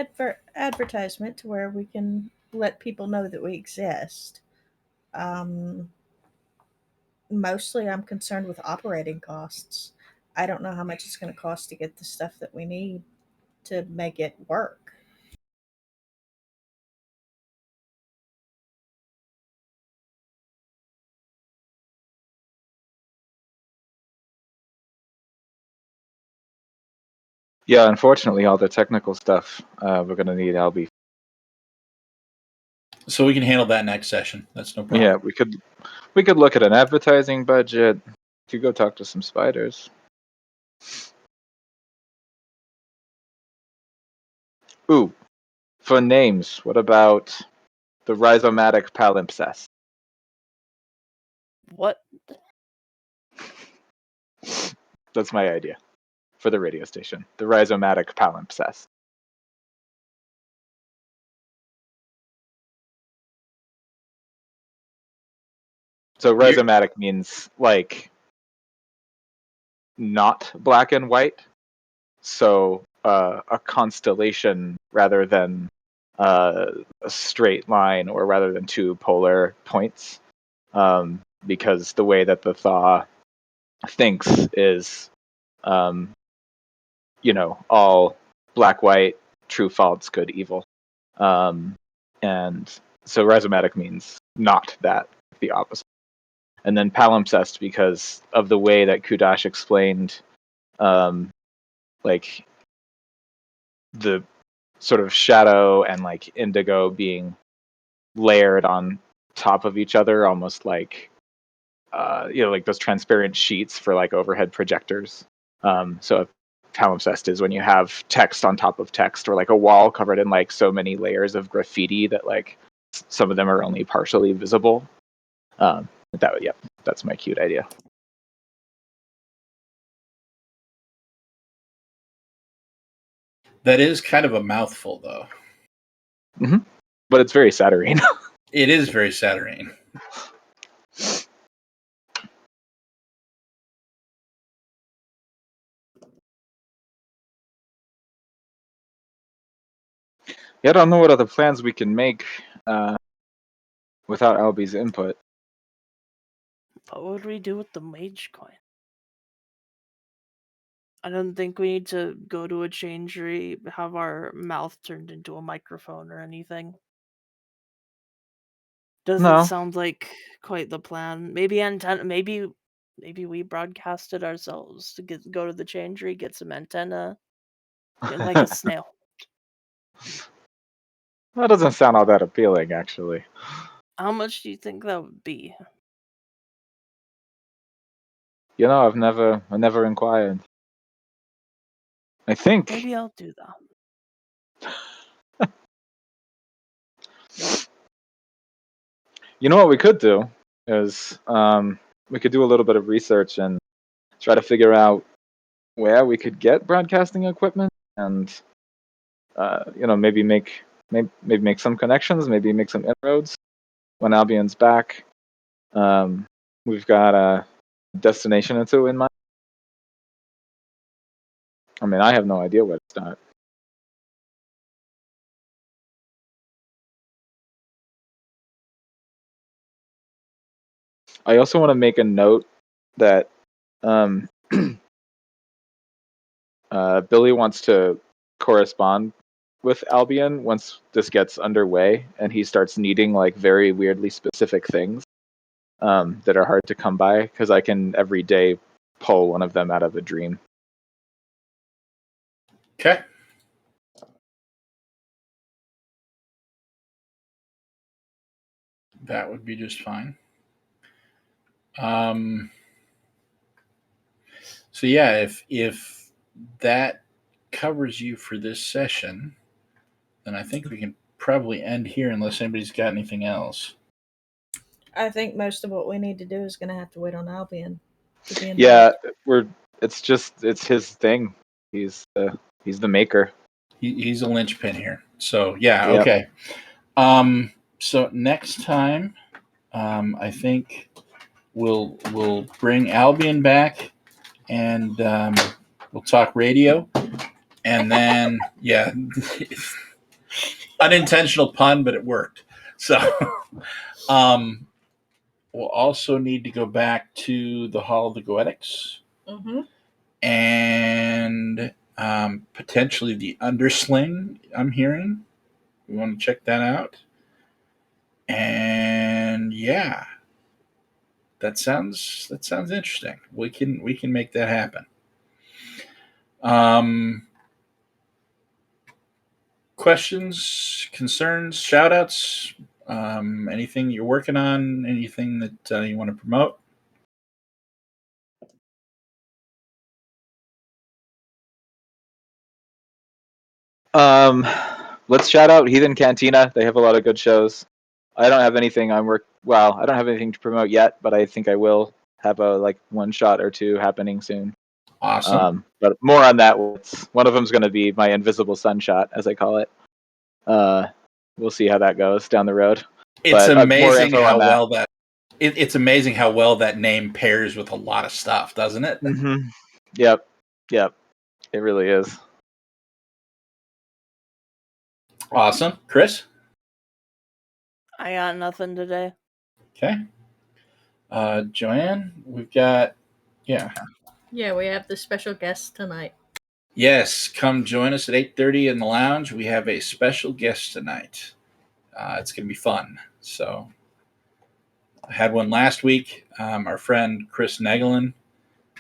advertisement to where we can let people know that we exist. Mostly I'm concerned with operating costs. I don't know how much it's going to cost to get the stuff that we need to make it work. Yeah, unfortunately, all the technical stuff we're going to need Albie. So we can handle that next session. That's no problem. Yeah, we could look at an advertising budget. Could go talk to some spiders. Ooh, for names, what about the rhizomatic palimpsest? What? That's my idea for the radio station. The rhizomatic palimpsest. So rhizomatic means like not black and white. So a constellation rather than a straight line, or rather than two polar points. because the way that the Thaw thinks is, all black, white, true, false, good, evil. And so rhizomatic means not that, the opposite. And then palimpsest because of the way that Kudash explained, like the sort of shadow and like indigo being layered on top of each other, almost like like those transparent sheets for like overhead projectors. So palimpsest is when you have text on top of text, or like a wall covered in like so many layers of graffiti that like some of them are only partially visible. That's my cute idea. That is kind of a mouthful, though. Mm-hmm. But it's very Saturnine. It is very Saturnine. Yeah, I don't know what other plans we can make without Albie's input. What would we do with the mage coin? I don't think we need to go to a changery, have our mouth turned into a microphone or anything. Doesn't No. sound like quite the plan. Maybe antenna. Maybe we broadcast it ourselves to go to the changery, get some antenna, get like a snail. That doesn't sound all that appealing, actually. How much do you think that would be? I've never inquired. I think Maybe I'll do that. what we could do is we could do a little bit of research and try to figure out where we could get broadcasting equipment, and maybe make some connections, maybe make some inroads when Albion's back. We've got a destination or two in mind. I mean, I have no idea where to start. I also want to make a note that Billy wants to correspond with Albion once this gets underway, and he starts needing like very weirdly specific things that are hard to come by, because I can every day pull one of them out of a dream. Okay. That would be just fine. So yeah, if that covers you for this session, then I think we can probably end here unless anybody's got anything else. I think most of what we need to do is going to have to wait on Albion to be involved. Yeah, it's his thing. He's the maker. He's a linchpin here. So yeah, Yep. okay. So next time, I think we'll bring Albion back, and we'll talk radio, and then yeah, unintentional pun, but it worked. So we'll also need to go back to the Hall of the Goetics, and potentially the Undersling. I'm hearing. We want to check that out. And yeah, that sounds interesting. We can make that happen. Questions, concerns, shout outs, anything you're working on, anything that you want to promote? Let's shout out Heathen Cantina. They have a lot of good shows. I don't have anything I don't have anything to promote yet, but I think I will have a one shot or two happening soon. Awesome. But more on that. One of them's going to be my invisible sunshot, as I call it. We'll see how that goes down the road. It's amazing how well that it's amazing how well that name pairs with a lot of stuff, doesn't it? Mm-hmm. Yep. It really is. Awesome. Chris? I got nothing today. Okay. Joanne, we've got, yeah. Yeah, we have the special guest tonight. Yes, come join us at 8:30 in the lounge. We have a special guest tonight. It's going to be fun. So I had one last week. Our friend Chris Negelin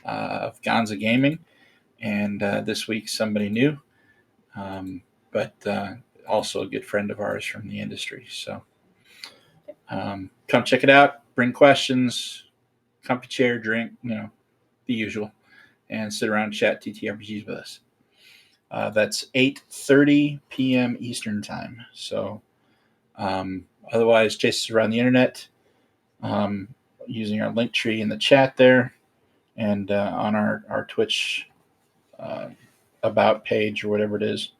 of Gonza Gaming, and this week somebody new, but also a good friend of ours from the industry. So come check it out. Bring questions, comfy chair, drink, the usual, and sit around and chat TTRPGs with us. That's 8:30 p.m. Eastern time. So otherwise, chase us around the internet using our link tree in the chat there and on our Twitch about page or whatever it is.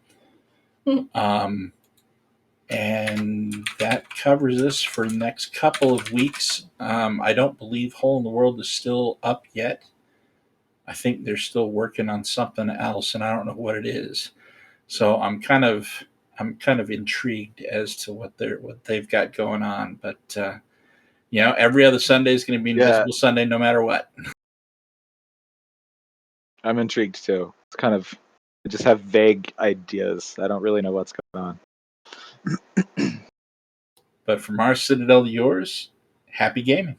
And that covers us for the next couple of weeks. I don't believe Hole in the World is still up yet. I think they're still working on something else, and I don't know what it is. So I'm kind of intrigued as to what they've got going on. But every other Sunday is going to be Invisible Sunday, no matter what. I'm intrigued too. It's kind of, I just have vague ideas. I don't really know what's going on. But from our Citadel to yours, happy gaming.